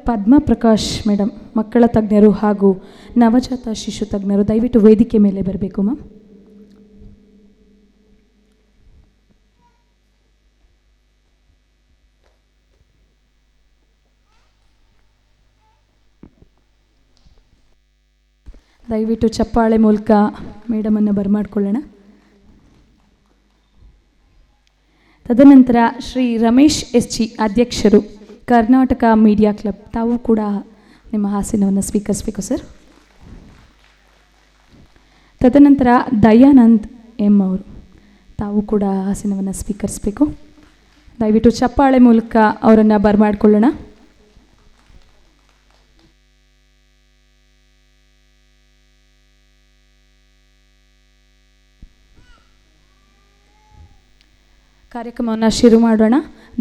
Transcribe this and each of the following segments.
Padma Prakash madam, ಮಕ್ಕಳ ತಜ್ಞರು ಹಾಗೂ ನವಜಾತ ಶಿಶು ತಜ್ಞರು, ದಯವಿಟ್ಟು ವೇದಿಕೆ ಮೇಲೆ ಬರಬೇಕು ಮ್ಯಾಮ್. ದಯವಿಟ್ಟು ಚಪ್ಪಾಳೆ ಮೂಲಕ ಮೇಡಮನ್ನು ಬರಮಾಡ್ಕೊಳ್ಳೋಣ. ತದನಂತರ ಶ್ರೀ ರಮೇಶ್ ಎಸ್ ಜಿ, ಅಧ್ಯಕ್ಷರು, ಕರ್ನಾಟಕ ಮೀಡಿಯಾ ಕ್ಲಬ್, ತಾವು ಕೂಡ ನಿಮ್ಮ ಆಸನವನ್ನು ಸ್ವೀಕರಿಸಬೇಕು ಸರ್. ತದನಂತರ ದಯಾನಂದ್ ಎಂ ಅವರು, ತಾವು ಕೂಡ ಆಸನವನ್ನು ಸ್ವೀಕರಿಸಬೇಕು. ದಯವಿಟ್ಟು ಚಪ್ಪಾಳೆ ಮೂಲಕ ಅವರನ್ನು ಬರಮಾಡ್ಕೊಳ್ಳೋಣ. ಕಾರ್ಯಕ್ರಮವನ್ನು ಶುರು ಮಾಡೋಣ.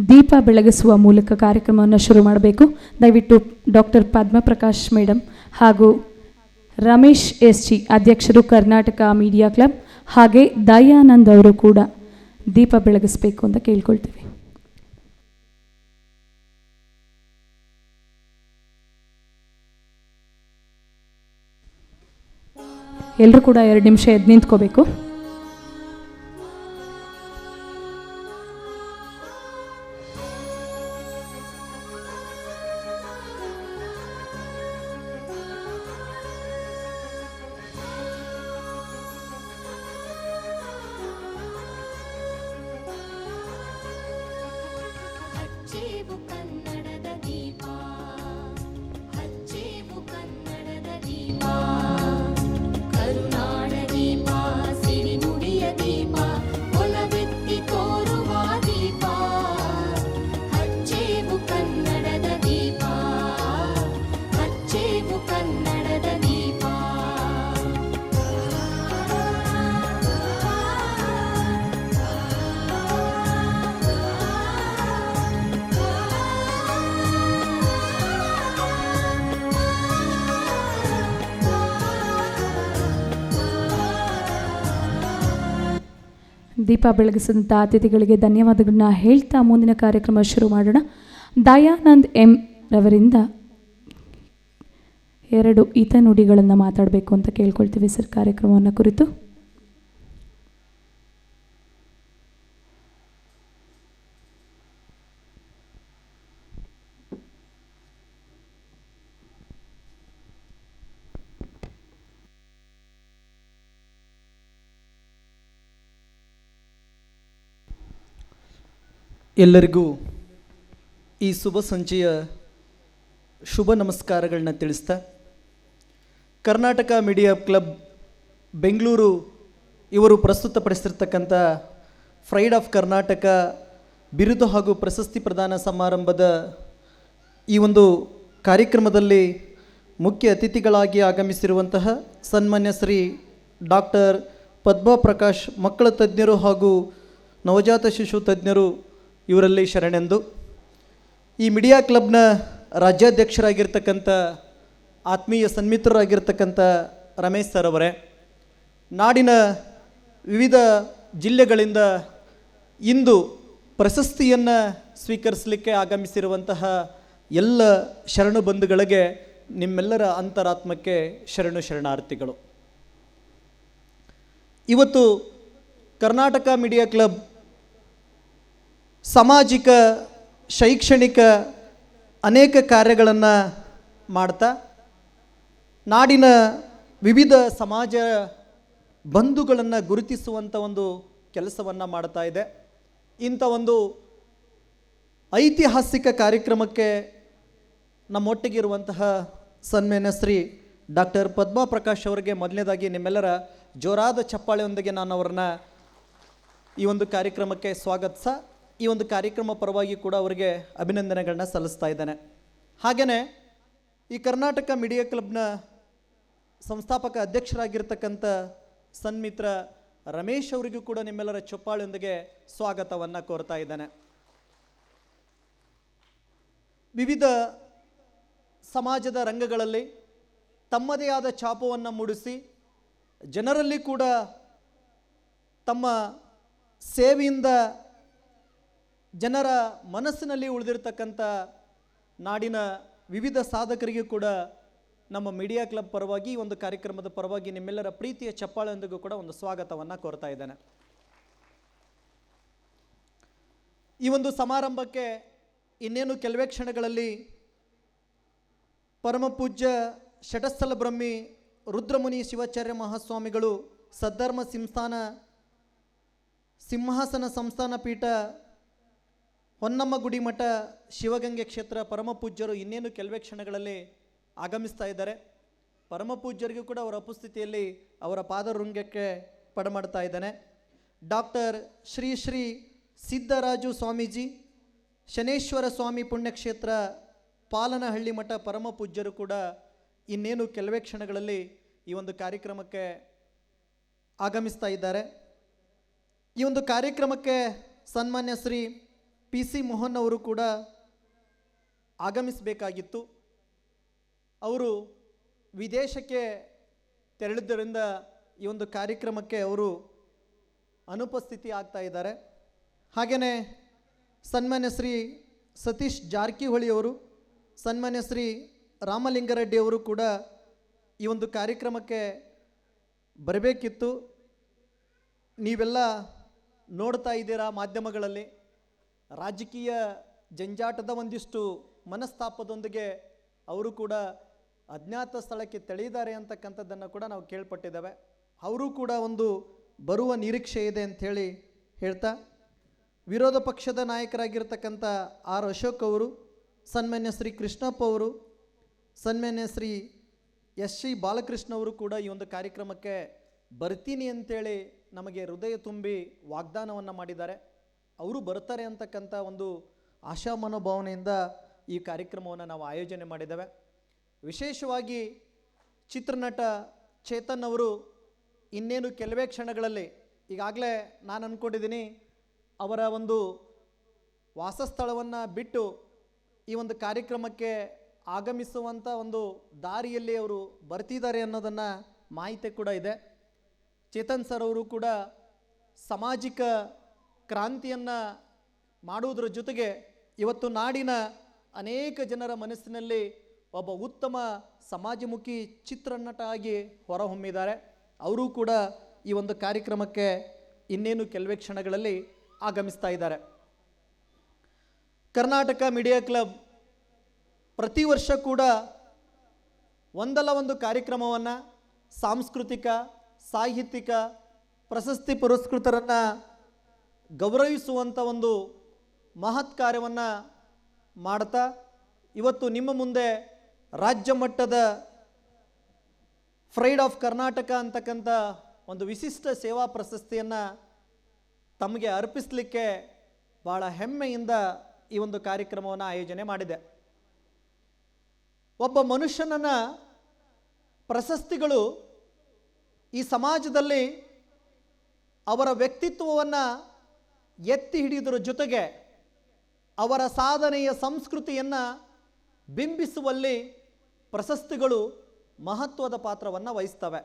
ದೀಪ ಬೆಳಗಿಸುವ ಮೂಲಕ ಕಾರ್ಯಕ್ರಮವನ್ನು ಶುರು ಮಾಡಬೇಕು. ದಯವಿಟ್ಟು ಡಾಕ್ಟರ್ ಪದ್ಮಾ ಪ್ರಕಾಶ್ ಮೇಡಮ್ ಹಾಗೂ ರಮೇಶ್ ಎಸ್ ಜಿ, ಅಧ್ಯಕ್ಷರು, ಕರ್ನಾಟಕ ಮೀಡಿಯಾ ಕ್ಲಬ್, ಹಾಗೆ ದಯಾನಂದ್ ಅವರು ಕೂಡ ದೀಪ ಬೆಳಗಿಸಬೇಕು ಅಂತ ಕೇಳ್ಕೊಳ್ತೀವಿ. ಎಲ್ಲರೂ ಕೂಡ 2 ನಿಮಿಷ ಎದ್ದು ನಿಂತ್ಕೋಬೇಕು. ದೀಪ ಬೆಳಗಿಸಿದಂಥ ಅತಿಥಿಗಳಿಗೆ ಧನ್ಯವಾದಗಳನ್ನ ಹೇಳ್ತಾ ಮುಂದಿನ ಕಾರ್ಯಕ್ರಮ ಶುರು ಮಾಡೋಣ. ದಯಾನಂದ್ ಎಂ ರವರಿಂದ 2 ಹಿತನುಡಿಗಳನ್ನು ಮಾತಾಡಬೇಕು ಅಂತ ಕೇಳ್ಕೊಳ್ತೀವಿ ಸರ್ ಕಾರ್ಯಕ್ರಮವನ್ನು ಕುರಿತು. ಎಲ್ಲರಿಗೂ ಈ ಶುಭ ಸಂಜೆಯ ಶುಭ ನಮಸ್ಕಾರಗಳನ್ನ ತಿಳಿಸ್ತಾ, ಕರ್ನಾಟಕ ಮೀಡಿಯಾ ಕ್ಲಬ್ ಬೆಂಗಳೂರು ಇವರು ಪ್ರಸ್ತುತಪಡಿಸಿರ್ತಕ್ಕಂಥ ಪ್ರೈಡ್ ಆಫ್ ಕರ್ನಾಟಕ ಬಿರುದು ಹಾಗೂ ಪ್ರಶಸ್ತಿ ಪ್ರದಾನ ಸಮಾರಂಭದ ಈ ಒಂದು ಕಾರ್ಯಕ್ರಮದಲ್ಲಿ ಮುಖ್ಯ ಅತಿಥಿಗಳಾಗಿ ಆಗಮಿಸಿರುವಂತಹ ಸನ್ಮಾನ್ಯ ಶ್ರೀ ಡಾಕ್ಟರ್ ಪದ್ಮಾ ಪ್ರಕಾಶ್, ಮಕ್ಕಳ ತಜ್ಞರು ಹಾಗೂ ನವಜಾತ ಶಿಶು ತಜ್ಞರು, ಇವರಲ್ಲಿ ಶರಣೆಂದು ಈ ಮೀಡಿಯಾ ಕ್ಲಬ್ನ ರಾಜ್ಯಾಧ್ಯಕ್ಷರಾಗಿರ್ತಕ್ಕಂಥ ಆತ್ಮೀಯ ಸನ್ಮಿತ್ರರಾಗಿರ್ತಕ್ಕಂಥ ರಮೇಶ್ ಸರ್ ಅವರೇ, ನಾಡಿನ ವಿವಿಧ ಜಿಲ್ಲೆಗಳಿಂದ ಇಂದು ಪ್ರಶಸ್ತಿಯನ್ನು ಸ್ವೀಕರಿಸಲಿಕ್ಕೆ ಆಗಮಿಸಿರುವಂತಹ ಎಲ್ಲ ಶರಣು ಬಂಧುಗಳಿಗೆ ನಿಮ್ಮೆಲ್ಲರ ಅಂತರಾತ್ಮಕ್ಕೆ ಶರಣಾರ್ಥಿಗಳು. ಇವತ್ತು ಕರ್ನಾಟಕ ಮೀಡಿಯಾ ಕ್ಲಬ್ ಸಾಮಾಜಿಕ, ಶೈಕ್ಷಣಿಕ ಅನೇಕ ಕಾರ್ಯಗಳನ್ನು ಮಾಡ್ತಾ ನಾಡಿನ ವಿವಿಧ ಸಮಾಜ ಬಂಧುಗಳನ್ನು ಗುರುತಿಸುವಂಥ ಒಂದು ಕೆಲಸವನ್ನು ಮಾಡ್ತಾ ಇದೆ. ಇಂಥ ಒಂದು ಐತಿಹಾಸಿಕ ಕಾರ್ಯಕ್ರಮಕ್ಕೆ ನಮ್ಮೊಟ್ಟಿಗಿರುವಂತಹ ಸನ್ಮಾನ್ಯ ಶ್ರೀ ಡಾಕ್ಟರ್ ಪದ್ಮಾ ಪ್ರಕಾಶ್ ಅವರಿಗೆ ಮೊದಲನೇದಾಗಿ ನಿಮ್ಮೆಲ್ಲರ ಜೋರಾದ ಚಪ್ಪಾಳೆಯೊಂದಿಗೆ ನಾನು ಅವರನ್ನು ಈ ಒಂದು ಕಾರ್ಯಕ್ರಮಕ್ಕೆ ಸ್ವಾಗತಿಸ, ಈ ಒಂದು ಕಾರ್ಯಕ್ರಮ ಪರವಾಗಿ ಕೂಡ ಅವರಿಗೆ ಅಭಿನಂದನೆಗಳನ್ನ ಸಲ್ಲಿಸ್ತಾ ಇದ್ದೇನೆ. ಹಾಗೆಯೇ ಈ ಕರ್ನಾಟಕ ಮೀಡಿಯಾ ಕ್ಲಬ್ನ ಸಂಸ್ಥಾಪಕ ಅಧ್ಯಕ್ಷರಾಗಿರ್ತಕ್ಕಂಥ ಸನ್ಮಿತ್ರ ರಮೇಶ್ ಅವರಿಗೂ ಕೂಡ ನಿಮ್ಮೆಲ್ಲರ ಚಪ್ಪಾಳೆಯೊಂದಿಗೆ ಸ್ವಾಗತವನ್ನು ಕೋರ್ತಾ ಇದ್ದೇನೆ. ವಿವಿಧ ಸಮಾಜದ ರಂಗಗಳಲ್ಲಿ ತಮ್ಮದೇ ಆದ ಛಾಪವನ್ನು ಮೂಡಿಸಿ ಜನರಲ್ಲಿ ಕೂಡ ತಮ್ಮ ಸೇವೆಯಿಂದ ಜನರ ಮನಸ್ಸಿನಲ್ಲಿ ಉಳಿದಿರ್ತಕ್ಕಂಥ ನಾಡಿನ ವಿವಿಧ ಸಾಧಕರಿಗೂ ಕೂಡ ನಮ್ಮ ಮೀಡಿಯಾ ಕ್ಲಬ್ ಪರವಾಗಿ ಈ ಒಂದು ಕಾರ್ಯಕ್ರಮದ ಪರವಾಗಿ ನಿಮ್ಮೆಲ್ಲರ ಪ್ರೀತಿಯ ಚಪ್ಪಾಳೆಯೊಂದಿಗೂ ಕೂಡ ಒಂದು ಸ್ವಾಗತವನ್ನು ಕೋರ್ತಾ ಇದ್ದೇನೆ. ಈ ಒಂದು ಸಮಾರಂಭಕ್ಕೆ ಇನ್ನೇನು ಕೆಲವೇ ಕ್ಷಣಗಳಲ್ಲಿ ಪರಮ ಪೂಜ್ಯ ಷಟಸ್ಥಲ ಬ್ರಹ್ಮಿ ರುದ್ರಮುನಿ ಶಿವಾಚಾರ್ಯ ಮಹಾಸ್ವಾಮಿಗಳು ಸದ್ಧರ್ಮ ಸಿಂಹಾಸನ ಸಂಸ್ಥಾನ ಪೀಠ ಹೊನ್ನಮ್ಮ ಗುಡಿಮಠ ಶಿವಗಂಗೆ ಕ್ಷೇತ್ರ ಪರಮ ಪೂಜ್ಯರು ಇನ್ನೇನು ಕೆಲವೇ ಕ್ಷಣಗಳಲ್ಲಿ ಆಗಮಿಸ್ತಾ ಇದ್ದಾರೆ. ಪರಮ ಪೂಜ್ಯರಿಗೂ ಕೂಡ ಅವರ ಉಪಸ್ಥಿತಿಯಲ್ಲಿ ಅವರ ಪಾದವೃಂಗಕ್ಕೆ ಪಡಮಾಡ್ತಾ ಇದ್ದಾನೆ. ಡಾಕ್ಟರ್ ಶ್ರೀ ಶ್ರೀ ಸಿದ್ದರಾಜು ಸ್ವಾಮೀಜಿ ಶನೇಶ್ವರ ಸ್ವಾಮಿ ಪುಣ್ಯಕ್ಷೇತ್ರ ಪಾಲನಹಳ್ಳಿ ಮಠ ಪರಮ ಪೂಜ್ಯರು ಕೂಡ ಇನ್ನೇನು ಕೆಲವೇ ಕ್ಷಣಗಳಲ್ಲಿ ಈ ಒಂದು ಕಾರ್ಯಕ್ರಮಕ್ಕೆ ಆಗಮಿಸ್ತಾ ಇದ್ದಾರೆ. ಈ ಒಂದು ಕಾರ್ಯಕ್ರಮಕ್ಕೆ ಸನ್ಮಾನ್ಯ ಶ್ರೀ PC ಮೋಹನ್ ಅವರು ಕೂಡ ಆಗಮಿಸಬೇಕಾಗಿತ್ತು. ಅವರು ವಿದೇಶಕ್ಕೆ ತೆರಳಿದ್ದರಿಂದ ಈ ಒಂದು ಕಾರ್ಯಕ್ರಮಕ್ಕೆ ಅವರು ಅನುಪಸ್ಥಿತಿ ಆಗ್ತಾ ಇದ್ದಾರೆ. ಹಾಗೆಯೇ ಸನ್ಮಾನ್ಯ ಶ್ರೀ ಸತೀಶ್ ಜಾರಕಿಹೊಳಿ ಅವರು, ಸನ್ಮಾನ್ಯ ಶ್ರೀ ರಾಮಲಿಂಗಾರೆಡ್ಡಿ ಅವರು ಕೂಡ ಈ ಒಂದು ಕಾರ್ಯಕ್ರಮಕ್ಕೆ ಬರಬೇಕಿತ್ತು. ನೀವೆಲ್ಲ ನೋಡ್ತಾ ಇದ್ದೀರಾ ಮಾಧ್ಯಮಗಳಲ್ಲಿ ರಾಜಕೀಯ ಜಂಜಾಟದ ಒಂದಿಷ್ಟು ಮನಸ್ತಾಪದೊಂದಿಗೆ ಅವರು ಕೂಡ ಅಜ್ಞಾತ ಸ್ಥಳಕ್ಕೆ ತೆಳೆದಿದ್ದಾರೆ ಅಂತಕ್ಕಂಥದ್ದನ್ನು ಕೂಡ ನಾವು ಕೇಳ್ಪಟ್ಟಿದ್ದೇವೆ. ಅವರು ಕೂಡ ಒಂದು ಬರುವ ನಿರೀಕ್ಷೆ ಇದೆ ಅಂಥೇಳಿ ಹೇಳ್ತಾ, ವಿರೋಧ ಪಕ್ಷದ ನಾಯಕರಾಗಿರ್ತಕ್ಕಂಥ ಆರ್ ಅಶೋಕ್ ಅವರು, ಸನ್ಮಾನ್ಯ ಶ್ರೀ ಕೃಷ್ಣಪ್ಪ ಅವರು, ಸನ್ಮಾನ್ಯ ಶ್ರೀ SC ಬಾಲಕೃಷ್ಣ ಅವರು ಕೂಡ ಈ ಒಂದು ಕಾರ್ಯಕ್ರಮಕ್ಕೆ ಬರ್ತೀನಿ ಅಂತೇಳಿ ನಮಗೆ ಹೃದಯ ತುಂಬಿ ವಾಗ್ದಾನವನ್ನು ಮಾಡಿದ್ದಾರೆ. ಅವರು ಬರ್ತಾರೆ ಅಂತಕ್ಕಂಥ ಒಂದು ಆಶಾ ಮನೋಭಾವನೆಯಿಂದ ಈ ಕಾರ್ಯಕ್ರಮವನ್ನು ನಾವು ಆಯೋಜನೆ ಮಾಡಿದ್ದೇವೆ. ವಿಶೇಷವಾಗಿ ಚಿತ್ರನಟ ಚೇತನ್ ಅವರು ಇನ್ನೇನು ಕೆಲವೇ ಕ್ಷಣಗಳಲ್ಲಿ, ಈಗಾಗಲೇ ನಾನು ಅಂದ್ಕೊಂಡಿದ್ದೀನಿ ಅವರ ಒಂದು ವಾಸಸ್ಥಳವನ್ನು ಬಿಟ್ಟು ಈ ಒಂದು ಕಾರ್ಯಕ್ರಮಕ್ಕೆ ಆಗಮಿಸುವಂಥ ಒಂದು ದಾರಿಯಲ್ಲಿ ಅವರು ಬರ್ತಿದ್ದಾರೆ ಅನ್ನೋದನ್ನು ಮಾಹಿತಿ ಕೂಡ ಇದೆ. ಚೇತನ್ ಸರ್ ಅವರು ಕೂಡ ಸಾಮಾಜಿಕ ಕ್ರಾಂತಿಯನ್ನು ಮಾಡುವುದರ ಜೊತೆಗೆ ಇವತ್ತು ನಾಡಿನ ಅನೇಕ ಜನರ ಮನಸ್ಸಿನಲ್ಲಿ ಒಬ್ಬ ಉತ್ತಮ ಸಮಾಜಮುಖಿ ಚಿತ್ರನಟ ಆಗಿ ಹೊರಹೊಮ್ಮಿದ್ದಾರೆ. ಅವರು ಕೂಡ ಈ ಒಂದು ಕಾರ್ಯಕ್ರಮಕ್ಕೆ ಇನ್ನೇನು ಕೆಲವೇ ಕ್ಷಣಗಳಲ್ಲಿ ಆಗಮಿಸ್ತಾ ಇದ್ದಾರೆ. ಕರ್ನಾಟಕ ಮೀಡಿಯಾ ಕ್ಲಬ್ ಪ್ರತಿ ವರ್ಷ ಕೂಡ ಒಂದಲ್ಲ ಒಂದು ಕಾರ್ಯಕ್ರಮವನ್ನು ಸಾಂಸ್ಕೃತಿಕ, ಸಾಹಿತ್ಯಿಕ, ಪ್ರಶಸ್ತಿ ಪುರಸ್ಕೃತರನ್ನು ಗೌರವಿಸುವಂಥ ಒಂದು ಮಹತ್ ಕಾರ್ಯವನ್ನು ಮಾಡ್ತಾ ಇವತ್ತು ನಿಮ್ಮ ಮುಂದೆ ರಾಜ್ಯ ಮಟ್ಟದ ಪ್ರೈಡ್ ಆಫ್ ಕರ್ನಾಟಕ ಅಂತಕ್ಕಂಥ ಒಂದು ವಿಶಿಷ್ಟ ಸೇವಾ ಪ್ರಶಸ್ತಿಯನ್ನು ತಮಗೆ ಅರ್ಪಿಸಲಿಕ್ಕೆ ಭಾಳ ಹೆಮ್ಮೆಯಿಂದ ಈ ಒಂದು ಕಾರ್ಯಕ್ರಮವನ್ನು ಆಯೋಜನೆ ಮಾಡಿದೆ. ಒಬ್ಬ ಮನುಷ್ಯನನ್ನ ಪ್ರಶಸ್ತಿಗಳು ಈ ಸಮಾಜದಲ್ಲಿ ಅವರ ವ್ಯಕ್ತಿತ್ವವನ್ನು ಎತ್ತಿ ಹಿಡಿಯುವುದರ ಜೊತೆಗೆ ಅವರ ಸಾಧನೆಯ ಸಂಸ್ಕೃತಿಯನ್ನು ಬಿಂಬಿಸುವಲ್ಲಿ ಪ್ರಶಸ್ತಿಗಳು ಮಹತ್ವದ ಪಾತ್ರವನ್ನು ವಹಿಸ್ತವೆ.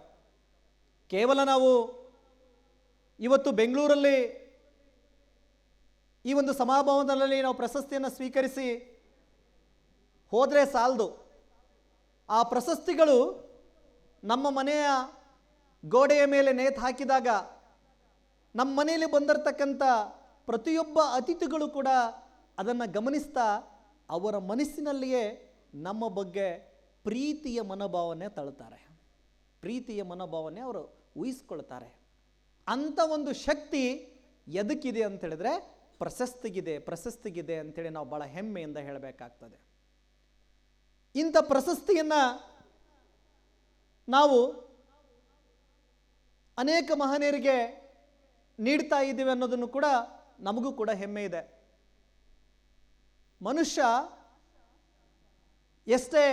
ಕೇವಲ ನಾವು ಇವತ್ತು ಬೆಂಗಳೂರಲ್ಲಿ ಈ ಒಂದು ಸಮಾಭವನದಲ್ಲಿ ನಾವು ಪ್ರಶಸ್ತಿಯನ್ನು ಸ್ವೀಕರಿಸಿ ಹೋದರೆ ಸಾಲದು. ಆ ಪ್ರಶಸ್ತಿಗಳು ನಮ್ಮ ಮನೆಯ ಗೋಡೆಯ ಮೇಲೆ ನೇತು ಹಾಕಿದಾಗ ನಮ್ಮ ಮನೆಯಲ್ಲಿ ಬಂದಿರತಕ್ಕಂಥ ಪ್ರತಿಯೊಬ್ಬ ಅತಿಥಿಗಳು ಕೂಡ ಅದನ್ನು ಗಮನಿಸ್ತಾ ಅವರ ಮನಸ್ಸಿನಲ್ಲಿಯೇ ನಮ್ಮ ಬಗ್ಗೆ ಪ್ರೀತಿಯ ಮನೋಭಾವನೆ ತಳ್ತಾರೆ, ಪ್ರೀತಿಯ ಮನೋಭಾವನೆ ಅವರು ಊಹಿಸ್ಕೊಳ್ತಾರೆ. ಅಂಥ ಒಂದು ಶಕ್ತಿ ಎದಕ್ಕಿದೆ ಅಂತೇಳಿದ್ರೆ ಪ್ರಶಸ್ತಿಗಿದೆ ಅಂತೇಳಿ ನಾವು ಭಾಳ ಹೆಮ್ಮೆಯಿಂದ ಹೇಳಬೇಕಾಗ್ತದೆ. ಇಂಥ ಪ್ರಶಸ್ತಿಯನ್ನು ನಾವು ಅನೇಕ ಮಹನೀಯರಿಗೆ ನೀಡ್ತಾ ಇದ್ದೀವಿ ಅನ್ನೋದನ್ನು ಕೂಡ ನಮಗೂ ಕೂಡ ಹೆಮ್ಮೆ ಇದೆ. ಮನುಷ್ಯ ಎಷ್ಟೇ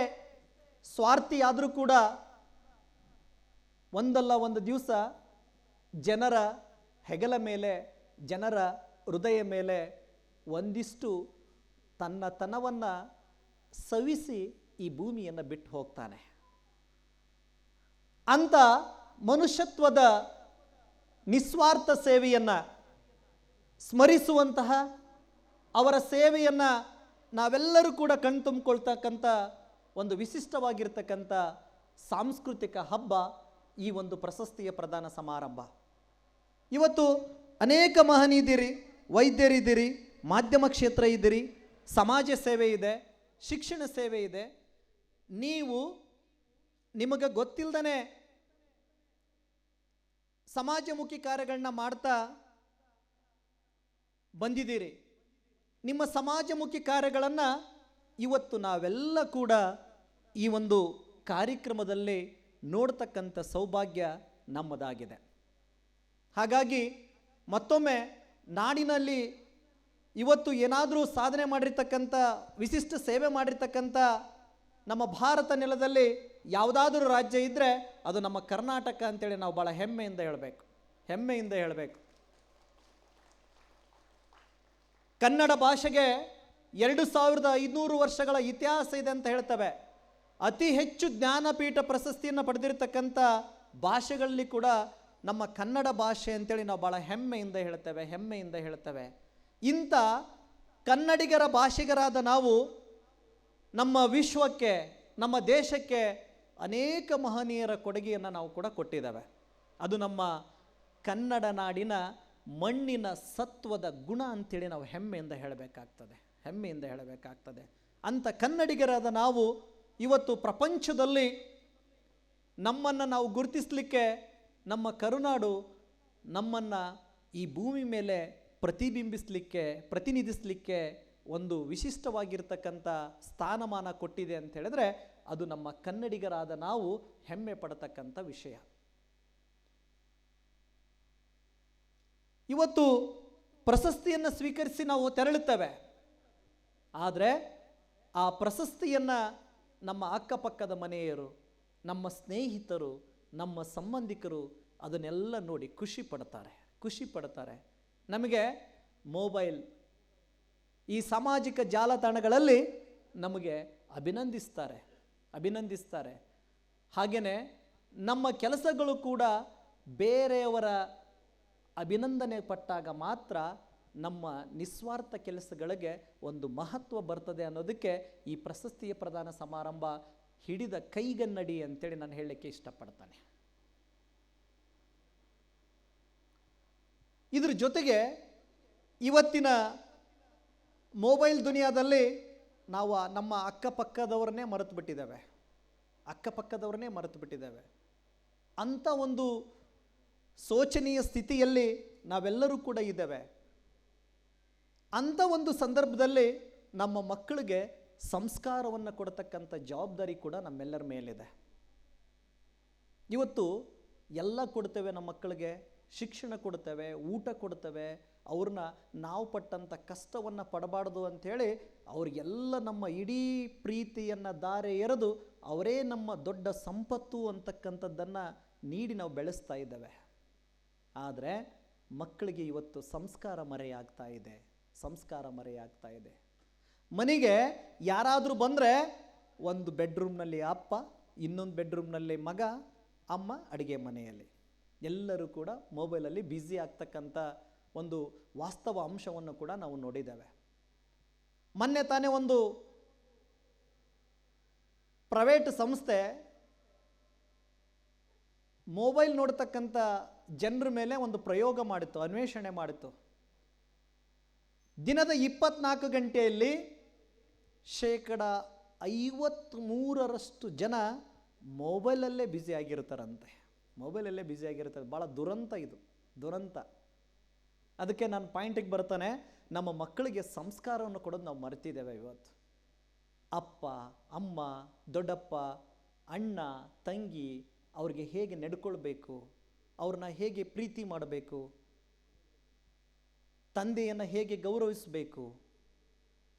ಸ್ವಾರ್ಥಿಯಾದರೂ ಕೂಡ ಒಂದಲ್ಲ ಒಂದು ದಿವಸ ಜನರ ಹೆಗಲ ಮೇಲೆ, ಜನರ ಹೃದಯ ಮೇಲೆ ಒಂದಿಷ್ಟು ತನ್ನತನವನ್ನು ಸವಿಸಿ ಈ ಭೂಮಿಯನ್ನು ಬಿಟ್ಟು ಹೋಗ್ತಾನೆ. ಅಂತ ಮನುಷ್ಯತ್ವದ ನಿಸ್ವಾರ್ಥ ಸೇವೆಯನ್ನು ಸ್ಮರಿಸುವಂತಹ ಅವರ ಸೇವೆಯನ್ನು ನಾವೆಲ್ಲರೂ ಕೂಡ ಕಣ್ತುಂಬಿಕೊಳ್ತಕ್ಕಂಥ ಒಂದು ವಿಶಿಷ್ಟವಾಗಿರ್ತಕ್ಕಂಥ ಸಾಂಸ್ಕೃತಿಕ ಹಬ್ಬ ಈ ಒಂದು ಪ್ರಶಸ್ತಿಯ ಪ್ರದಾನ ಸಮಾರಂಭ. ಇವತ್ತು ಅನೇಕ ಮಹನೀಯರಿದ್ದೀರಿ, ವೈದ್ಯರಿದ್ದೀರಿ, ಮಾಧ್ಯಮ ಕ್ಷೇತ್ರ ಇದ್ದೀರಿ, ಸಮಾಜ ಸೇವೆ ಇದೆ, ಶಿಕ್ಷಣ ಸೇವೆ ಇದೆ. ನೀವು ನಿಮಗೆ ಗೊತ್ತಿಲ್ಲದೇ ಸಮಾಜಮುಖಿ ಕಾರ್ಯಗಳನ್ನ ಮಾಡ್ತಾ ಬಂದಿದ್ದೀರಿ. ನಿಮ್ಮ ಸಮಾಜಮುಖಿ ಕಾರ್ಯಗಳನ್ನು ಇವತ್ತು ನಾವೆಲ್ಲ ಕೂಡ ಈ ಒಂದು ಕಾರ್ಯಕ್ರಮದಲ್ಲಿ ನೋಡ್ತಕ್ಕಂಥ ಸೌಭಾಗ್ಯ ನಮ್ಮದಾಗಿದೆ. ಹಾಗಾಗಿ ಮತ್ತೊಮ್ಮೆ ನಾಡಿನಲ್ಲಿ ಇವತ್ತು ಏನಾದರೂ ಸಾಧನೆ ಮಾಡಿರ್ತಕ್ಕಂಥ, ವಿಶಿಷ್ಟ ಸೇವೆ ಮಾಡಿರ್ತಕ್ಕಂಥ ನಮ್ಮ ಭಾರತ ನೆಲದಲ್ಲಿ ಯಾವುದಾದ್ರೂ ರಾಜ್ಯ ಇದ್ದರೆ ಅದು ನಮ್ಮ ಕರ್ನಾಟಕ ಅಂತೇಳಿ ನಾವು ಭಾಳ ಹೆಮ್ಮೆಯಿಂದ ಹೇಳಬೇಕು. ಕನ್ನಡ ಭಾಷೆಗೆ 2500 ವರ್ಷಗಳ ಇತಿಹಾಸ ಇದೆ ಅಂತ ಹೇಳ್ತವೆ. ಅತಿ ಹೆಚ್ಚು ಜ್ಞಾನಪೀಠ ಪ್ರಶಸ್ತಿಯನ್ನು ಪಡೆದಿರತಕ್ಕಂಥ ಭಾಷೆಗಳಲ್ಲಿ ಕೂಡ ನಮ್ಮ ಕನ್ನಡ ಭಾಷೆ ಅಂತೇಳಿ ನಾವು ಭಾಳ ಹೆಮ್ಮೆಯಿಂದ ಹೇಳ್ತೇವೆ. ಇಂಥ ಕನ್ನಡಿಗರ ಭಾಷಿಗರಾದ ನಾವು ನಮ್ಮ ವಿಶ್ವಕ್ಕೆ, ನಮ್ಮ ದೇಶಕ್ಕೆ ಅನೇಕ ಮಹನೀಯರ ಕೊಡುಗೆಯನ್ನು ನಾವು ಕೂಡ ಕೊಟ್ಟಿದ್ದೇವೆ. ಅದು ನಮ್ಮ ಕನ್ನಡ ನಾಡಿನ ಮಣ್ಣಿನ ಸತ್ವದ ಗುಣ ಅಂತೇಳಿ ನಾವು ಹೆಮ್ಮೆಯಿಂದ ಹೇಳಬೇಕಾಗ್ತದೆ. ಅಂಥ ಕನ್ನಡಿಗರಾದ ನಾವು ಇವತ್ತು ಪ್ರಪಂಚದಲ್ಲಿ ನಮ್ಮನ್ನು ನಾವು ಗುರುತಿಸಲಿಕ್ಕೆ, ನಮ್ಮ ಕರುನಾಡು ನಮ್ಮನ್ನು ಈ ಭೂಮಿ ಮೇಲೆ ಪ್ರತಿನಿಧಿಸಲಿಕ್ಕೆ ಒಂದು ವಿಶಿಷ್ಟವಾಗಿರ್ತಕ್ಕಂಥ ಸ್ಥಾನಮಾನ ಕೊಟ್ಟಿದೆ ಅಂತ ಹೇಳಿದ್ರೆ ಅದು ನಮ್ಮ ಕನ್ನಡಿಗರಾದ ನಾವು ಹೆಮ್ಮೆ ಪಡತಕ್ಕಂಥ ವಿಷಯ. ಇವತ್ತು ಪ್ರಶಸ್ತಿಯನ್ನು ಸ್ವೀಕರಿಸಿ ನಾವು ತೆರಳುತ್ತೇವೆ. ಆದರೆ ಆ ಪ್ರಶಸ್ತಿಯನ್ನು ನಮ್ಮ ಅಕ್ಕಪಕ್ಕದ ಮನೆಯರು, ನಮ್ಮ ಸ್ನೇಹಿತರು, ನಮ್ಮ ಸಂಬಂಧಿಕರು ಅದನ್ನೆಲ್ಲ ನೋಡಿ ಖುಷಿ ಪಡ್ತಾರೆ. ನಮಗೆ ಮೊಬೈಲ್, ಈ ಸಾಮಾಜಿಕ ಜಾಲತಾಣಗಳಲ್ಲಿ ನಮಗೆ ಅಭಿನಂದಿಸ್ತಾರೆ. ಹಾಗೆಯೇ ನಮ್ಮ ಕೆಲಸಗಳು ಕೂಡ ಬೇರೆಯವರ ಅಭಿನಂದನೆ ಪಟ್ಟಾಗ ಮಾತ್ರ ನಮ್ಮ ನಿಸ್ವಾರ್ಥ ಕೆಲಸಗಳಿಗೆ ಒಂದು ಮಹತ್ವ ಬರ್ತದೆ ಅನ್ನೋದಕ್ಕೆ ಈ ಪ್ರಶಸ್ತಿಯ ಪ್ರದಾನ ಸಮಾರಂಭ ಹಿಡಿದ ಕೈಗನ್ನಡಿ ಅಂತೇಳಿ ನಾನು ಹೇಳಲಿಕ್ಕೆ ಇಷ್ಟಪಡ್ತಾನೆ. ಇದ್ರ ಜೊತೆಗೆ ಇವತ್ತಿನ ಮೊಬೈಲ್ ದುನಿಯಾದಲ್ಲಿ ನಾವು ನಮ್ಮ ಅಕ್ಕಪಕ್ಕದವ್ರನ್ನೇ ಮರೆತು ಬಿಟ್ಟಿದ್ದೇವೆ. ಅಂಥ ಒಂದು ಶೋಚನೀಯ ಸ್ಥಿತಿಯಲ್ಲಿ ನಾವೆಲ್ಲರೂ ಕೂಡ ಇದ್ದೇವೆ. ಅಂಥ ಒಂದು ಸಂದರ್ಭದಲ್ಲಿ ನಮ್ಮ ಮಕ್ಕಳಿಗೆ ಸಂಸ್ಕಾರವನ್ನು ಕೊಡತಕ್ಕಂಥ ಜವಾಬ್ದಾರಿ ಕೂಡ ನಮ್ಮೆಲ್ಲರ ಮೇಲಿದೆ. ಇವತ್ತು ಎಲ್ಲ ಕೊಡ್ತೇವೆ, ನಮ್ಮ ಮಕ್ಕಳಿಗೆ ಶಿಕ್ಷಣ ಕೊಡ್ತೇವೆ, ಊಟ ಕೊಡ್ತೇವೆ. ಅವ್ರನ್ನ ನಾವು ಪಟ್ಟಂಥ ಕಷ್ಟವನ್ನು ಪಡಬಾರ್ದು ಅಂಥೇಳಿ ಅವ್ರಿಗೆಲ್ಲ ನಮ್ಮ ಇಡೀ ಪ್ರೀತಿಯನ್ನು ದಾರೆ ಎರೆದು ಅವರೇ ನಮ್ಮ ದೊಡ್ಡ ಸಂಪತ್ತು ಅಂತಕ್ಕಂಥದ್ದನ್ನು ನೀಡಿ ನಾವು ಬೆಳೆಸ್ತಾ ಇದ್ದೇವೆ. ಆದರೆ ಮಕ್ಕಳಿಗೆ ಇವತ್ತು ಸಂಸ್ಕಾರ ಮರೆಯಾಗ್ತಾ ಇದೆ. ಮನೆಗೆ ಯಾರಾದರೂ ಬಂದರೆ ಒಂದು ಬೆಡ್ರೂಮ್ನಲ್ಲಿ ಅಪ್ಪ, ಇನ್ನೊಂದು ಬೆಡ್ರೂಮ್ನಲ್ಲಿ ಮಗ, ಅಮ್ಮ ಅಡುಗೆ ಮನೆಯಲ್ಲಿ, ಎಲ್ಲರೂ ಕೂಡ ಮೊಬೈಲಲ್ಲಿ ಬ್ಯುಸಿ ಆಗ್ತಕ್ಕಂಥ ಒಂದು ವಾಸ್ತವ ಅಂಶವನ್ನು ಕೂಡ ನಾವು ನೋಡಿದ್ದೇವೆ. ಮೊನ್ನೆ ತಾನೇ ಒಂದು ಪ್ರೈವೇಟ್ ಸಂಸ್ಥೆ ಮೊಬೈಲ್ ನೋಡ್ತಕ್ಕಂಥ ಜನರ ಮೇಲೆ ಒಂದು ಪ್ರಯೋಗ ಮಾಡಿತ್ತು, ಅನ್ವೇಷಣೆ ಮಾಡಿತ್ತು. ದಿನದ 24 ಗಂಟೆಯಲ್ಲಿ 53% ಜನ ಮೊಬೈಲಲ್ಲೇ ಬ್ಯುಸಿ ಆಗಿರ್ತಾರಂತೆ. ಭಾಳ ದುರಂತ. ಅದಕ್ಕೆ ನಾನು ಪಾಯಿಂಟಿಗೆ ಬರ್ತಾನೆ, ನಮ್ಮ ಮಕ್ಕಳಿಗೆ ಸಂಸ್ಕಾರವನ್ನು ಕೊಡೋದು ನಾವು ಮರೆತಿದ್ದೇವೆ. ಇವತ್ತು ಅಪ್ಪ, ಅಮ್ಮ, ದೊಡ್ಡಪ್ಪ, ಅಣ್ಣ, ತಂಗಿ ಅವ್ರಿಗೆ ಹೇಗೆ ನಡ್ಕೊಳ್ಬೇಕು, ಅವ್ರನ್ನ ಹೇಗೆ ಪ್ರೀತಿ ಮಾಡಬೇಕು, ತಂದೆಯನ್ನು ಹೇಗೆ ಗೌರವಿಸಬೇಕು,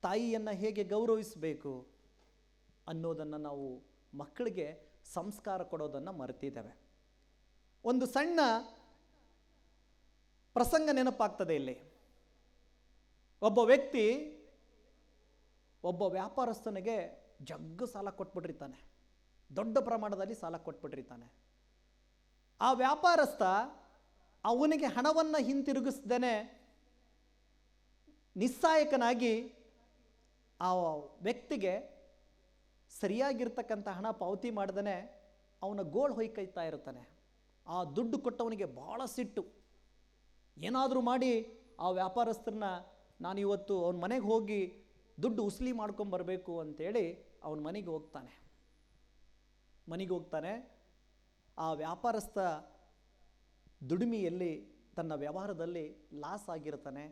ತಾಯಿಯನ್ನು ಹೇಗೆ ಗೌರವಿಸಬೇಕು ಅನ್ನೋದನ್ನು ನಾವು ಮಕ್ಕಳಿಗೆ ಸಂಸ್ಕಾರ ಕೊಡೋದನ್ನು ಮರೆತಿದ್ದೇವೆ. ಒಂದು ಸಣ್ಣ ಪ್ರಸಂಗ ನೆನಪಾಗ್ತದೆ ಇಲ್ಲಿ. ಒಬ್ಬ ವ್ಯಾಪಾರಸ್ಥನಿಗೆ ಜಗ್ಗು ಸಾಲ ಕೊಟ್ಬಿಟ್ಟಿರ್ತಾನೆ, ದೊಡ್ಡ ಪ್ರಮಾಣದಲ್ಲಿ ಸಾಲ ಕೊಟ್ಬಿಟ್ಟಿರ್ತಾನೆ. ಆ ವ್ಯಾಪಾರಸ್ಥ ಅವನಿಗೆ ಹಣವನ್ನು ಹಿಂತಿರುಗಿಸ್ದೇನೆ ನಿಸ್ಸಹಾಯಕನಾಗಿ ಆ ವ್ಯಕ್ತಿಗೆ ಸರಿಯಾಗಿರ್ತಕ್ಕಂಥ ಹಣ ಪಾವತಿ ಮಾಡ್ದೇ ಅವನ ಗೋಳು ಹೊಯ್ಕೈತಾ ಇರ್ತಾನೆ. ಆ ದುಡ್ಡು ಕೊಟ್ಟವನಿಗೆ ಭಾಳ ಸಿಟ್ಟು. ಏನಾದರೂ ಮಾಡಿ ಆ ವ್ಯಾಪಾರಸ್ಥರನ್ನ ನಾನು ಇವತ್ತು ಅವನ ಮನೆಗೆ ಹೋಗಿ ದುಡ್ಡು ಉಸ್ಲಿ ಮಾಡ್ಕೊಂಬರ್ಬೇಕು ಅಂತೇಳಿ ಅವನ ಮನೆಗೆ ಹೋಗ್ತಾನೆ. ಆ ವ್ಯಾಪಾರಸ್ಥ ದುಡಿಮೆಯಲ್ಲಿ ತನ್ನ ವ್ಯವಹಾರದಲ್ಲಿ ಲಾಸ್ ಆಗಿರ್ತಾನೆ.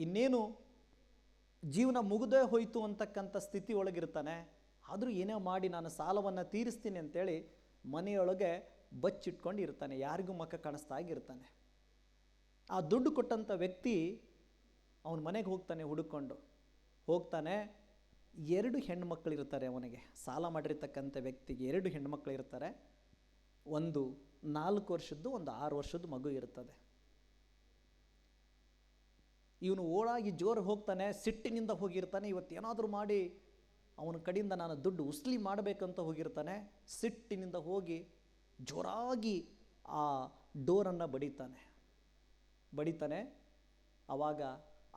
ಇನ್ನೇನು ಜೀವನ ಮುಗಿದೇ ಹೋಯಿತು ಅಂತಕ್ಕಂಥ ಸ್ಥಿತಿ ಒಳಗಿರ್ತಾನೆ. ಆದರೂ ಏನೋ ಮಾಡಿ ನಾನು ಸಾಲವನ್ನು ತೀರಿಸ್ತೀನಿ ಅಂತೇಳಿ ಮನೆಯೊಳಗೆ ಬಚ್ಚಿಟ್ಕೊಂಡು ಇರ್ತಾನೆ, ಯಾರಿಗೂ ಮುಖ ಕಾಣಿಸ್ತಾಗಿರ್ತಾನೆ. ಆ ದುಡ್ಡು ಕೊಟ್ಟಂಥ ವ್ಯಕ್ತಿ ಅವನ ಮನೆಗೆ ಹುಡುಕೊಂಡು ಹೋಗ್ತಾನೆ. 2 ಹೆಣ್ಮಕ್ಳಿರ್ತಾರೆ ಅವನಿಗೆ. ಸಾಲ ಮಾಡಿರ್ತಕ್ಕಂಥ ವ್ಯಕ್ತಿಗೆ 2 ಹೆಣ್ಮಕ್ಳಿರ್ತಾರೆ. ಒಂದು 4 ವರ್ಷದ್ದು, ಒಂದು 6 ವರ್ಷದ ಮಗು ಇರ್ತದೆ. ಇವನು ಓಡಾಗಿ ಜೋರು ಹೋಗ್ತಾನೆ, ಸಿಟ್ಟಿನಿಂದ ಹೋಗಿರ್ತಾನೆ. ಇವತ್ತೇನಾದರೂ ಮಾಡಿ ಅವನ ಕಡೆಯಿಂದ ನಾನು ದುಡ್ಡು ಉಸ್ಲಿ ಮಾಡಬೇಕಂತ ಹೋಗಿರ್ತಾನೆ. ಸಿಟ್ಟಿನಿಂದ ಹೋಗಿ ಜೋರಾಗಿ ಆ ಡೋರನ್ನು ಬಡಿತಾನೆ. ಆವಾಗ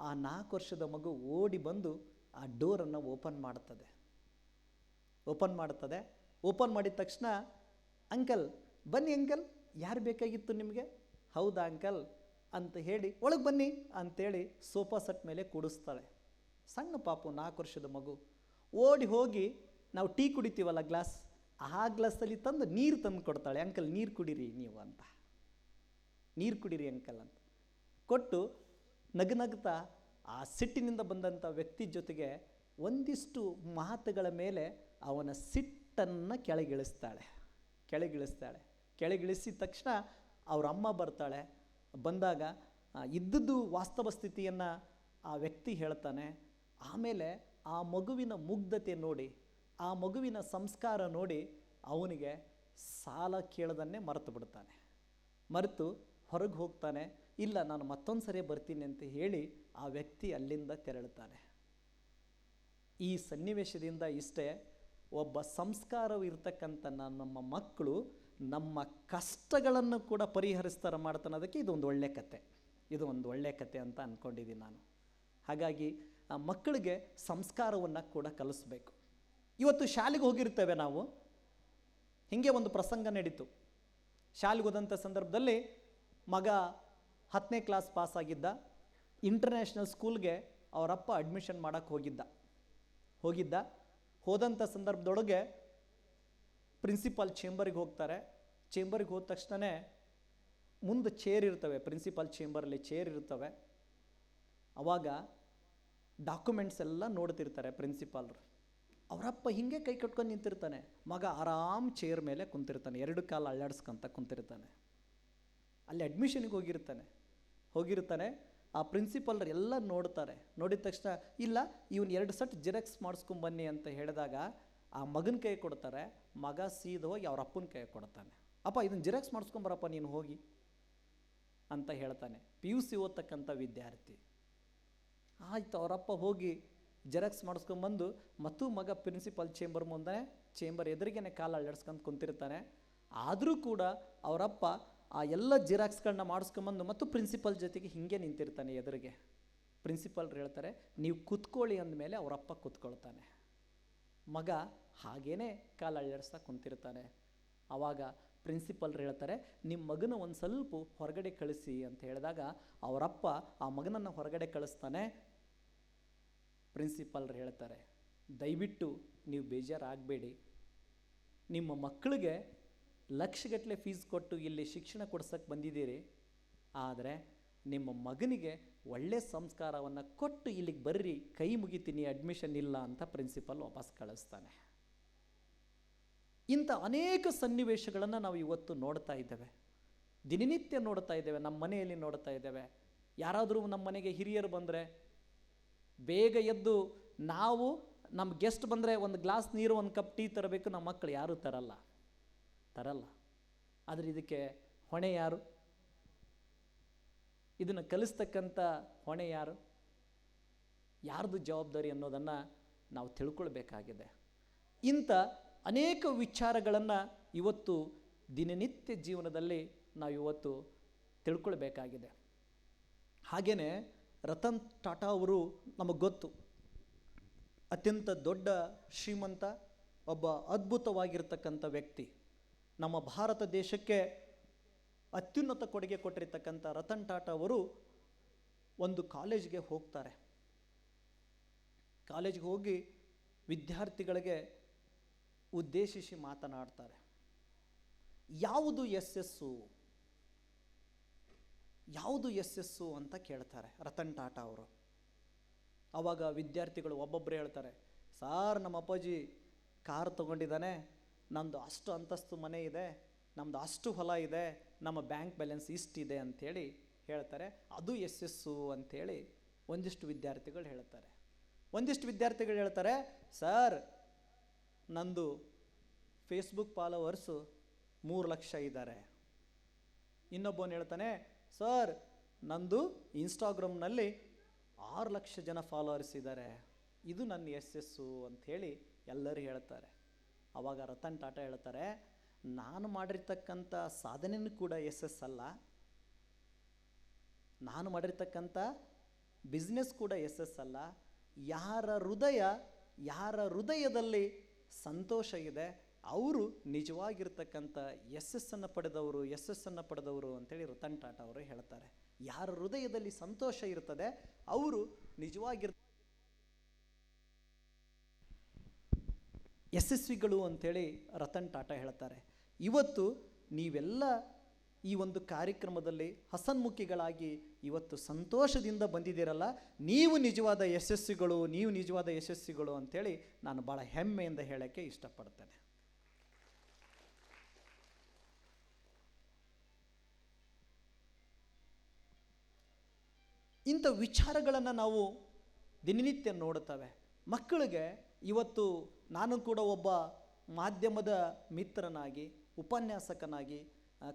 ಆ 4 ವರ್ಷದ ಮಗು ಓಡಿ ಬಂದು ಆ ಡೋರನ್ನು ಓಪನ್ ಮಾಡಿದ ತಕ್ಷಣ, ಅಂಕಲ್ ಬನ್ನಿ ಅಂಕಲ್, ಯಾರು ಬೇಕಾಗಿತ್ತು ನಿಮಗೆ? ಹೌದಾ ಅಂಕಲ್ ಅಂತ ಹೇಳಿ ಒಳಗೆ ಬನ್ನಿ ಅಂಥೇಳಿ ಸೋಫಾ ಸೆಟ್ ಮೇಲೆ ಕೂಡಿಸ್ತಾಳೆ. ಸಣ್ಣ ಪಾಪು 4 ವರ್ಷದ ಮಗು ಓಡಿ ಹೋಗಿ ನಾವು ಟೀ ಕುಡಿತೀವಲ್ಲ ಗ್ಲಾಸ್, ಆ ಗ್ಲಾಸಲ್ಲಿ ತಂದು ನೀರು ತಂದು ಕೊಡ್ತಾಳೆ. ಅಂಕಲ್ ನೀರು ಕುಡೀರಿ ನೀವು ಅಂತ, ನೀರು ಕುಡೀರಿ ಅಂಕಲ್ ಅಂತ ಕೊಟ್ಟು ನಗುತ್ತಾ ಆ ಸಿಟ್ಟಿನಿಂದ ಬಂದಂಥ ವ್ಯಕ್ತಿ ಜೊತೆಗೆ ಒಂದಿಷ್ಟು ಮಾತುಗಳ ಮೇಲೆ ಅವನ ಸಿಟ್ಟನ್ನು ಕೆಳಗಿಳಿಸಿದ ತಕ್ಷಣ ಅವ್ರ ಅಮ್ಮ ಬರ್ತಾಳೆ. ಬಂದಾಗ ಇದ್ದದ್ದು ವಾಸ್ತವ ಸ್ಥಿತಿಯನ್ನು ಆ ವ್ಯಕ್ತಿ ಹೇಳ್ತಾನೆ. ಆಮೇಲೆ ಆ ಮಗುವಿನ ಮುಗ್ಧತೆ ನೋಡಿ, ಆ ಮಗುವಿನ ಸಂಸ್ಕಾರ ನೋಡಿ ಅವನಿಗೆ ಸಾಲ ಕೇಳದನ್ನೇ ಮರೆತು ಹೊರಗೆ ಹೋಗ್ತಾನೆ. ಇಲ್ಲ, ನಾನು ಮತ್ತೊಂದು ಸರಿ ಬರ್ತೀನಿ ಅಂತ ಹೇಳಿ ಆ ವ್ಯಕ್ತಿ ಅಲ್ಲಿಂದ ತೆರಳುತ್ತಾನೆ. ಈ ಸನ್ನಿವೇಶದಿಂದ ಇಷ್ಟೇ, ಒಬ್ಬ ಸಂಸ್ಕಾರವಿರ್ತಕ್ಕಂಥ ನಮ್ಮ ಮಕ್ಕಳು ನಮ್ಮ ಕಷ್ಟಗಳನ್ನು ಕೂಡ ಪರಿಹರಿಸ್ತಾರೆ ಮಾಡ್ತಾನೋದಕ್ಕೆ ಇದೊಂದು ಒಳ್ಳೆ ಕತೆ ಅಂತ ಅಂದ್ಕೊಂಡಿದ್ದೀನಿ ನಾನು. ಹಾಗಾಗಿ ಆ ಮಕ್ಕಳಿಗೆ ಸಂಸ್ಕಾರವನ್ನು ಕೂಡ ಕಲಿಸ್ಬೇಕು. ಇವತ್ತು ಶಾಲೆಗೆ ಹೋಗಿರ್ತೇವೆ ನಾವು. ಹೀಗೆ ಒಂದು ಪ್ರಸಂಗ ನಡೀತು. ಶಾಲೆಗೆ ಹೋದಂಥ ಸಂದರ್ಭದಲ್ಲಿ ಮಗ 10ನೇ ಕ್ಲಾಸ್ ಪಾಸಾಗಿದ್ದ. ಇಂಟರ್ನ್ಯಾಷನಲ್ ಸ್ಕೂಲ್ಗೆ ಅವರಪ್ಪ ಅಡ್ಮಿಷನ್ ಮಾಡೋಕ್ಕೆ ಹೋದಂಥ ಸಂದರ್ಭದೊಳಗೆ ಪ್ರಿನ್ಸಿಪಾಲ್ ಚೇಂಬರಿಗೆ ಹೋಗ್ತಾರೆ. ಚೇಂಬರಿಗೆ ಹೋದ ತಕ್ಷಣ ಮುಂದೆ ಚೇರ್ ಇರ್ತವೆ, ಪ್ರಿನ್ಸಿಪಾಲ್ ಚೇಂಬರಲ್ಲಿ ಚೇರ್ ಇರ್ತವೆ. ಆವಾಗ ಡಾಕ್ಯುಮೆಂಟ್ಸ್ ಎಲ್ಲ ನೋಡ್ತಿರ್ತಾರೆ ಪ್ರಿನ್ಸಿಪಾಲ್ರು. ಅವರಪ್ಪ ಹೀಗೆ ಕೈ ಕಟ್ಕೊಂಡು ನಿಂತಿರ್ತಾನೆ. ಮಗ ಆರಾಮ್ ಚೇರ್ ಮೇಲೆ ಕುಂತಿರ್ತಾನೆ, 2 ಕಾಲು ಅಳ್ಳಾಡ್ಸ್ಕೊಂತ ಕುಂತಿರ್ತಾನೆ. ಅಲ್ಲಿ ಅಡ್ಮಿಷನ್ಗೆ ಹೋಗಿರ್ತಾನೆ. ಆ ಪ್ರಿನ್ಸಿಪಾಲ್ರು ಎಲ್ಲ ನೋಡ್ತಾರೆ. ನೋಡಿದ ತಕ್ಷಣ ಇಲ್ಲ, ಇವನು 2 ಸೆಟ್ ಜಿರಾಕ್ಸ್ ಮಾಡಿಸ್ಕೊಂಬನ್ನಿ ಅಂತ ಹೇಳಿದಾಗ ಆ ಮಗನ ಕೈ ಕೊಡ್ತಾರೆ. ಮಗ ಸೀದ ಹೋಗಿ ಅವ್ರ ಅಪ್ಪನ ಕೈ ಕೊಡ್ತಾನೆ. ಅಪ್ಪ ಇದನ್ನು ಜಿರಾಕ್ಸ್ ಮಾಡಿಸ್ಕೊಂಬರಪ್ಪ ನೀನು ಹೋಗಿ ಅಂತ ಹೇಳ್ತಾನೆ. PUC ಓದ್ತಕ್ಕಂಥ ವಿದ್ಯಾರ್ಥಿ. ಆಯಿತು, ಅವರಪ್ಪ ಹೋಗಿ ಜೆರಾಕ್ಸ್ ಮಾಡಿಸ್ಕೊಂಬಂದು ಮತ್ತು ಮಗ ಪ್ರಿನ್ಸಿಪಾಲ್ ಚೇಂಬರ್ ಎದುರಿಗೇನೆ ಕಾಲು ಅಳ್ಳಾಡ್ಸ್ಕೊಂಡು ಕುಂತಿರ್ತಾನೆ. ಆದರೂ ಕೂಡ ಅವರಪ್ಪ ಆ ಎಲ್ಲ ಜಿರಾಕ್ಸ್ಗಳನ್ನ ಮಾಡಿಸ್ಕೊಂಬಂದು ಮತ್ತು ಪ್ರಿನ್ಸಿಪಲ್ ಜೊತೆಗೆ ಹೀಗೆ ನಿಂತಿರ್ತಾನೆ ಎದುರಿಗೆ. ಪ್ರಿನ್ಸಿಪಾಲ್ರು ಹೇಳ್ತಾರೆ, ನೀವು ಕೂತ್ಕೊಳ್ಳಿ ಅಂದಮೇಲೆ ಅವರಪ್ಪ ಕೂತ್ಕೊಳ್ತಾನೆ. ಮಗ ಹಾಗೇ ಕಾಲು ಅಳ್ಳಾಡಿಸ್ತಾ ಕುಂತಿರ್ತಾನೆ. ಆವಾಗ ಪ್ರಿನ್ಸಿಪಲ್ರು ಹೇಳ್ತಾರೆ, ನಿಮ್ಮ ಮಗನ ಒಂದು ಸ್ವಲ್ಪ ಹೊರಗಡೆ ಕಳಿಸಿ ಅಂತ ಹೇಳಿದಾಗ ಅವರಪ್ಪ ಆ ಮಗನನ್ನು ಹೊರಗಡೆ ಕಳಿಸ್ತಾನೆ. ಪ್ರಿನ್ಸಿಪಾಲ್ರು ಹೇಳ್ತಾರೆ, ದಯವಿಟ್ಟು ನೀವು ಬೇಜಾರಾಗಬೇಡಿ, ನಿಮ್ಮ ಮಕ್ಕಳಿಗೆ ಲಕ್ಷಗಟ್ಟಲೆ ಫೀಸ್ ಕೊಟ್ಟು ಇಲ್ಲಿ ಶಿಕ್ಷಣ ಕೊಡ್ಸೋಕ್ಕೆ ಬಂದಿದ್ದೀರಿ. ಆದರೆ ನಿಮ್ಮ ಮಗನಿಗೆ ಒಳ್ಳೆಯ ಸಂಸ್ಕಾರವನ್ನು ಕೊಟ್ಟು ಇಲ್ಲಿಗೆ ಬರ್ರಿ, ಕೈ ಮುಗಿತೀನಿ, ಅಡ್ಮಿಷನ್ ಇಲ್ಲ ಅಂತ ಪ್ರಿನ್ಸಿಪಲ್ ವಾಪಸ್ ಕಳಿಸ್ತಾನೆ. ಇಂಥ ಅನೇಕ ಸನ್ನಿವೇಶಗಳನ್ನು ನಾವು ಇವತ್ತು ನೋಡ್ತಾ ಇದ್ದೇವೆ, ದಿನನಿತ್ಯ ನೋಡ್ತಾ ಇದ್ದೇವೆ, ನಮ್ಮ ಮನೆಯಲ್ಲಿ ನೋಡ್ತಾ ಇದ್ದೇವೆ. ಯಾರಾದರೂ ನಮ್ಮ ಮನೆಗೆ ಹಿರಿಯರು ಬಂದರೆ ಬೇಗ ಎದ್ದು ನಾವು ನಮ್ಮ ಗೆಸ್ಟ್ ಬಂದರೆ ಒಂದು ಗ್ಲಾಸ್ ನೀರು, ಒಂದು ಕಪ್ ಟೀ ತರಬೇಕು. ನಮ್ಮ ಮಕ್ಕಳು ಯಾರೂ ತರಲ್ಲ. ಆದರೆ ಇದಕ್ಕೆ ಹೊಣೆ ಯಾರು? ಇದನ್ನು ಕಲಿಸ್ತಕ್ಕಂಥ ಹೊಣೆ ಯಾರು? ಯಾರ್ದು ಜವಾಬ್ದಾರಿ ಅನ್ನೋದನ್ನು ನಾವು ತಿಳ್ಕೊಳ್ಬೇಕಾಗಿದೆ. ಇಂಥ ಅನೇಕ ವಿಚಾರಗಳನ್ನು ಇವತ್ತು ದಿನನಿತ್ಯ ಜೀವನದಲ್ಲಿ ನಾವು ಇವತ್ತು ತಿಳ್ಕೊಳ್ಬೇಕಾಗಿದೆ. ಹಾಗೆಯೇ ರತನ್ ಟಾಟಾ ಅವರು ನಮಗೆ ಗೊತ್ತು, ಅತ್ಯಂತ ದೊಡ್ಡ ಶ್ರೀಮಂತ ಒಬ್ಬ ಅದ್ಭುತವಾಗಿರ್ತಕ್ಕಂಥ ವ್ಯಕ್ತಿ. ನಮ್ಮ ಭಾರತ ದೇಶಕ್ಕೆ ಅತ್ಯುನ್ನತ ಕೊಡುಗೆ ಕೊಟ್ಟಿರ್ತಕ್ಕಂಥ ರತನ್ ಟಾಟಾ ಅವರು ಒಂದು ಕಾಲೇಜ್ಗೆ ಹೋಗ್ತಾರೆ. ಕಾಲೇಜ್ಗೆ ಹೋಗಿ ವಿದ್ಯಾರ್ಥಿಗಳಿಗೆ ಉದ್ದೇಶಿಸಿ ಮಾತನಾಡ್ತಾರೆ. ಯಾವುದು ಯಶಸ್ಸು, ಯಾವುದು ಯಶಸ್ಸು ಅಂತ ಕೇಳ್ತಾರೆ ರತನ್ ಟಾಟಾ ಅವರು. ಆವಾಗ ವಿದ್ಯಾರ್ಥಿಗಳು ಒಬ್ಬೊಬ್ಬರೇ ಹೇಳ್ತಾರೆ, ಸಾರ್ ನಮ್ಮ ಅಪ್ಪಾಜಿ ಕಾರ್ ತೊಗೊಂಡಿದ್ದಾನೆ, ನಮ್ಮದು ಅಷ್ಟು ಅಂತಸ್ತು ಮನೆ ಇದೆ, ನಮ್ಮದು ಅಷ್ಟು ಹೊಲ ಇದೆ, ನಮ್ಮ ಬ್ಯಾಂಕ್ ಬ್ಯಾಲೆನ್ಸ್ ಇಷ್ಟಿದೆ ಅಂಥೇಳಿ ಹೇಳ್ತಾರೆ. ಅದು ಯಶಸ್ಸು ಅಂಥೇಳಿ ಒಂದಿಷ್ಟು ವಿದ್ಯಾರ್ಥಿಗಳು ಹೇಳ್ತಾರೆ. ಒಂದಿಷ್ಟು ವಿದ್ಯಾರ್ಥಿಗಳು ಹೇಳ್ತಾರೆ, ಸರ್ ನಂದು ಫೇಸ್ಬುಕ್ ಫಾಲೋವರ್ಸು 3 ಲಕ್ಷ ಇದ್ದಾರೆ. ಇನ್ನೊಬ್ಬನು ಹೇಳ್ತಾನೆ, ಸರ್ ನಂದು ಇನ್ಸ್ಟಾಗ್ರಾಮ್ನಲ್ಲಿ 6 ಲಕ್ಷ ಜನ ಫಾಲೋವರ್ಸ್ ಇದ್ದಾರೆ, ಇದು ನನ್ನ ಯಶಸ್ಸು ಅಂಥೇಳಿ ಎಲ್ಲರೂ ಹೇಳ್ತಾರೆ. ಆವಾಗ ರತನ್ ಟಾಟಾ ಹೇಳ್ತಾರೆ, ನಾನು ಮಾಡಿರ್ತಕ್ಕಂಥ ಸಾಧನೆಯೂ ಕೂಡ ಯಶಸ್ಸಲ್ಲ, ನಾನು ಮಾಡಿರ್ತಕ್ಕಂಥ ಬಿಸ್ನೆಸ್ ಕೂಡ ಯಶಸ್ಸಲ್ಲ. ಯಾರ ಹೃದಯದಲ್ಲಿ ಸಂತೋಷ ಇದೆ ಅವರು ನಿಜವಾಗಿರ್ತಕ್ಕಂಥ ಯಶಸ್ಸನ್ನು ಪಡೆದವರು ಅಂತೇಳಿ ರತನ್ ಟಾಟಾ ಅವರು ಹೇಳ್ತಾರೆ. ಯಾರ ಹೃದಯದಲ್ಲಿ ಸಂತೋಷ ಇರ್ತದೆ ಅವರು ಯಶಸ್ವಿಗಳು ಅಂಥೇಳಿ ರತನ್ ಟಾಟಾ ಹೇಳ್ತಾರೆ. ಇವತ್ತು ನೀವೆಲ್ಲ ಈ ಒಂದು ಕಾರ್ಯಕ್ರಮದಲ್ಲಿ ಹಸನ್ಮುಖಿಗಳಾಗಿ ಇವತ್ತು ಸಂತೋಷದಿಂದ ಬಂದಿದ್ದೀರಲ್ಲ, ನೀವು ನಿಜವಾದ ಯಶಸ್ವಿಗಳು ಅಂಥೇಳಿ ನಾನು ಭಾಳ ಹೆಮ್ಮೆಯಿಂದ ಹೇಳೋಕ್ಕೆ ಇಷ್ಟಪಡ್ತೇನೆ. ಇಂಥ ವಿಚಾರಗಳನ್ನು ನಾವು ದಿನನಿತ್ಯ ನೋಡುತ್ತವೆ. ಮಕ್ಕಳಿಗೆ ಇವತ್ತು ನಾನು ಕೂಡ ಒಬ್ಬ ಮಾಧ್ಯಮದ ಮಿತ್ರನಾಗಿ, ಉಪನ್ಯಾಸಕನಾಗಿ,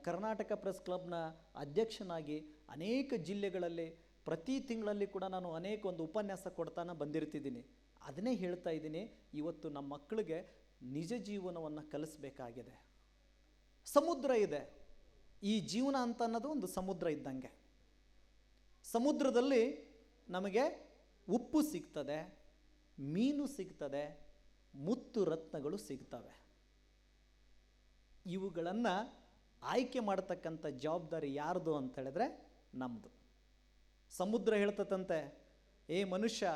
ಕರ್ನಾಟಕ ಪ್ರೆಸ್ ಕ್ಲಬ್ನ ಅಧ್ಯಕ್ಷನಾಗಿ ಅನೇಕ ಜಿಲ್ಲೆಗಳಲ್ಲಿ ಪ್ರತಿ ತಿಂಗಳಲ್ಲಿ ಕೂಡ ನಾನು ಅನೇಕ ಒಂದು ಉಪನ್ಯಾಸ ಕೊಡ್ತಾನೆ ಬಂದಿರ್ತಿದ್ದೀನಿ. ಅದನ್ನೇ ಹೇಳ್ತಾ ಇದ್ದೀನಿ, ಇವತ್ತು ನಮ್ಮ ಮಕ್ಕಳಿಗೆ ನಿಜ ಜೀವನವನ್ನು ಕಲಿಸ್ಬೇಕಾಗಿದೆ. ಸಮುದ್ರ ಇದೆ, ಈ ಜೀವನ ಅಂತ ಅನ್ನೋದು ಒಂದು ಸಮುದ್ರ ಇದ್ದಂಗೆ. ಸಮುದ್ರದಲ್ಲಿ ನಮಗೆ ಉಪ್ಪು ಸಿಗ್ತದೆ, ಮೀನು ಸಿಗ್ತದೆ, ಮುತ್ತು ರತ್ನಗಳು ಸಿಗ್ತವೆ. ಇವುಗಳನ್ನು ಆಯ್ಕೆ ಮಾಡತಕ್ಕಂಥ ಜವಾಬ್ದಾರಿ ಯಾರ್ದು ಅಂತ ಹೇಳಿದ್ರೆ ನಮ್ಮದು. ಸಮುದ್ರ ಹೇಳ್ತದಂತೆ, ಏ ಮನುಷ್ಯ,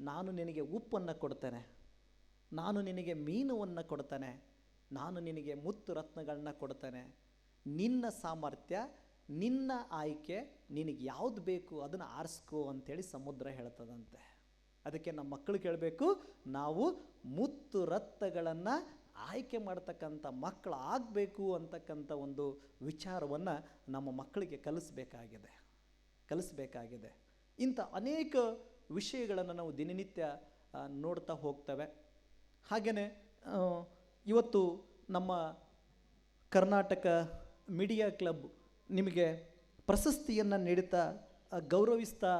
ನಾನು ನಿನಗೆ ಉಪ್ಪನ್ನು ಕೊಡ್ತೇನೆ, ನಾನು ನಿನಗೆ ಮೀನುವನ್ನು ಕೊಡ್ತೇನೆ, ನಾನು ನಿನಗೆ ಮುತ್ತು ರತ್ನಗಳನ್ನ ಕೊಡ್ತೇನೆ, ನಿನ್ನ ಸಾಮರ್ಥ್ಯ, ನಿನ್ನ ಆಯ್ಕೆ, ನಿನಗೆ ಯಾವುದು ಬೇಕು ಅದನ್ನು ಆರಿಸ್ಕೋ ಅಂಥೇಳಿ ಸಮುದ್ರ ಹೇಳ್ತದಂತೆ. ಅದಕ್ಕೆ ನಮ್ಮ ಮಕ್ಕಳು ಕೇಳಬೇಕು, ನಾವು ಮುತ್ತು ರತ್ನಗಳನ್ನು ಆಯ್ಕೆ ಮಾಡ್ತಕ್ಕಂಥ ಮಕ್ಕಳು ಆಗಬೇಕು ಅಂತಕ್ಕಂಥ ಒಂದು ವಿಚಾರವನ್ನು ನಮ್ಮ ಮಕ್ಕಳಿಗೆ ಕಲಿಸ್ಬೇಕಾಗಿದೆ. ಇಂಥ ಅನೇಕ ವಿಷಯಗಳನ್ನು ನಾವು ದಿನನಿತ್ಯ ನೋಡ್ತಾ ಹೋಗ್ತೇವೆ. ಹಾಗೆಯೇ ಇವತ್ತು ನಮ್ಮ ಕರ್ನಾಟಕ ಮೀಡಿಯಾ ಕ್ಲಬ್ ನಿಮಗೆ ಪ್ರಶಸ್ತಿಯನ್ನು ನೀಡುತ್ತಾ ಗೌರವಿಸ್ತಾ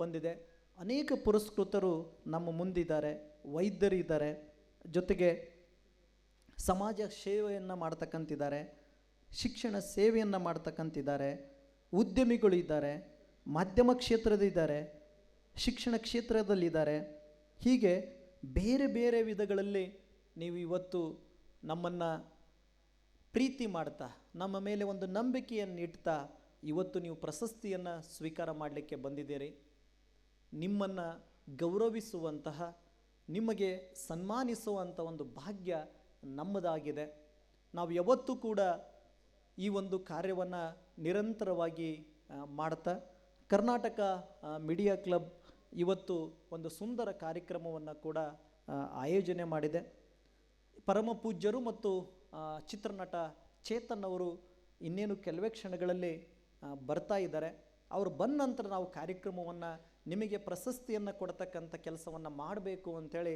ಬಂದಿದೆ. ಅನೇಕ ಪುರಸ್ಕೃತರು ನಮ್ಮ ಮುಂದಿದ್ದಾರೆ, ವೈದ್ಯರಿದ್ದಾರೆ, ಜೊತೆಗೆ ಸಮಾಜ ಸೇವೆಯನ್ನು ಮಾಡ್ತಕ್ಕಂತಿದ್ದಾರೆ, ಶಿಕ್ಷಣ ಸೇವೆಯನ್ನು ಮಾಡ್ತಕ್ಕಂತಿದ್ದಾರೆ, ಉದ್ಯಮಿಗಳು ಇದ್ದಾರೆ, ಮಾಧ್ಯಮ ಕ್ಷೇತ್ರದಿದ್ದಾರೆ, ಶಿಕ್ಷಣ ಕ್ಷೇತ್ರದಲ್ಲಿದ್ದಾರೆ. ಹೀಗೆ ಬೇರೆ ಬೇರೆ ವಿಧಗಳಲ್ಲಿ ನೀವು ಇವತ್ತು ನಮ್ಮನ್ನು ಪ್ರೀತಿ ಮಾಡ್ತಾ, ನಮ್ಮ ಮೇಲೆ ಒಂದು ನಂಬಿಕೆಯನ್ನು ಇಡ್ತಾ ಇವತ್ತು ನೀವು ಪ್ರಶಸ್ತಿಯನ್ನು ಸ್ವೀಕಾರ ಮಾಡಲಿಕ್ಕೆ ಬಂದಿದ್ದೀರಿ. ನಿಮ್ಮನ್ನು ಗೌರವಿಸುವಂತಹ, ನಿಮಗೆ ಸನ್ಮಾನಿಸುವಂಥ ಒಂದು ಭಾಗ್ಯ ನಮ್ಮದಾಗಿದೆ. ನಾವು ಯಾವತ್ತೂ ಕೂಡ ಈ ಒಂದು ಕಾರ್ಯವನ್ನು ನಿರಂತರವಾಗಿ ಮಾಡ್ತಾ ಕರ್ನಾಟಕ ಮೀಡಿಯಾ ಕ್ಲಬ್ ಇವತ್ತು ಒಂದು ಸುಂದರ ಕಾರ್ಯಕ್ರಮವನ್ನು ಕೂಡ ಆಯೋಜನೆ ಮಾಡಿದೆ. ಪರಮ ಪೂಜ್ಯರು ಮತ್ತು ಚಿತ್ರನಟ ಚೇತನ್ ಅವರು ಇನ್ನೇನು ಕೆಲವೇ ಕ್ಷಣಗಳಲ್ಲಿ ಬರ್ತಾ ಇದ್ದಾರೆ. ಅವರು ಬಂದ ನಂತರ ನಾವು ಕಾರ್ಯಕ್ರಮವನ್ನು ನಿಮಗೆ ಪ್ರಶಸ್ತಿಯನ್ನು ಕೊಡ್ತಕ್ಕಂಥ ಕೆಲಸವನ್ನು ಮಾಡಬೇಕು ಅಂಥೇಳಿ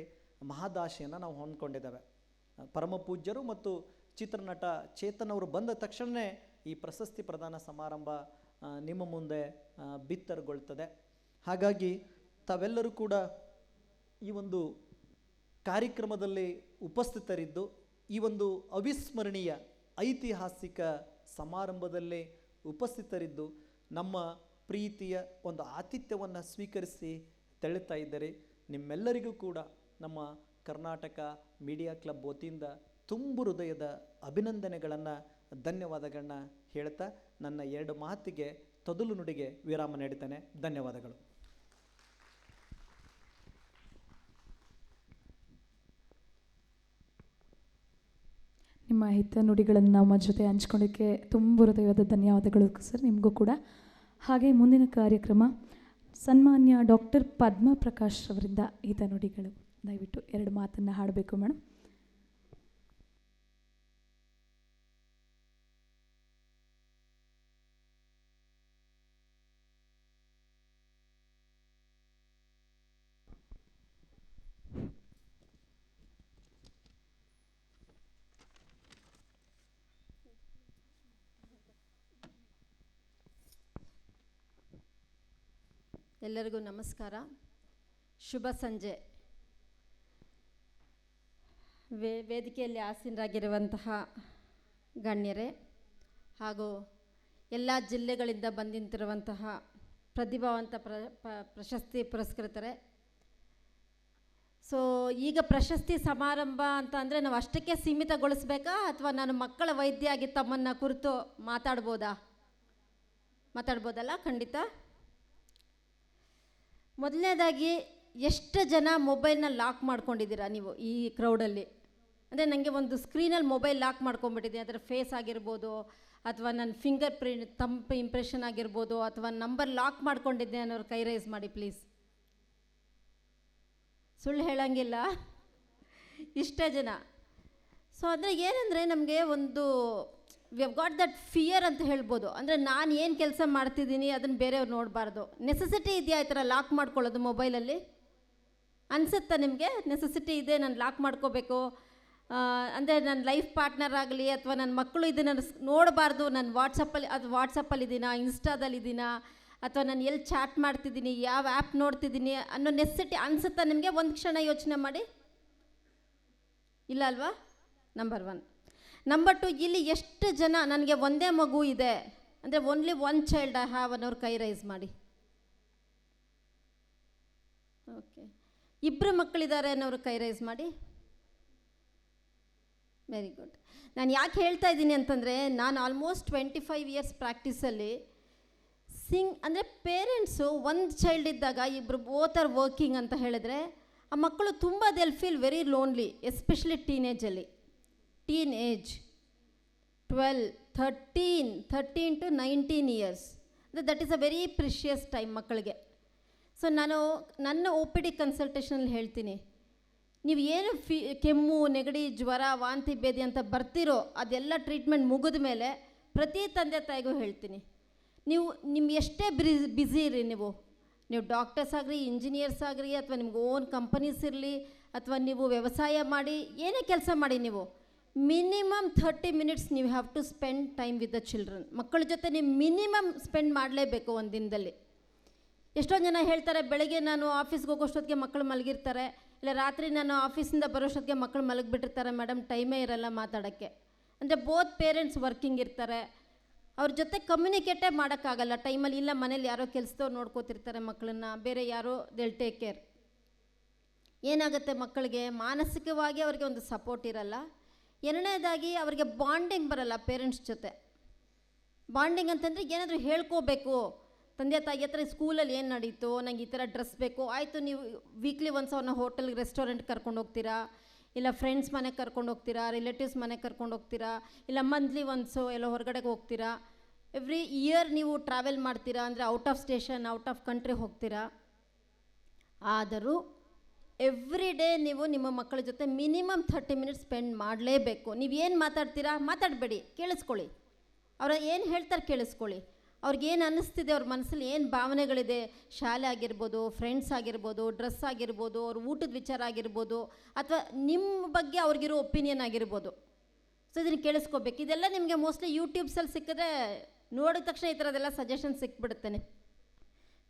ಮಹದಾಶೆಯನ್ನು ನಾವು ಹೊಂದ್ಕೊಂಡಿದ್ದೇವೆ. ಪರಮ ಪೂಜ್ಯರು ಮತ್ತು ಚಿತ್ರನಟ ಚೇತನ್ ಅವರು ಬಂದ ತಕ್ಷಣವೇ ಈ ಪ್ರಶಸ್ತಿ ಪ್ರದಾನ ಸಮಾರಂಭ ನಿಮ್ಮ ಮುಂದೆ ಬಿತ್ತರಗೊಳ್ತದೆ. ಹಾಗಾಗಿ ತಾವೆಲ್ಲರೂ ಕೂಡ ಈ ಒಂದು ಕಾರ್ಯಕ್ರಮದಲ್ಲಿ ಉಪಸ್ಥಿತರಿದ್ದು ಈ ಒಂದು ಅವಿಸ್ಮರಣೀಯ ಐತಿಹಾಸಿಕ ಸಮಾರಂಭದಲ್ಲಿ ಉಪಸ್ಥಿತರಿದ್ದು ನಮ್ಮ ಪ್ರೀತಿಯ ಒಂದು ಆತಿಥ್ಯವನ್ನು ಸ್ವೀಕರಿಸಿ ತೆರಳುತ್ತಾ ಇದ್ದಾರೆ. ನಿಮ್ಮೆಲ್ಲರಿಗೂ ಕೂಡ ನಮ್ಮ ಕರ್ನಾಟಕ ಮೀಡಿಯಾ ಕ್ಲಬ್ ವತಿಯಿಂದ ತುಂಬು ಹೃದಯದ ಅಭಿನಂದನೆಗಳನ್ನು ಧನ್ಯವಾದಗಳನ್ನ ಹೇಳ್ತಾ ನನ್ನ 2 ಮಾತಿಗೆ ತೊದಲು ನುಡಿಗೆ ವಿರಾಮ ನೀಡುತ್ತೇನೆ. ಧನ್ಯವಾದಗಳು. ನಿಮ್ಮ ಹಿತ ನುಡಿಗಳನ್ನು ನಮ್ಮ ಜೊತೆ ಹಂಚ್ಕೊಳ್ಳೋಕ್ಕೆ ತುಂಬ ಹೃದಯದ ಧನ್ಯವಾದಗಳು ಸರ್, ನಿಮಗೂ ಕೂಡ. ಹಾಗೆ ಮುಂದಿನ ಕಾರ್ಯಕ್ರಮ ಸನ್ಮಾನ್ಯ ಡಾಕ್ಟರ್ ಪದ್ಮ ಪ್ರಕಾಶ್ ಅವರಿಂದ ಹಿತ ನುಡಿಗಳು. ದಯವಿಟ್ಟು 2 ಮಾತನ್ನು ಹಾಡಬೇಕು ಮೇಡಮ್. ಎಲ್ಲರಿಗೂ ನಮಸ್ಕಾರ, ಶುಭ ಸಂಜೆ. ವೇದಿಕೆಯಲ್ಲಿ ಆಸೀನರಾಗಿರುವಂತಹ ಗಣ್ಯರೇ ಹಾಗೂ ಎಲ್ಲ ಜಿಲ್ಲೆಗಳಿಂದ ಬಂದಿಂತಿರುವಂತಹ ಪ್ರತಿಭಾವಂತ ಪ್ರಶಸ್ತಿ ಪುರಸ್ಕೃತರೆ. ಸೊ ಈಗ ಪ್ರಶಸ್ತಿ ಸಮಾರಂಭ ಅಂತ ಅಂದರೆ ನಾವು ಅಷ್ಟಕ್ಕೆ ಸೀಮಿತಗೊಳಿಸ್ಬೇಕಾ ಅಥವಾ ನಾನು ಮಕ್ಕಳ ವೈದ್ಯ ಆಗಿ ತಮ್ಮನ್ನು ಕುರಿತು ಮಾತಾಡ್ಬೋದಲ್ಲ? ಖಂಡಿತ. ಮೊದಲನೇದಾಗಿ, ಎಷ್ಟು ಜನ ಮೊಬೈಲ್ನ ಲಾಕ್ ಮಾಡ್ಕೊಂಡಿದ್ದೀರಾ ನೀವು ಈ ಕ್ರೌಡಲ್ಲಿ? ಅಂದರೆ ನನಗೆ ಒಂದು ಸ್ಕ್ರೀನಲ್ಲಿ ಮೊಬೈಲ್ ಲಾಕ್ ಮಾಡ್ಕೊಂಡ್ಬಿಟ್ಟಿದೆ, ಅದರ ಫೇಸ್ ಆಗಿರ್ಬೋದು ಅಥವಾ ನನ್ನ ಫಿಂಗರ್ ಪ್ರಿಂಟ್ ತಂಪ್ ಇಂಪ್ರೆಷನ್ ಆಗಿರ್ಬೋದು ಅಥವಾ ನಂಬರ್ ಲಾಕ್ ಮಾಡ್ಕೊಂಡಿದ್ದೆ ಅನ್ನೋರು ಕೈ ರೈಸ್ ಮಾಡಿ ಪ್ಲೀಸ್. ಸುಳ್ಳು ಹೇಳೋಂಗಿಲ್ಲ, ಇಷ್ಟೇ ಜನ. ಸೊ ಅಂದರೆ ಏನಂದರೆ ನಮಗೆ ಒಂದು we have got that fear ಅಂತ ಹೇಳ್ಬೋದು. ಅಂದರೆ ನಾನು ಏನು ಕೆಲಸ ಮಾಡ್ತಿದ್ದೀನಿ ಅದನ್ನು ಬೇರೆಯವ್ರು ನೋಡಬಾರ್ದು. ನೆಸೆಸಿಟಿ ಇದೆಯಾ ಈ ಥರ ಲಾಕ್ ಮಾಡ್ಕೊಳ್ಳೋದು ಮೊಬೈಲಲ್ಲಿ? ಅನಿಸುತ್ತಾ ನಿಮಗೆ ನೆಸೆಸಿಟಿ ಇದೆ, ನಾನು ಲಾಕ್ ಮಾಡ್ಕೋಬೇಕು ಅಂದರೆ ನನ್ನ ಲೈಫ್ ಪಾರ್ಟ್ನರ್ ಆಗಲಿ ಅಥವಾ ನನ್ನ ಮಕ್ಕಳು ಇದನ್ನು ನೋಡಬಾರ್ದು, ನಾನು ವಾಟ್ಸಪ್ಪಲ್ಲಿದ್ದೀನಾ, ಇನ್ಸ್ಟಾದಲ್ಲಿದ್ದೀನಾ, ಅಥವಾ ನಾನು ಎಲ್ಲಿ ಚಾಟ್ ಮಾಡ್ತಿದ್ದೀನಿ, ಯಾವ ಆ್ಯಪ್ ನೋಡ್ತಿದ್ದೀನಿ ಅನ್ನೋ ನೆಸೆಸಿಟಿ ಅನಿಸುತ್ತಾ ನಿಮಗೆ? ಒಂದು ಕ್ಷಣ ಯೋಚನೆ ಮಾಡಿ. ಇಲ್ಲ ಅಲ್ವಾ? ನಂಬರ್ 1. ನಂಬರ್ 2, ಇಲ್ಲಿ ಎಷ್ಟು ಜನ ನನಗೆ ಒಂದೇ ಮಗು ಇದೆ ಅಂದರೆ ಓನ್ಲಿ 1 ಚೈಲ್ಡ್ ಐ ಹ್ಯಾವ್ ಅನ್ನೋರು ಕೈ ರೈಸ್ ಮಾಡಿ. ಓಕೆ, 2 ಮಕ್ಕಳಿದ್ದಾರೆ ಅನ್ನೋರು ಕೈ ರೈಸ್ ಮಾಡಿ. Very good. ನಾನು ಯಾಕೆ ಹೇಳ್ತಾ ಇದ್ದೀನಿ ಅಂತಂದರೆ, ನಾನು ಆಲ್ಮೋಸ್ಟ್ 25 ಇಯರ್ಸ್ ಪ್ರಾಕ್ಟೀಸಲ್ಲಿ ಅಂದರೆ ಪೇರೆಂಟ್ಸು 1 ಚೈಲ್ಡ್ ಇದ್ದಾಗ ಇಬ್ಬರು ಬೋತ್ ಆರ್ ವರ್ಕಿಂಗ್ ಅಂತ ಹೇಳಿದ್ರೆ ಆ ಮಕ್ಕಳು ತುಂಬ they'll feel very lonely, especially teenage 12, 13 to 19 years. That is a very precious time ಮಕ್ಕಳಿಗೆ. ಸೊ ನಾನು ನನ್ನ OPD ಕನ್ಸಲ್ಟೇಷನಲ್ಲಿ ಹೇಳ್ತೀನಿ, ನೀವು ಏನು ಕೆಮ್ಮು, ನೆಗಡಿ, ಜ್ವರ, ವಾಂತಿ ಭೇದಿ ಅಂತ ಬರ್ತಿರೋ ಅದೆಲ್ಲ ಟ್ರೀಟ್ಮೆಂಟ್ ಮುಗಿದ ಮೇಲೆ ಪ್ರತಿ ತಂದೆ ತಾಯಿಗೂ ಹೇಳ್ತೀನಿ, ನೀವು ಎಷ್ಟೇ ಬ್ಯುಸಿ ಇರಿ, ನೀವು ಡಾಕ್ಟರ್ಸ್ ಆಗಿರಿ, ಇಂಜಿನಿಯರ್ಸ್ ಆಗಿರಿ, ಅಥವಾ ನಿಮ್ಗೆ ಓನ್ ಕಂಪನೀಸ್ ಇರಲಿ, ಅಥವಾ ನೀವು ವ್ಯವಸಾಯ ಮಾಡಿ, ಏನೇ ಕೆಲಸ ಮಾಡಿ, ನೀವು ಮಿನಿಮಮ್ 30 minutes ನೀವು have to spend time with the children. ಮಕ್ಕಳ ಜೊತೆ ನೀವು ಮಿನಿಮಮ್ ಸ್ಪೆಂಡ್ ಮಾಡಲೇಬೇಕು ಒಂದು ದಿನದಲ್ಲಿ. ಎಷ್ಟೊಂದು ಜನ ಹೇಳ್ತಾರೆ, ಬೆಳಗ್ಗೆ ನಾನು ಆಫೀಸ್ಗೆ ಹೋಗೋಷ್ಟೊತ್ತಿಗೆ ಮಕ್ಕಳು ಮಲಗಿರ್ತಾರೆ, ಇಲ್ಲ ರಾತ್ರಿ ನಾನು ಆಫೀಸಿಂದ ಬರೋಷ್ಟೊತ್ತಿಗೆ ಮಕ್ಕಳು ಮಲಗಿಬಿಟ್ಟಿರ್ತಾರೆ ಮೇಡಮ್, ಟೈಮೇ ಇರಲ್ಲ ಮಾತಾಡೋಕ್ಕೆ. ಅಂದರೆ ಬೋತ್ ಪೇರೆಂಟ್ಸ್ ವರ್ಕಿಂಗ್ ಇರ್ತಾರೆ, ಅವ್ರ ಜೊತೆ ಕಮ್ಯುನಿಕೇಟೇ ಮಾಡೋಕ್ಕಾಗಲ್ಲ ಟೈಮಲ್ಲಿ. ಇಲ್ಲ ಮನೇಲಿ ಯಾರೋ ಕೆಲಸದವ್ರು ನೋಡ್ಕೋತಿರ್ತಾರೆ ಮಕ್ಕಳನ್ನ, ಬೇರೆ ಯಾರೋ ದೇಲ್ ಟೇಕ್ ಕೇರ್. ಏನಾಗುತ್ತೆ, ಮಕ್ಕಳಿಗೆ ಮಾನಸಿಕವಾಗಿ ಅವ್ರಿಗೆ ಒಂದು ಸಪೋರ್ಟ್ ಇರಲ್ಲ. ಎರಡನೇದಾಗಿ ಅವ್ರಿಗೆ ಬಾಂಡಿಂಗ್ ಬರಲ್ಲ ಪೇರೆಂಟ್ಸ್ ಜೊತೆ. ಬಾಂಡಿಂಗ್ ಅಂತಂದರೆ ಏನಾದರೂ ಹೇಳ್ಕೋಬೇಕು ತಂದೆ ತಾಯಿ ಹತ್ರ, ಸ್ಕೂಲಲ್ಲಿ ಏನು ನಡೀತು, ನಂಗೆ ಈ ಥರ ಡ್ರೆಸ್ ಬೇಕು, ಆಯಿತು ನೀವು ವೀಕ್ಲಿ ಒನ್ಸ್ ಅವ್ರನ್ನ ಹೋಟೆಲ್ಗೆ, ರೆಸ್ಟೋರೆಂಟ್ಗೆ ಕರ್ಕೊಂಡು ಹೋಗ್ತೀರಾ, ಇಲ್ಲ ಫ್ರೆಂಡ್ಸ್ ಮನೆಗೆ ಕರ್ಕೊಂಡು ಹೋಗ್ತೀರಾ, ರಿಲೇಟಿವ್ಸ್ ಮನೆಗೆ ಕರ್ಕೊಂಡು ಹೋಗ್ತೀರಾ, ಇಲ್ಲ ಮಂತ್ಲಿ ಒನ್ಸು ಎಲ್ಲ ಹೊರಗಡೆಗೆ ಹೋಗ್ತೀರಾ, ಎವ್ರಿ ಇಯರ್ ನೀವು ಟ್ರಾವೆಲ್ ಮಾಡ್ತೀರಾ, ಅಂದರೆ out of station, out of country ಹೋಗ್ತೀರಾ. ಆದರೂ ಎವ್ರಿ ಡೇ ನೀವು ನಿಮ್ಮ ಮಕ್ಕಳ ಜೊತೆ ಮಿನಿಮಮ್ 30 minutes ಸ್ಪೆಂಡ್ ಮಾಡಲೇಬೇಕು. ನೀವೇನು ಮಾತಾಡ್ತೀರಾ ಮಾತಾಡಬೇಡಿ, ಕೇಳಿಸ್ಕೊಳ್ಳಿ. ಅವ್ರು ಏನು ಹೇಳ್ತಾರೆ ಕೇಳಿಸ್ಕೊಳ್ಳಿ. ಅವ್ರಿಗೇನು ಅನ್ನಿಸ್ತಿದೆ, ಅವ್ರ ಮನಸ್ಸಲ್ಲಿ ಏನು ಭಾವನೆಗಳಿದೆ, ಶಾಲೆ ಆಗಿರ್ಬೋದು, ಫ್ರೆಂಡ್ಸ್ ಆಗಿರ್ಬೋದು, ಡ್ರೆಸ್ ಆಗಿರ್ಬೋದು, ಅವ್ರ ಊಟದ ವಿಚಾರ ಆಗಿರ್ಬೋದು, ಅಥವಾ ನಿಮ್ಮ ಬಗ್ಗೆ ಅವ್ರಿಗಿರೋ ಒಪಿನಿಯನ್ ಆಗಿರ್ಬೋದು. ಸೊ ಇದನ್ನು ಕೇಳಿಸ್ಕೋಬೇಕು. ಇದೆಲ್ಲ ನಿಮಗೆ ಮೋಸ್ಟ್ಲಿ ಯೂಟ್ಯೂಬ್ಸಲ್ಲಿ ಸಿಕ್ಕಿದ್ರೆ ನೋಡಿದ ತಕ್ಷಣ ಈ ಥರದ್ದೆಲ್ಲ ಸಜೆಷನ್ ಸಿಕ್ಬಿಡುತ್ತೇನೆ.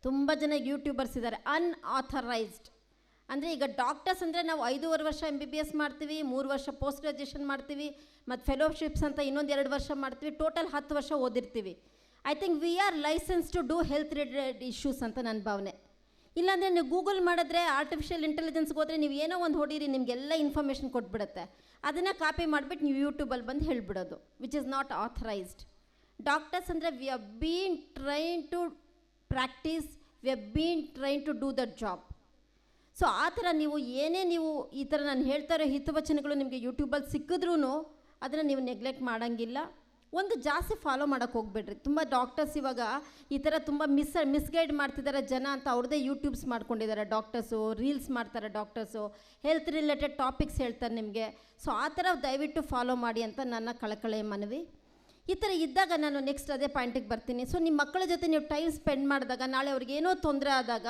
ತುಂಬ ಜನ ಯೂಟ್ಯೂಬರ್ಸ್ ಇದ್ದಾರೆ ಅನ್ಆಥರೈಸ್ಡ್. ಅಂದರೆ ಈಗ ಡಾಕ್ಟರ್ಸ್ ಅಂದರೆ ನಾವು 5.5 ವರ್ಷ MBBS ಮಾಡ್ತೀವಿ, 3 ವರ್ಷ ಪೋಸ್ಟ್ ಗ್ರ್ಯಾಜುಯೇಷನ್ ಮಾಡ್ತೀವಿ, ಮತ್ತು ಫೆಲೋಶಿಪ್ಸ್ ಅಂತ ಇನ್ನೊಂದು 2 ವರ್ಷ ಮಾಡ್ತೀವಿ, ಟೋಟಲ್ 10 ವರ್ಷ ಓದಿರ್ತೀವಿ. I think we are licence to do health related issues ಅಂತ ನನ್ನ ಭಾವನೆ. ಇಲ್ಲಾಂದರೆ ನೀವು ಗೂಗಲ್ ಮಾಡಿದ್ರೆ ಆರ್ಟಿಫಿಷಿಯಲ್ ಇಂಟೆಲಿಜೆನ್ಸ್ಗೆ ಹೋದರೆ ನೀವು ಏನೋ ಒಂದು ಹೊಡೀರಿ ನಿಮಗೆಲ್ಲ ಇನ್ಫಾರ್ಮೇಷನ್ ಕೊಟ್ಬಿಡುತ್ತೆ. ಅದನ್ನು ಕಾಪಿ ಮಾಡಿಬಿಟ್ಟು ನೀವು ಯೂಟ್ಯೂಬಲ್ಲಿ ಬಂದು ಹೇಳಿಬಿಡೋದು, which is not authorised. Doctors ಅಂದರೆ we have been train to practise, we have been train to do the job. So ಆ ಥರ ನೀವು ಏನೇ ನೀವು ಈ ಥರ ನಾನು ಹೇಳ್ತಾ ಇರೋ ಹಿತವಚನಗಳು ನಿಮಗೆ ಯೂಟ್ಯೂಬಲ್ಲಿ ಸಿಕ್ಕಿದ್ರೂ ಅದನ್ನು ನೀವು ನೆಗ್ಲೆಕ್ಟ್ ಮಾಡೋಂಗಿಲ್ಲ. ಒಂದು ಜಾಸ್ತಿ ಫಾಲೋ ಮಾಡೋಕ್ಕೆ ಹೋಗ್ಬೇಡ್ರಿ. ತುಂಬ ಡಾಕ್ಟರ್ಸ್ ಇವಾಗ ಈ ಥರ ತುಂಬ ಮಿಸ್ಗೈಡ್ ಮಾಡ್ತಿದ್ದಾರೆ ಜನ ಅಂತ ಅವ್ರದ್ದೇ ಯೂಟ್ಯೂಬ್ಸ್ ಮಾಡ್ಕೊಂಡಿದ್ದಾರೆ ಡಾಕ್ಟರ್ಸು, ರೀಲ್ಸ್ ಮಾಡ್ತಾರೆ ಡಾಕ್ಟರ್ಸು, ಹೆಲ್ತ್ ರಿಲೇಟೆಡ್ ಟಾಪಿಕ್ಸ್ ಹೇಳ್ತಾರೆ ನಿಮಗೆ. ಸೊ ಆ ಥರ ದಯವಿಟ್ಟು ಫಾಲೋ ಮಾಡಿ ಅಂತ ನನ್ನ ಕಳಕಳೆಯ ಮನವಿ. ಈ ಥರ ಇದ್ದಾಗ ನಾನು ನೆಕ್ಸ್ಟ್ ಅದೇ ಪಾಯಿಂಟಿಗೆ ಬರ್ತೀನಿ. ಸೊ ನಿಮ್ಮ ಮಕ್ಕಳ ಜೊತೆ ನೀವು ಟೈಮ್ ಸ್ಪೆಂಡ್ ಮಾಡಿದಾಗ ನಾಳೆ ಅವ್ರಿಗೆ ಏನೋ ತೊಂದರೆ ಆದಾಗ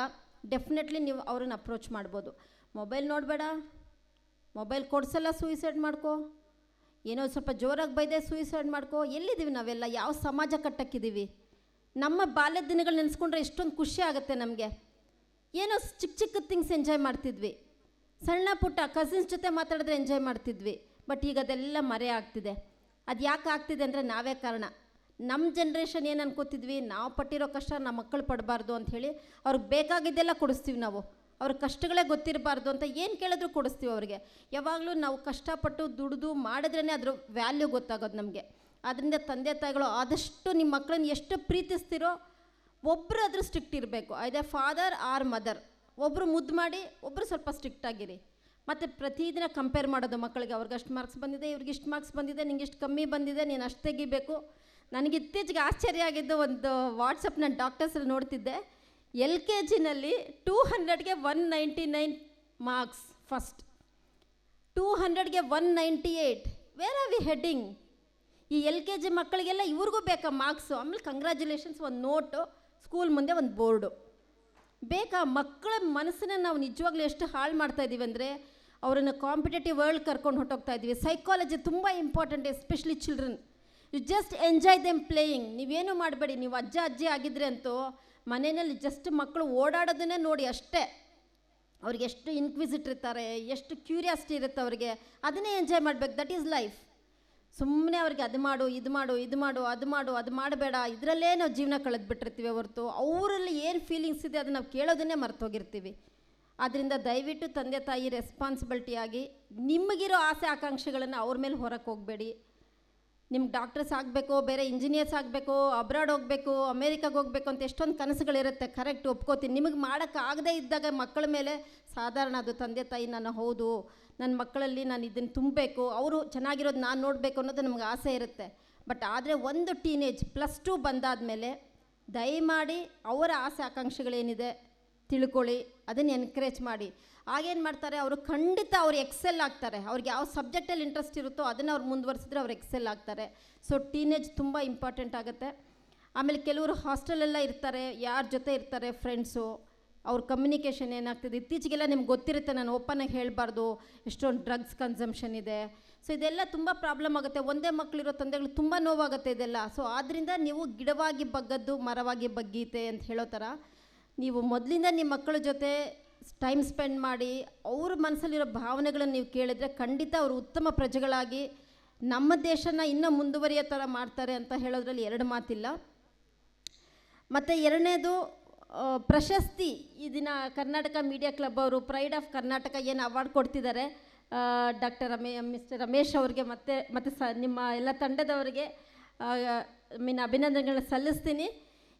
ಡೆಫಿನೆಟ್ಲಿ ನೀವು ಅವ್ರನ್ನ ಅಪ್ರೋಚ್ ಮಾಡ್ಬೋದು. ಮೊಬೈಲ್ ನೋಡಬೇಡ, ಮೊಬೈಲ್ ಕೊಡ್ಸಲ್ಲ ಸೂಯಿಸೈಡ್ ಮಾಡ್ಕೋ, ಏನೋ ಸ್ವಲ್ಪ ಜೋರಾಗಿ ಬೈದೆ ಸೂಯಿಸೈಡ್ ಮಾಡ್ಕೋ. ಎಲ್ಲಿದ್ದೀವಿ ನಾವೆಲ್ಲ? ಯಾವ ಸಮಾಜ ಕಟ್ಟಕ್ಕಿದ್ದೀವಿ? ನಮ್ಮ ಬಾಲ್ಯದ ದಿನಗಳು ನೆನೆಸ್ಕೊಂಡ್ರೆ ಎಷ್ಟೊಂದು ಖುಷಿ ಆಗುತ್ತೆ ನಮಗೆ. ಏನೋ ಚಿಕ್ಕ ಚಿಕ್ಕ ಥಿಂಗ್ಸ್ ಎಂಜಾಯ್ ಮಾಡ್ತಿದ್ವಿ, ಸಣ್ಣ ಪುಟ್ಟ ಕಸಿನ್ಸ್ ಜೊತೆ ಮಾತಾಡಿದ್ರೆ ಎಂಜಾಯ್ ಮಾಡ್ತಿದ್ವಿ. ಬಟ್ ಈಗ ಅದೆಲ್ಲ ಮರೆ ಆಗ್ತಿದೆ. ಅದು ಯಾಕೆ ಆಗ್ತಿದೆ ಅಂದರೆ ನಾವೇ ಕಾರಣ. ನಮ್ಮ ಜನ್ರೇಷನ್ ಏನು ಅನ್ಕೋತಿದ್ವಿ, ನಾವು ಪಟ್ಟಿರೋ ಕಷ್ಟ ನಮ್ಮ ಮಕ್ಕಳು ಪಡಬಾರ್ದು ಅಂಥೇಳಿ ಅವ್ರಿಗೆ ಬೇಕಾಗಿದ್ದೆಲ್ಲ ಕೊಡಿಸ್ತೀವಿ ನಾವು. ಅವ್ರ ಕಷ್ಟಗಳೇ ಗೊತ್ತಿರಬಾರ್ದು ಅಂತ ಏನು ಕೇಳಿದ್ರು ಕೊಡಿಸ್ತೀವಿ ಅವ್ರಿಗೆ. ಯಾವಾಗಲೂ ನಾವು ಕಷ್ಟಪಟ್ಟು ದುಡಿದು ಮಾಡಿದ್ರೇ ಅದ್ರ ವ್ಯಾಲ್ಯೂ ಗೊತ್ತಾಗೋದು ನಮಗೆ. ಆದ್ದರಿಂದ ತಂದೆ ತಾಯಿಗಳು ಆದಷ್ಟು ನಿಮ್ಮ ಮಕ್ಕಳನ್ನ ಎಷ್ಟು ಪ್ರೀತಿಸ್ತಿರೋ ಒಬ್ಬರು ಅದ್ರ ಸ್ಟ್ರಿಕ್ಟ್ ಇರಬೇಕು. ಐದರ್ ಫಾದರ್ ಆರ್ ಮದರ್, ಒಬ್ಬರು ಮುದ್ದು ಮಾಡಿ ಒಬ್ಬರು ಸ್ವಲ್ಪ ಸ್ಟ್ರಿಕ್ಟ್ ಆಗಿರಿ. ಮತ್ತು ಪ್ರತಿದಿನ ಕಂಪೇರ್ ಮಾಡೋದು ಮಕ್ಕಳಿಗೆ, ಅವ್ರಿಗೆ ಅಷ್ಟು ಮಾರ್ಕ್ಸ್ ಬಂದಿದೆ, ಇವ್ರಿಗೆ ಇಷ್ಟು ಮಾರ್ಕ್ಸ್ ಬಂದಿದೆ, ನಿಂಗೆ ಇಷ್ಟು ಕಮ್ಮಿ ಬಂದಿದೆ, ನೀನು ಅಷ್ಟು ತೆಗಿಬೇಕು. ನನಗೆ ಇತ್ತೀಚೆಗೆ ಆಶ್ಚರ್ಯ ಆಗಿದ್ದು, ಒಂದು ವಾಟ್ಸಪ್ ನಾನು ಡಾಕ್ಟರ್ಸಲ್ಲಿ ನೋಡ್ತಿದ್ದೆ, LKGನಲ್ಲಿ 200ಗೆ 199 ಮಾರ್ಕ್ಸ್ ಫಸ್ಟ್, 200ಗೆ 198. Where are we heading? ಈ LKG ಮಕ್ಕಳಿಗೆಲ್ಲ ಇವ್ರಿಗೂ ಬೇಕಾ ಮಾರ್ಕ್ಸು? ಆಮೇಲೆ ಕಂಗ್ರ್ಯಾಚುಲೇಷನ್ಸ್, ಒಂದು ನೋಟು, ಸ್ಕೂಲ್ ಮುಂದೆ ಒಂದು ಬೋರ್ಡು ಬೇಕಾ? ಮಕ್ಕಳ ಮನಸ್ಸನ್ನು ನಾವು ನಿಜವಾಗ್ಲೂ ಎಷ್ಟು ಹಾಳು ಮಾಡ್ತಾಯಿದ್ದೀವಿ ಅಂದರೆ ಅವರನ್ನು ಕಾಂಪಿಟೇಟಿವ್ ವರ್ಲ್ಡ್ ಕರ್ಕೊಂಡು ಹೊಟ್ಟೋಗ್ತಾ ಇದ್ದೀವಿ. ಸೈಕಾಲಜಿ ತುಂಬ important, especially children. You just enjoy them playing. ನೀವೇನು ಮಾಡಬೇಡಿ. ನೀವು ಅಜ್ಜ ಅಜ್ಜಿ ಆಗಿದ್ರೆ ಅಂತೂ ಮನೆಯಲ್ಲಿ ಜಸ್ಟ್ ಮಕ್ಕಳು ಓಡಾಡೋದನ್ನೇ ನೋಡಿ ಅಷ್ಟೇ. ಅವ್ರಿಗೆ ಎಷ್ಟು ಇನ್ಕ್ವಿಸಿಟ್ ಇರ್ತಾರೆ, ಎಷ್ಟು ಕ್ಯೂರಿಯಾಸಿಟಿ ಇರುತ್ತೆ ಅವ್ರಿಗೆ, ಅದನ್ನೇ ಎಂಜಾಯ್ ಮಾಡಬೇಕು. That is life. ಸುಮ್ಮನೆ ಅವ್ರಿಗೆ ಅದು ಮಾಡು, ಇದು ಮಾಡು, ಇದು ಮಾಡು, ಅದು ಮಾಡು, ಅದು ಮಾಡಬೇಡ, ಇದರಲ್ಲೇ ನಾವು ಜೀವನ ಕಳೆದುಬಿಟ್ಟಿರ್ತೀವಿ ಹೊರತು ಅವರಲ್ಲಿ ಏನು ಫೀಲಿಂಗ್ಸ್ ಇದೆ ಅದನ್ನು ನಾವು ಕೇಳೋದನ್ನೇ ಮರ್ತೋಗಿರ್ತೀವಿ. ಆದ್ದರಿಂದ ದಯವಿಟ್ಟು ತಂದೆ ತಾಯಿ ರೆಸ್ಪಾನ್ಸಿಬಿಲಿಟಿಯಾಗಿ ನಿಮಗಿರೋ ಆಸೆ ಆಕಾಂಕ್ಷೆಗಳನ್ನು ಅವ್ರ ಮೇಲೆ ಹೊರಕ್ಕೆ ಹೋಗಬೇಡಿ. ನಿಮ್ಗೆ ಡಾಕ್ಟರ್ಸ್ ಆಗಬೇಕು, ಬೇರೆ ಇಂಜಿನಿಯರ್ಸ್ ಆಗಬೇಕು, ಅಬ್ರಾಡ್ ಹೋಗಬೇಕು, ಅಮೇರಿಕಾಗೆ ಹೋಗಬೇಕು ಅಂತ ಎಷ್ಟೊಂದು ಕನಸುಗಳಿರುತ್ತೆ. ಕರೆಕ್ಟ್, ಒಪ್ಕೋತೀನಿ. ನಿಮಗೆ ಮಾಡೋಕ್ಕಾಗದೇ ಇದ್ದಾಗ ಮಕ್ಕಳ ಮೇಲೆ ಸಾಧಾರಣ ಅದು ತಂದೆ ತಾಯಿ, ನಾನು ಹೌದು ನನ್ನ ಮಕ್ಕಳಲ್ಲಿ ನಾನು ಇದನ್ನು ತುಂಬಬೇಕು, ಅವರು ಚೆನ್ನಾಗಿರೋದು ನಾನು ನೋಡಬೇಕು ಅನ್ನೋದು ನಮ್ಗೆ ಆಸೆ ಇರುತ್ತೆ. ಬಟ್ ಆದರೆ ಒಂದು ಟೀನೇಜ್ +2 ಬಂದಾದಮೇಲೆ ದಯಮಾಡಿ ಅವರ ಆಸೆ ಆಕಾಂಕ್ಷೆಗಳೇನಿದೆ ತಿಳ್ಕೊಳ್ಳಿ, ಅದನ್ನು ಎನ್ಕರೇಜ್ ಮಾಡಿ. ಆಗೇನು ಮಾಡ್ತಾರೆ ಅವರು, ಖಂಡಿತ ಅವ್ರು ಎಕ್ಸೆಲ್ ಆಗ್ತಾರೆ. ಅವ್ರಿಗೆ ಯಾವ ಸಬ್ಜೆಕ್ಟಲ್ಲಿ ಇಂಟ್ರೆಸ್ಟ್ ಇರುತ್ತೋ ಅದನ್ನು ಅವ್ರು ಮುಂದುವರಿಸಿದ್ರೆ ಅವ್ರು ಎಕ್ಸೆಲ್ ಆಗ್ತಾರೆ. ಸೊ ಟೀನೇಜ್ ತುಂಬ ಇಂಪಾರ್ಟೆಂಟ್ ಆಗುತ್ತೆ. ಆಮೇಲೆ ಕೆಲವರು ಹಾಸ್ಟೆಲೆಲ್ಲ ಇರ್ತಾರೆ, ಯಾರ ಜೊತೆ ಇರ್ತಾರೆ ಫ್ರೆಂಡ್ಸು, ಅವ್ರ ಕಮ್ಯುನಿಕೇಷನ್ ಏನಾಗ್ತದೆ. ಇತ್ತೀಚೆಗೆಲ್ಲ ನಿಮ್ಗೆ ಗೊತ್ತಿರುತ್ತೆ, ನಾನು ಓಪನಾಗಿ ಹೇಳಬಾರ್ದು, ಎಷ್ಟೊಂದು ಡ್ರಗ್ಸ್ ಕನ್ಸಂಪ್ಷನ್ ಇದೆ. ಸೊ ಇದೆಲ್ಲ ತುಂಬ ಪ್ರಾಬ್ಲಮ್ ಆಗುತ್ತೆ. ಒಂದೇ ಮಕ್ಕಳಿರೋ ತಂದೆಗಳು ತುಂಬ ನೋವಾಗುತ್ತೆ ಇದೆಲ್ಲ. ಸೊ ಆದ್ದರಿಂದ ನೀವು ಗಿಡವಾಗಿ ಬಗ್ಗದ್ದು ಮರವಾಗಿ ಬಗ್ಗೀತೆ ಅಂತ ಹೇಳೋ ಥರ ನೀವು ಮೊದಲಿಂದ ನಿಮ್ಮ ಮಕ್ಕಳ ಜೊತೆ ಟೈಮ್ ಸ್ಪೆಂಡ್ ಮಾಡಿ ಅವ್ರ ಮನಸ್ಸಲ್ಲಿರೋ ಭಾವನೆಗಳನ್ನು ನೀವು ಕೇಳಿದರೆ ಖಂಡಿತ ಅವರು ಉತ್ತಮ ಪ್ರಜೆಗಳಾಗಿ ನಮ್ಮ ದೇಶನ ಇನ್ನೂ ಮುಂದುವರಿಯೋ ಥರ ಮಾಡ್ತಾರೆ ಅಂತ ಹೇಳೋದ್ರಲ್ಲಿ ಎರಡು ಮಾತಿಲ್ಲ. ಮತ್ತು ಎರಡನೇದು ಪ್ರಶಸ್ತಿ. ಈ ದಿನ ಕರ್ನಾಟಕ ಮೀಡಿಯಾ ಕ್ಲಬ್ ಅವರು ಪ್ರೈಡ್ ಆಫ್ ಕರ್ನಾಟಕ ಏನು ಅವಾರ್ಡ್ ಕೊಡ್ತಿದ್ದಾರೆ, ಮಿಸ್ಟರ್ ರಮೇಶ್ ಅವ್ರಿಗೆ ಮತ್ತು ನಿಮ್ಮ ಎಲ್ಲ ತಂಡದವರಿಗೆ ಅಭಿನಂದನೆಗಳನ್ನ ಸಲ್ಲಿಸ್ತೀನಿ.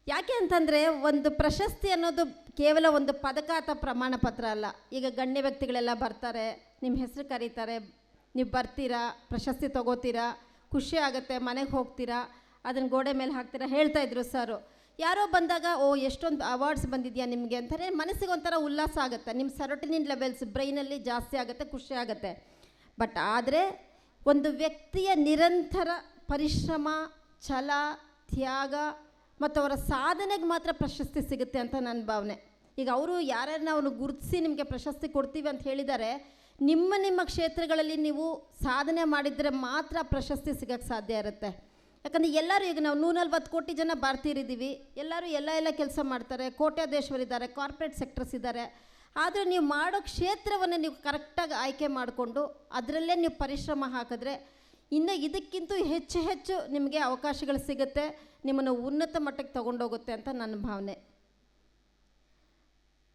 ಯಾಕೆ ಅಂತಂದರೆ ಒಂದು ಪ್ರಶಸ್ತಿ ಅನ್ನೋದು ಕೇವಲ ಒಂದು ಪದಕ ಅಥವಾ ಪ್ರಮಾಣ ಪತ್ರ ಅಲ್ಲ. ಈಗ ಗಣ್ಯ ವ್ಯಕ್ತಿಗಳೆಲ್ಲ ಬರ್ತಾರೆ, ನಿಮ್ಮ ಹೆಸರು ಕರೀತಾರೆ, ನೀವು ಬರ್ತೀರಾ, ಪ್ರಶಸ್ತಿ ತೊಗೋತೀರಾ, ಖುಷಿ ಆಗುತ್ತೆ, ಮನೆಗೆ ಹೋಗ್ತೀರಾ, ಅದನ್ನು ಗೋಡೆ ಮೇಲೆ ಹಾಕ್ತೀರಾ. ಹೇಳ್ತಾಯಿದ್ರು ಸರು, ಯಾರೋ ಬಂದಾಗ ಓ ಎಷ್ಟೊಂದು ಅವಾರ್ಡ್ಸ್ ಬಂದಿದೆಯಾ ನಿಮಗೆ ಅಂತಾರೆ, ಮನಸ್ಸಿಗೆ ಒಂಥರ ಉಲ್ಲಾಸ ಆಗುತ್ತೆ, ನಿಮ್ಮ ಸೆರೋಟೋನಿನ್ ಲೆವೆಲ್ಸ್ ಬ್ರೈನಲ್ಲಿ ಜಾಸ್ತಿ ಆಗುತ್ತೆ, ಖುಷಿ ಆಗುತ್ತೆ. ಬಟ್ ಆದರೆ ಒಂದು ವ್ಯಕ್ತಿಯ ನಿರಂತರ ಪರಿಶ್ರಮ, ಛಲ, ತ್ಯಾಗ ಮತ್ತು ಅವರ ಸಾಧನೆಗೆ ಮಾತ್ರ ಪ್ರಶಸ್ತಿ ಸಿಗುತ್ತೆ ಅಂತ ನನ್ನ ಭಾವನೆ. ಈಗ ಅವರು ಯಾರ್ಯಾರನ್ನ ಅವ್ರನ್ನ ಗುರುತಿಸಿ ನಿಮಗೆ ಪ್ರಶಸ್ತಿ ಕೊಡ್ತೀವಿ ಅಂತ ಹೇಳಿದ್ದಾರೆ, ನಿಮ್ಮ ಕ್ಷೇತ್ರಗಳಲ್ಲಿ ನೀವು ಸಾಧನೆ ಮಾಡಿದರೆ ಮಾತ್ರ ಪ್ರಶಸ್ತಿ ಸಿಗೋಕ್ಕೆ ಸಾಧ್ಯ ಇರುತ್ತೆ. ಯಾಕಂದರೆ ಎಲ್ಲರೂ ಈಗ ನಾವು 140 ಕೋಟಿ ಜನ ಭಾರತೀಯರಿದ್ದೀವಿ, ಎಲ್ಲರೂ ಎಲ್ಲ ಕೆಲಸ ಮಾಡ್ತಾರೆ, ಕೋಟ್ಯಾಧೀಶ್ವರಿದ್ದಾರೆ, ಕಾರ್ಪೊರೇಟ್ ಸೆಕ್ಟರ್ಸ್ ಇದ್ದಾರೆ. ಆದರೆ ನೀವು ಮಾಡೋ ಕ್ಷೇತ್ರವನ್ನು ನೀವು ಕರೆಕ್ಟಾಗಿ ಆಯ್ಕೆ ಮಾಡಿಕೊಂಡು ಅದರಲ್ಲೇ ನೀವು ಪರಿಶ್ರಮ ಹಾಕಿದ್ರೆ ಇನ್ನು ಇದಕ್ಕಿಂತ ಹೆಚ್ಚು ನಿಮಗೆ ಅವಕಾಶಗಳು ಸಿಗುತ್ತೆ, ನಿಮ್ಮನ್ನು ಉನ್ನತ ಮಟ್ಟಕ್ಕೆ ತೊಗೊಂಡೋಗುತ್ತೆ ಅಂತ ನನ್ನ ಭಾವನೆ.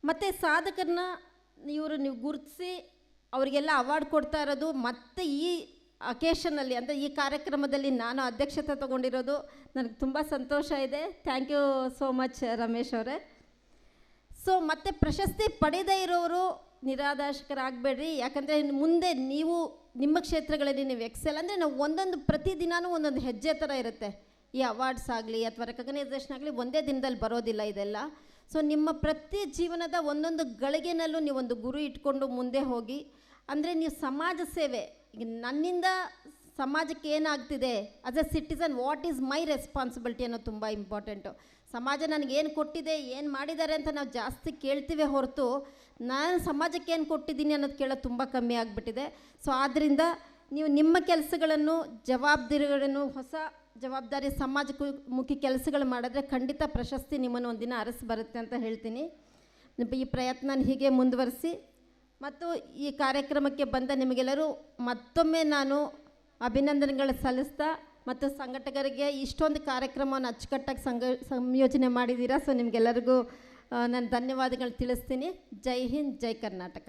ಮತ್ತು ಸಾಧಕರನ್ನ ನೀವು ಗುರುತಿಸಿ ಅವರಿಗೆಲ್ಲ ಅವಾರ್ಡ್ ಕೊಡ್ತಾ ಇರೋದು, ಮತ್ತು ಈ ಅಕೇಶನಲ್ಲಿ ಅಂದರೆ ಈ ಕಾರ್ಯಕ್ರಮದಲ್ಲಿ ನಾನು ಅಧ್ಯಕ್ಷತೆ ತಗೊಂಡಿರೋದು ನನಗೆ ತುಂಬ ಸಂತೋಷ ಇದೆ. Thank you so much Ramesh ಅವರೇ. ಸೊ ಮತ್ತು ಪ್ರಶಸ್ತಿ ಪಡೆದೇ ಇರೋರು ನಿರಾದಾಶಕರಾಗಬೇಡ್ರಿ, ಯಾಕಂದರೆ ಮುಂದೆ ನೀವು ನಿಮ್ಮ ಕ್ಷೇತ್ರಗಳಲ್ಲಿ ನೀವು ಎಕ್ಸೆಲ್ ಅಂದರೆ ನಾವು ಒಂದೊಂದು ಪ್ರತಿದಿನವೂ ಒಂದೊಂದು ಹೆಜ್ಜೆ ಥರ ಇರುತ್ತೆ. ಈ ಅವಾರ್ಡ್ಸ್ ಆಗಲಿ ಅಥವಾ ರೆಕಗ್ನೈಸೇಷನ್ ಆಗಲಿ ಒಂದೇ ದಿನದಲ್ಲಿ ಬರೋದಿಲ್ಲ ಇದೆಲ್ಲ. ಸೊ ನಿಮ್ಮ ಪ್ರತಿ ಜೀವನದ ಒಂದೊಂದು ಗಳಿಗೆನಲ್ಲೂ ನೀವೊಂದು ಗುರಿ ಇಟ್ಕೊಂಡು ಮುಂದೆ ಹೋಗಿ, ಅಂದರೆ ನೀವು ಸಮಾಜ ಸೇವೆ, ಈಗ ನನ್ನಿಂದ ಸಮಾಜಕ್ಕೆ ಏನಾಗ್ತಿದೆ as A citizen, what is my responsibility ಅನ್ನೋದು ತುಂಬ ಇಂಪಾರ್ಟೆಂಟು. ಸಮಾಜ ನನಗೇನು ಕೊಟ್ಟಿದೆ, ಏನು ಮಾಡಿದ್ದಾರೆ ಅಂತ ನಾವು ಜಾಸ್ತಿ ಕೇಳ್ತೀವಿ ಹೊರತು ನಾನು ಸಮಾಜಕ್ಕೆ ಏನು ಕೊಟ್ಟಿದ್ದೀನಿ ಅನ್ನೋದು ಕೇಳೋದು ತುಂಬ ಕಮ್ಮಿ ಆಗಿಬಿಟ್ಟಿದೆ. ಸೊ ಆದ್ದರಿಂದ ನೀವು ನಿಮ್ಮ ಕೆಲಸಗಳನ್ನು ಜವಾಬ್ದಾರಿಗಳನ್ನು ಹೊಸ ಜವಾಬ್ದಾರಿ ಸಮಾಜಮುಖಿ ಕೆಲಸಗಳು ಮಾಡಿದ್ರೆ ಖಂಡಿತ ಪ್ರಶಸ್ತಿ ನಿಮ್ಮನ್ನು ಒಂದಿನ ಅರಸಿ ಬರುತ್ತೆ ಅಂತ ಹೇಳ್ತೀನಿ. ಈ ಪ್ರಯತ್ನ ಹೀಗೆ ಮುಂದುವರಿಸಿ ಮತ್ತು ಈ ಕಾರ್ಯಕ್ರಮಕ್ಕೆ ಬಂದ ನಿಮಗೆಲ್ಲರೂ ಮತ್ತೊಮ್ಮೆ ನಾನು ಅಭಿನಂದನೆಗಳು ಸಲ್ಲಿಸ್ತಾ, ಮತ್ತು ಸಂಘಟಕರಿಗೆ ಇಷ್ಟೊಂದು ಕಾರ್ಯಕ್ರಮವನ್ನು ಅಚ್ಚುಕಟ್ಟಾಗಿ ಸಂಯೋಜನೆ ಮಾಡಿದ್ದೀರಾ. ಸೊ ನಿಮಗೆಲ್ಲರಿಗೂ ನಾನು ಧನ್ಯವಾದಗಳು ತಿಳಿಸ್ತೀನಿ. ಜೈ ಹಿಂದ್, ಜೈ ಕರ್ನಾಟಕ.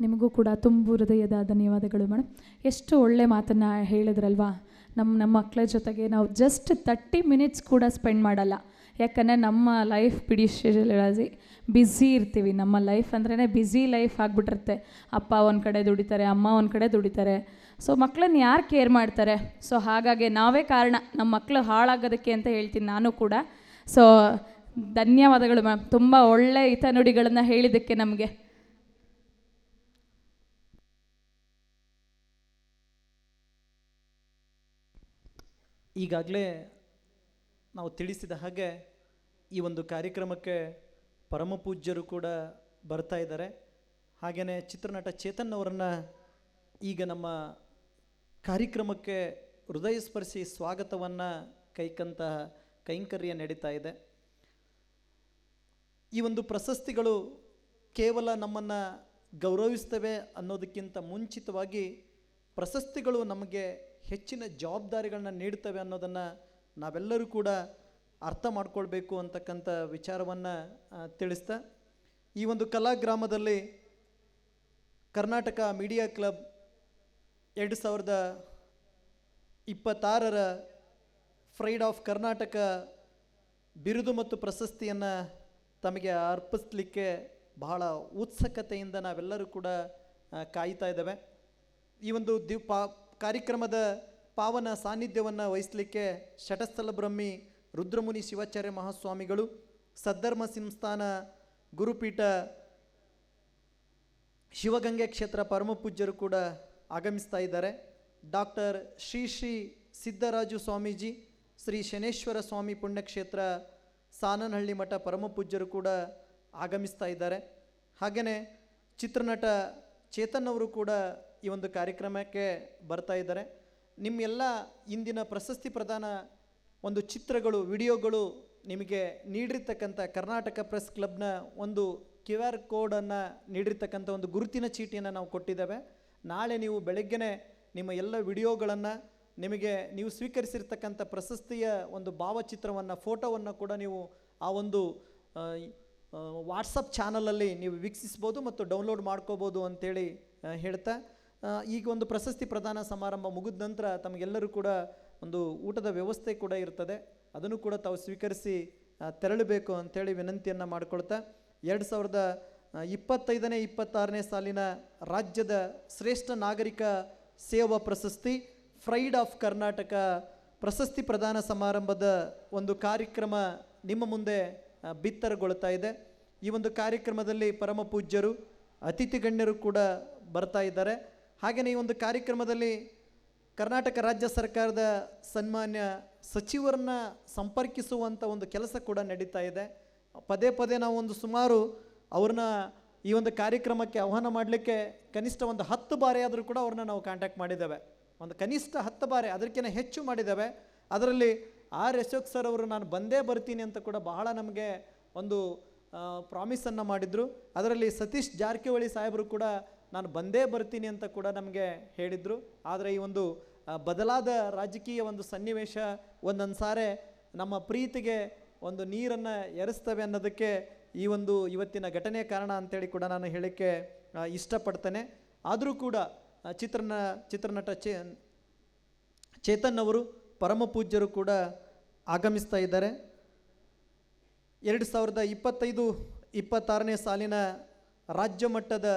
ನಿಮಗೂ ಕೂಡ ತುಂಬು ಹೃದಯದ ಧನ್ಯವಾದಗಳು ಮೇಡಮ್. ಎಷ್ಟು ಒಳ್ಳೆ ಮಾತನ್ನು ಹೇಳಿದ್ರಲ್ವಾ. ನಮ್ಮ ಮಕ್ಕಳ ಜೊತೆಗೆ ನಾವು ಜಸ್ಟ್ 30 ಮಿನಿಟ್ಸ್ ಕೂಡ ಸ್ಪೆಂಡ್ ಮಾಡಲ್ಲ, ಯಾಕಂದರೆ ನಮ್ಮ ಲೈಫ್ ಬ್ಯುಸಿ ಇರ್ತೀವಿ. ನಮ್ಮ ಲೈಫ್ ಅಂದ್ರೇ ಬ್ಯುಸಿ ಲೈಫ್ ಆಗಿಬಿಟ್ಟಿರುತ್ತೆ. ಅಪ್ಪ ಒಂದು ಕಡೆ ದುಡಿತಾರೆ, ಅಮ್ಮ ಒಂದು ಕಡೆ ದುಡಿತಾರೆ. ಸೊ ಮಕ್ಕಳನ್ನ ಯಾರು ಕೇರ್ ಮಾಡ್ತಾರೆ? ಸೊ ಹಾಗಾಗಿ ನಾವೇ ಕಾರಣ ನಮ್ಮ ಮಕ್ಕಳು ಹಾಳಾಗೋದಕ್ಕೆ ಅಂತ ಹೇಳ್ತೀನಿ ನಾನು ಕೂಡ. ಸೊ ಧನ್ಯವಾದಗಳು ಮ್ಯಾಮ್, ತುಂಬ ಒಳ್ಳೆ ಹಿತನುಡಿಗಳನ್ನು ಹೇಳಿದ್ದಕ್ಕೆ ನಮಗೆ. ಈಗಾಗಲೇ ನಾವು ತಿಳಿಸಿದ ಹಾಗೆ ಈ ಒಂದು ಕಾರ್ಯಕ್ರಮಕ್ಕೆ ಪರಮ ಪೂಜ್ಯರು ಕೂಡ ಬರ್ತಾ ಇದ್ದಾರೆ. ಹಾಗೆಯೇ ಚಿತ್ರನಟ ಚೇತನ್ ಅವರನ್ನು ಈಗ ನಮ್ಮ ಕಾರ್ಯಕ್ರಮಕ್ಕೆ ಹೃದಯ ಸ್ಪರ್ಶಿ ಸ್ವಾಗತವನ್ನು ಕೈಂಕರ್ಯ ನಡೀತಾ ಇದೆ. ಈ ಒಂದು ಪ್ರಶಸ್ತಿಗಳು ಕೇವಲ ನಮ್ಮನ್ನು ಗೌರವಿಸ್ತವೆ ಅನ್ನೋದಕ್ಕಿಂತ ಮುಂಚಿತವಾಗಿ ಪ್ರಶಸ್ತಿಗಳು ನಮಗೆ ಹೆಚ್ಚಿನ ಜವಾಬ್ದಾರಿಗಳನ್ನ ನೀಡ್ತವೆ ಅನ್ನೋದನ್ನು ನಾವೆಲ್ಲರೂ ಕೂಡ ಅರ್ಥ ಮಾಡ್ಕೊಳ್ಬೇಕು ಅಂತಕ್ಕಂಥ ವಿಚಾರವನ್ನು ತಿಳಿಸ್ತಾ, ಈ ಒಂದು ಕಲಾಗ್ರಾಮದಲ್ಲಿ Karnataka media club 2026 pride of Karnataka ಬಿರುದು ಮತ್ತು ಪ್ರಶಸ್ತಿಯನ್ನು ತಮಗೆ ಅರ್ಪಿಸಲಿಕ್ಕೆ ಬಹಳ ಉತ್ಸುಕತೆಯಿಂದ ನಾವೆಲ್ಲರೂ ಕೂಡ ಕಾಯ್ತಾ ಇದ್ದೇವೆ. ಈ ಒಂದು ಕಾರ್ಯಕ್ರಮದ ಪಾವನ ಸಾನ್ನಿಧ್ಯವನ್ನು ವಹಿಸಲಿಕ್ಕೆ ಶಟಸ್ಥಲ ಬ್ರಹ್ಮಿ ರುದ್ರಮುನಿ ಶಿವಾಚಾರ್ಯ ಮಹಾಸ್ವಾಮಿಗಳು, ಸದ್ಧರ್ಮ ಸಂಸ್ಥಾನ ಗುರುಪೀಠ ಶಿವಗಂಗೆ ಕ್ಷೇತ್ರ ಪರಮ ಪೂಜ್ಯರು ಕೂಡ ಆಗಮಿಸ್ತಾ ಇದ್ದಾರೆ. ಡಾಕ್ಟರ್ ಶ್ರೀ ಶ್ರೀ ಸಿದ್ದರಾಜು ಸ್ವಾಮೀಜಿ, ಶ್ರೀ ಶನೇಶ್ವರ ಸ್ವಾಮಿ ಪುಣ್ಯಕ್ಷೇತ್ರ ಸಾನನಹಳ್ಳಿ ಮಠ ಪರಮ ಪೂಜ್ಯರು ಕೂಡ ಆಗಮಿಸ್ತಾ ಇದ್ದಾರೆ. ಹಾಗೆಯೇ ಚಿತ್ರನಟ ಚೇತನ್ ಅವರು ಕೂಡ ಈ ಒಂದು ಕಾರ್ಯಕ್ರಮಕ್ಕೆ ಬರ್ತಾ ಇದ್ದಾರೆ. ನಿಮ್ಮೆಲ್ಲ ಇಂದಿನ ಪ್ರಶಸ್ತಿ ಪ್ರದಾನ ಒಂದು ಚಿತ್ರಗಳು, ವಿಡಿಯೋಗಳು ನಿಮಗೆ ನೀಡಿರ್ತಕ್ಕಂಥ ಕರ್ನಾಟಕ ಪ್ರೆಸ್ ಕ್ಲಬ್ನ ಒಂದು QR ಕೋಡನ್ನು ನೀಡಿರ್ತಕ್ಕಂಥ ಒಂದು ಗುರುತಿನ ಚೀಟಿಯನ್ನು ನಾವು ಕೊಟ್ಟಿದ್ದೇವೆ. ನಾಳೆ ನೀವು ಬೆಳಗ್ಗೆನೇ ನಿಮ್ಮ ಎಲ್ಲ ವಿಡಿಯೋಗಳನ್ನು, ನಿಮಗೆ ನೀವು ಸ್ವೀಕರಿಸಿರ್ತಕ್ಕಂಥ ಪ್ರಶಸ್ತಿಯ ಒಂದು ಭಾವಚಿತ್ರವನ್ನು, ಫೋಟೋವನ್ನು ಕೂಡ ನೀವು ಆ ಒಂದು ವಾಟ್ಸಪ್ ಚಾನಲಲ್ಲಿ ನೀವು ವೀಕ್ಷಿಸ್ಬೋದು ಮತ್ತು ಡೌನ್ಲೋಡ್ ಮಾಡ್ಕೋಬೋದು ಅಂತೇಳಿ ಹೇಳ್ತಾ, ಈಗ ಒಂದು ಪ್ರಶಸ್ತಿ ಪ್ರದಾನ ಸಮಾರಂಭ ಮುಗಿದ ನಂತರ ತಮಗೆಲ್ಲರೂ ಕೂಡ ಒಂದು ಊಟದ ವ್ಯವಸ್ಥೆ ಕೂಡ ಇರ್ತದೆ, ಅದನ್ನು ಕೂಡ ತಾವು ಸ್ವೀಕರಿಸಿ ತೆರಳಬೇಕು ಅಂಥೇಳಿ ವಿನಂತಿಯನ್ನು ಮಾಡಿಕೊಳ್ತಾ, 2025-26ನೇ ಸಾಲಿನ ರಾಜ್ಯದ ಶ್ರೇಷ್ಠ ನಾಗರಿಕ ಸೇವಾ ಪ್ರಶಸ್ತಿ ಪ್ರೈಡ್ ಆಫ್ ಕರ್ನಾಟಕ ಪ್ರಶಸ್ತಿ ಪ್ರದಾನ ಸಮಾರಂಭದ ಒಂದು ಕಾರ್ಯಕ್ರಮ ನಿಮ್ಮ ಮುಂದೆ ಬಿತ್ತರಗೊಳ್ತಾ ಇದೆ. ಈ ಒಂದು ಕಾರ್ಯಕ್ರಮದಲ್ಲಿ ಪರಮ ಪೂಜ್ಯರು, ಅತಿಥಿ ಗಣ್ಯರು ಕೂಡ ಬರ್ತಾ ಇದ್ದಾರೆ. ಹಾಗೆಯೇ ಈ ಒಂದು ಕಾರ್ಯಕ್ರಮದಲ್ಲಿ ಕರ್ನಾಟಕ ರಾಜ್ಯ ಸರ್ಕಾರದ ಸನ್ಮಾನ್ಯ ಸಚಿವರನ್ನ ಸಂಪರ್ಕಿಸುವಂಥ ಒಂದು ಕೆಲಸ ಕೂಡ ನಡೀತಾ ಇದೆ. ಪದೇ ಪದೇ ನಾವು ಒಂದು ಸುಮಾರು ಅವ್ರನ್ನ ಈ ಒಂದು ಕಾರ್ಯಕ್ರಮಕ್ಕೆ ಆಹ್ವಾನ ಮಾಡಲಿಕ್ಕೆ ಕನಿಷ್ಠ ಒಂದು 10 ಬಾರಿ ಆದರೂ ಕೂಡ ಅವ್ರನ್ನ ನಾವು ಕಾಂಟ್ಯಾಕ್ಟ್ ಮಾಡಿದ್ದೇವೆ. ಒಂದು ಕನಿಷ್ಠ 10 ಬಾರಿ, ಅದಕ್ಕಿಂತ ಹೆಚ್ಚು ಮಾಡಿದ್ದೇವೆ. ಅದರಲ್ಲಿ ಅಶೋಕ್ ಸರ್ ಅವರು ನಾನು ಬಂದೇ ಬರ್ತೀನಿ ಅಂತ ಕೂಡ ಬಹಳ ನಮಗೆ ಒಂದು ಪ್ರಾಮಿಸನ್ನು ಮಾಡಿದರು. ಅದರಲ್ಲಿ ಸತೀಶ್ ಜಾರಕಿಹೊಳಿ ಸಾಹೇಬರು ಕೂಡ ನಾನು ಬಂದೇ ಬರ್ತೀನಿ ಅಂತ ಕೂಡ ನಮಗೆ ಹೇಳಿದರು. ಆದರೆ ಈ ಒಂದು ಬದಲಾದ ರಾಜಕೀಯ ಒಂದು ಸನ್ನಿವೇಶ ಒಂದೊಂದು ಸಾರೆ ನಮ್ಮ ಪ್ರೀತಿಗೆ ಒಂದು ನೀರನ್ನು ಎರಸ್ತವೆ ಅನ್ನೋದಕ್ಕೆ ಈ ಒಂದು ಇವತ್ತಿನ ಘಟನೆ ಕಾರಣ ಅಂತೇಳಿ ಕೂಡ ನಾನು ಹೇಳಕ್ಕೆ ಇಷ್ಟಪಡ್ತೇನೆ. ಆದರೂ ಕೂಡ ಚಿತ್ರನಟ ಚೇತನ್ ಅವರು ಪರಮ ಪೂಜ್ಯರು ಕೂಡ ಆಗಮಿಸ್ತಾ ಇದ್ದಾರೆ. 2025-26ನೇ ಸಾಲಿನ ರಾಜ್ಯ ಮಟ್ಟದ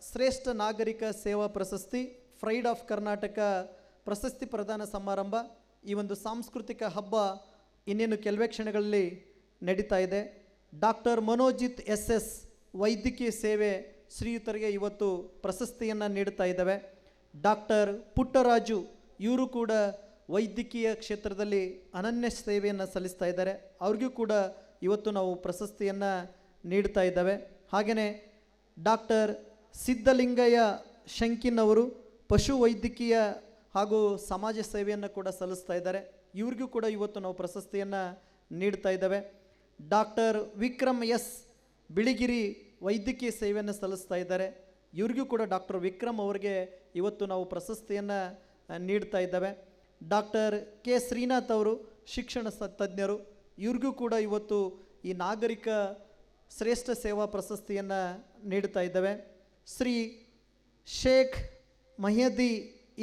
ಶ್ರೇಷ್ಠ ನಾಗರಿಕ ಸೇವಾ ಪ್ರಶಸ್ತಿ ಪ್ರೈಡ್ ಆಫ್ ಕರ್ನಾಟಕ ಪ್ರಶಸ್ತಿ ಪ್ರದಾನ ಸಮಾರಂಭ, ಈ ಒಂದು ಸಾಂಸ್ಕೃತಿಕ ಹಬ್ಬ ಇನ್ನೇನು ಕೆಲವೇ ಕ್ಷಣಗಳಲ್ಲಿ ನಡೀತಾ ಇದೆ. ಡಾಕ್ಟರ್ ಮನೋಜಿತ್ SS ವೈದ್ಯಕೀಯ ಸೇವೆ ಶ್ರೀಯುತರಿಗೆ ಇವತ್ತು ಪ್ರಶಸ್ತಿಯನ್ನು ನೀಡ್ತಾ ಇದ್ದಾವೆ. ಡಾಕ್ಟರ್ ಪುಟ್ಟರಾಜು ಇವರು ಕೂಡ ವೈದ್ಯಕೀಯ ಕ್ಷೇತ್ರದಲ್ಲಿ ಅನನ್ಯ ಸೇವೆಯನ್ನು ಸಲ್ಲಿಸ್ತಾ ಇದ್ದಾರೆ. ಅವ್ರಿಗೂ ಕೂಡ ಇವತ್ತು ನಾವು ಪ್ರಶಸ್ತಿಯನ್ನು ನೀಡ್ತಾ ಇದ್ದಾವೆ. ಹಾಗೆಯೇ ಡಾಕ್ಟರ್ ಸಿದ್ಧಲಿಂಗಯ್ಯ ಶಂಕಿನ್ ಅವರು ಪಶು ವೈದ್ಯಕೀಯ ಹಾಗೂ ಸಮಾಜ ಸೇವೆಯನ್ನು ಕೂಡ ಸಲ್ಲಿಸ್ತಾ ಇದ್ದಾರೆ. ಇವ್ರಿಗೂ ಕೂಡ ಇವತ್ತು ನಾವು ಪ್ರಶಸ್ತಿಯನ್ನು ನೀಡ್ತಾ ಇದ್ದಾವೆ. ಡಾಕ್ಟರ್ ವಿಕ್ರಮ್ S ಬಿಳಿಗಿರಿ ವೈದ್ಯಕೀಯ ಸೇವೆಯನ್ನು ಸಲ್ಲಿಸ್ತಾ ಇದ್ದಾರೆ. ಇವ್ರಿಗೂ ಕೂಡ ಡಾಕ್ಟರ್ ವಿಕ್ರಮ್ ಅವರಿಗೆ ಇವತ್ತು ನಾವು ಪ್ರಶಸ್ತಿಯನ್ನು ನೀಡ್ತಾ ಇದ್ದಾವೆ. ಡಾಕ್ಟರ್ K ಶ್ರೀನಾಥ್ ಅವರು ಶಿಕ್ಷಣ ತಜ್ಞರು, ಇವ್ರಿಗೂ ಕೂಡ ಇವತ್ತು ಈ ನಾಗರಿಕ ಶ್ರೇಷ್ಠ ಸೇವಾ ಪ್ರಶಸ್ತಿಯನ್ನು ನೀಡ್ತಾ ಇದ್ದಾವೆ. ಶ್ರೀ ಶೇಖ್ ಮಹಿಯದಿ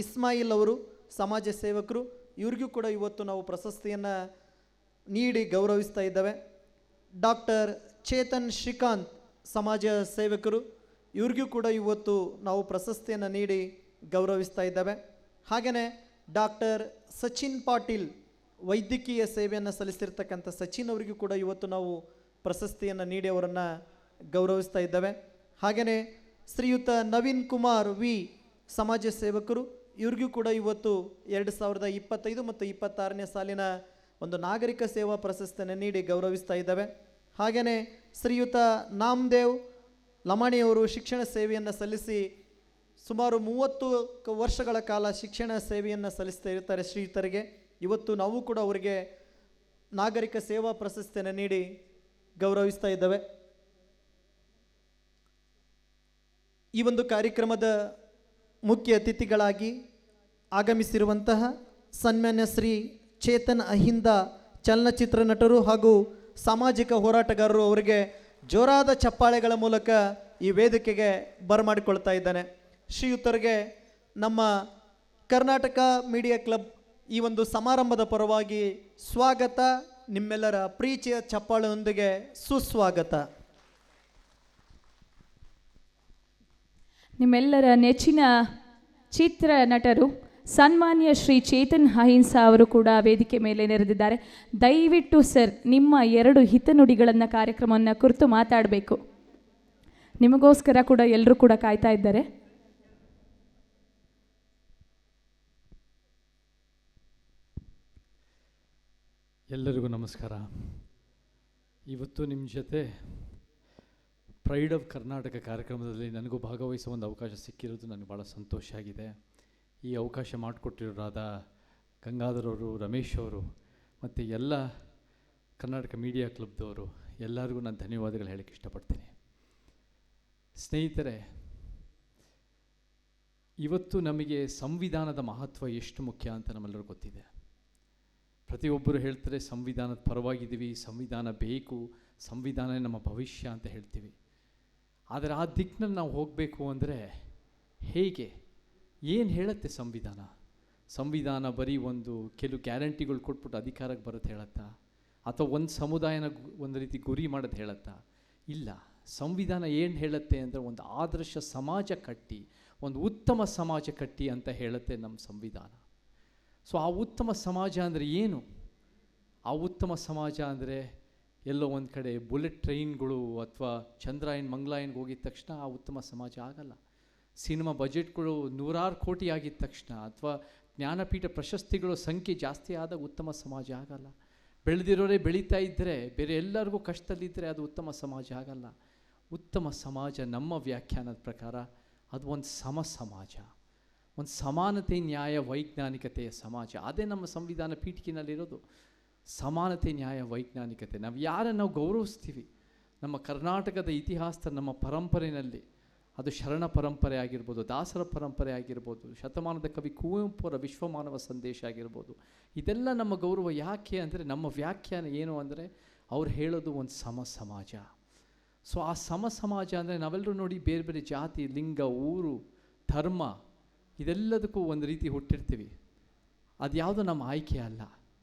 ಇಸ್ಮಾಯಿಲ್ ಅವರು ಸಮಾಜ ಸೇವಕರು, ಇವ್ರಿಗೂ ಕೂಡ ಇವತ್ತು ನಾವು ಪ್ರಶಸ್ತಿಯನ್ನು ನೀಡಿ ಗೌರವಿಸ್ತಾ ಇದ್ದಾವೆ. ಡಾಕ್ಟರ್ ಚೇತನ್ ಶ್ರೀಕಾಂತ್ ಸಮಾಜ ಸೇವಕರು, ಇವ್ರಿಗೂ ಕೂಡ ಇವತ್ತು ನಾವು ಪ್ರಶಸ್ತಿಯನ್ನು ನೀಡಿ ಗೌರವಿಸ್ತಾ ಇದ್ದಾವೆ. ಹಾಗೆಯೇ ಡಾಕ್ಟರ್ ಸಚಿನ್ ಪಾಟೀಲ್ ವೈದ್ಯಕೀಯ ಸೇವೆಯನ್ನು ಸಲ್ಲಿಸಿರ್ತಕ್ಕಂಥ ಸಚಿನ್ ಅವರಿಗೂ ಕೂಡ ಇವತ್ತು ನಾವು ಪ್ರಶಸ್ತಿಯನ್ನು ನೀಡಿ ಅವರನ್ನು ಗೌರವಿಸ್ತಾ ಇದ್ದಾವೆ. ಹಾಗೆಯೇ ಶ್ರೀಯುತ ನವೀನ್ ಕುಮಾರ್ V ಸಮಾಜ ಸೇವಕರು, ಇವ್ರಿಗೂ ಕೂಡ ಇವತ್ತು 2025 ಮತ್ತು 26ನೇ ಸಾಲಿನ ಒಂದು ನಾಗರಿಕ ಸೇವಾ ಪ್ರಶಸ್ತಿಯನ್ನು ನೀಡಿ ಗೌರವಿಸ್ತಾ ಇದ್ದಾವೆ. ಹಾಗೆಯೇ ಶ್ರೀಯುತ ನಾಮದೇವ್ ಲಮಾಣಿಯವರು ಶಿಕ್ಷಣ ಸೇವೆಯನ್ನು ಸಲ್ಲಿಸಿ ಸುಮಾರು 30 ವರ್ಷಗಳ ಕಾಲ ಶಿಕ್ಷಣ ಸೇವೆಯನ್ನು ಸಲ್ಲಿಸ್ತಾ ಇರ್ತಾರೆ ಶ್ರೀಯುತರಿಗೆ. ಇವತ್ತು ನಾವು ಕೂಡ ಅವರಿಗೆ ನಾಗರಿಕ ಸೇವಾ ಪ್ರಶಸ್ತಿಯನ್ನು ನೀಡಿ ಗೌರವಿಸ್ತಾ ಇದ್ದಾವೆ. ಈ ಒಂದು ಕಾರ್ಯಕ್ರಮದ ಮುಖ್ಯ ಅತಿಥಿಗಳಾಗಿ ಆಗಮಿಸಿರುವಂತಹ ಸನ್ಮಾನ್ಯ ಶ್ರೀ ಚೇತನ್ ಅಹಿಂದ ಚಲನಚಿತ್ರ ನಟರು ಹಾಗೂ ಸಾಮಾಜಿಕ ಹೋರಾಟಗಾರರು ಅವರಿಗೆ ಜೋರಾದ ಚಪ್ಪಾಳೆಗಳ ಮೂಲಕ ಈ ವೇದಿಕೆಗೆ ಬರಮಾಡಿಕೊಳ್ತಾ ಇದ್ದಾನೆ. ಶ್ರೀಯುತರಿಗೆ ನಮ್ಮ ಕರ್ನಾಟಕ ಮೀಡಿಯಾ ಕ್ಲಬ್ ಈ ಒಂದು ಸಮಾರಂಭದ ಪರವಾಗಿ ಸ್ವಾಗತ, ನಿಮ್ಮೆಲ್ಲರ ಪ್ರೀತಿಯ ಚಪ್ಪಾಳೆಯೊಂದಿಗೆ ಸುಸ್ವಾಗತ. ನಿಮ್ಮೆಲ್ಲರ ನೆಚ್ಚಿನ ಚಿತ್ರ ನಟರು ಸನ್ಮಾನ್ಯ ಶ್ರೀ ಚೇತನ್ ಅಹಿಂಸಾ ಅವರು ಕೂಡ ವೇದಿಕೆ ಮೇಲೆ ನೆರೆದಿದ್ದಾರೆ. ದಯವಿಟ್ಟು ಸರ್ ನಿಮ್ಮ 2 ಹಿತನುಡಿಗಳನ್ನು ಕಾರ್ಯಕ್ರಮವನ್ನು ಕುರಿತು ಮಾತಾಡಬೇಕು. ನಿಮಗೋಸ್ಕರ ಕೂಡ ಎಲ್ಲರೂ ಕೂಡ ಕಾಯ್ತಾ ಇದ್ದಾರೆ. ಎಲ್ಲರಿಗೂ ನಮಸ್ಕಾರ. ಇವತ್ತು ನಿಮ್ಮ ಜೊತೆ ಪ್ರೈಡ್ ಆಫ್ ಕರ್ನಾಟಕ ಕಾರ್ಯಕ್ರಮದಲ್ಲಿ ನನಗೂ ಭಾಗವಹಿಸುವ ಒಂದು ಅವಕಾಶ ಸಿಕ್ಕಿರೋದು ನನಗೆ ಭಾಳ ಸಂತೋಷ ಆಗಿದೆ. ಈ ಅವಕಾಶ ಮಾಡಿಕೊಟ್ಟಿರೋರಾದ ಗಂಗಾಧರ್ ಅವರು, ರಮೇಶ್ ಅವರು ಮತ್ತು ಎಲ್ಲ ಕರ್ನಾಟಕ ಮೀಡಿಯಾ ಕ್ಲಬ್ದವರು ಎಲ್ಲರಿಗೂ ನಾನು ಧನ್ಯವಾದಗಳು ಹೇಳಕ್ಕೆ ಇಷ್ಟಪಡ್ತೀನಿ. ಸ್ನೇಹಿತರೆ, ಇವತ್ತು ನಮಗೆ ಸಂವಿಧಾನದ ಮಹತ್ವ ಎಷ್ಟು ಮುಖ್ಯ ಅಂತ ನಮ್ಮೆಲ್ಲರಿಗೂ ಗೊತ್ತಿದೆ. ಪ್ರತಿಯೊಬ್ಬರು ಹೇಳ್ತಾರೆ ಸಂವಿಧಾನದ ಪರವಾಗಿದ್ದೀವಿ, ಸಂವಿಧಾನ ಬೇಕು, ಸಂವಿಧಾನ ನಮ್ಮ ಭವಿಷ್ಯ ಅಂತ ಹೇಳ್ತೀವಿ. ಆದರೆ ಆ ದಿಕ್ಕಿನಲ್ಲಿ ನಾವು ಹೋಗಬೇಕು ಅಂದರೆ ಹೇಗೆ, ಏನು ಹೇಳುತ್ತೆ ಸಂವಿಧಾನ? ಸಂವಿಧಾನ ಬರೀ ಕೆಲವು ಗ್ಯಾರಂಟಿಗಳು ಕೊಟ್ಬಿಟ್ಟು ಅಧಿಕಾರಕ್ಕೆ ಬರುತ್ತೆ ಹೇಳುತ್ತಾ? ಅಥವಾ ಒಂದು ಸಮುದಾಯನ ಒಂದು ರೀತಿ ಗುರಿ ಮಾಡೋದು ಹೇಳುತ್ತಾ? ಇಲ್ಲ. ಸಂವಿಧಾನ ಏನು ಹೇಳುತ್ತೆ ಅಂದರೆ ಒಂದು ಆದರ್ಶ ಸಮಾಜ ಕಟ್ಟಿ, ಒಂದು ಉತ್ತಮ ಸಮಾಜ ಕಟ್ಟಿ ಅಂತ ಹೇಳುತ್ತೆ ನಮ್ಮ ಸಂವಿಧಾನ. ಸೊ ಆ ಉತ್ತಮ ಸಮಾಜ ಅಂದರೆ ಏನು? ಆ ಉತ್ತಮ ಸಮಾಜ ಅಂದರೆ ಎಲ್ಲೋ ಒಂದು ಕಡೆ ಬುಲೆಟ್ ಟ್ರೈನ್ಗಳು ಅಥವಾ ಚಂದ್ರಾಯನ್ ಮಂಗಳಾಯನ್ಗೆ ಹೋಗಿದ ತಕ್ಷಣ ಆ ಉತ್ತಮ ಸಮಾಜ ಆಗಲ್ಲ. ಸಿನಿಮಾ ಬಜೆಟ್ಗಳು 100 ಕೋಟಿ ಆಗಿದ ತಕ್ಷಣ ಅಥವಾ ಜ್ಞಾನಪೀಠ ಪ್ರಶಸ್ತಿಗಳು ಸಂಖ್ಯೆ ಜಾಸ್ತಿ ಆದಾಗ ಉತ್ತಮ ಸಮಾಜ ಆಗಲ್ಲ. ಬೆಳೆದಿರೋರೇ ಬೆಳೀತಾ ಇದ್ದರೆ, ಬೇರೆ ಎಲ್ಲರಿಗೂ ಕಷ್ಟದಲ್ಲಿದ್ದರೆ ಅದು ಉತ್ತಮ ಸಮಾಜ ಆಗಲ್ಲ. ಉತ್ತಮ ಸಮಾಜ ನಮ್ಮ ವ್ಯಾಖ್ಯಾನದ ಪ್ರಕಾರ ಅದು ಒಂದು ಸಮಾಜ, ಒಂದು ಸಮಾನತೆ, ನ್ಯಾಯ, ವೈಜ್ಞಾನಿಕತೆಯ ಸಮಾಜ. ಅದೇ ನಮ್ಮ ಸಂವಿಧಾನ ಪೀಠಿಕೆನಲ್ಲಿರೋದು, ಸಮಾನತೆ, ನ್ಯಾಯ, ವೈಜ್ಞಾನಿಕತೆ. ನಾವು ಯಾರನ್ನು ನಾವು ಗೌರವಿಸ್ತೀವಿ, ನಮ್ಮ ಕರ್ನಾಟಕದ ಇತಿಹಾಸದ ನಮ್ಮ ಪರಂಪರೆಯಲ್ಲಿ ಅದು ಶರಣ ಪರಂಪರೆ ಆಗಿರ್ಬೋದು, ದಾಸರ ಪರಂಪರೆ ಆಗಿರ್ಬೋದು, ಶತಮಾನದ ಕವಿ ಕುವೆಂಪುರ ವಿಶ್ವಮಾನವ ಸಂದೇಶ ಆಗಿರ್ಬೋದು. ಇದೆಲ್ಲ ನಮ್ಮ ಗೌರವ. ಯಾಕೆ ಅಂದರೆ ನಮ್ಮ ವ್ಯಾಖ್ಯಾನ ಏನು ಅಂದರೆ ಅವ್ರು ಹೇಳೋದು ಒಂದು ಸಮಾಜ. ಸೊ ಆ ಸಮಾಜ ಅಂದರೆ ನಾವೆಲ್ಲರೂ ನೋಡಿ ಬೇರೆ ಬೇರೆ ಜಾತಿ, ಲಿಂಗ, ಊರು, ಧರ್ಮ ಇದೆಲ್ಲದಕ್ಕೂ ಒಂದು ರೀತಿ ಹುಟ್ಟಿರ್ತೀವಿ. ಅದು ಯಾವುದೋ ನಮ್ಮ ಆಯ್ಕೆ ಅಲ್ಲ.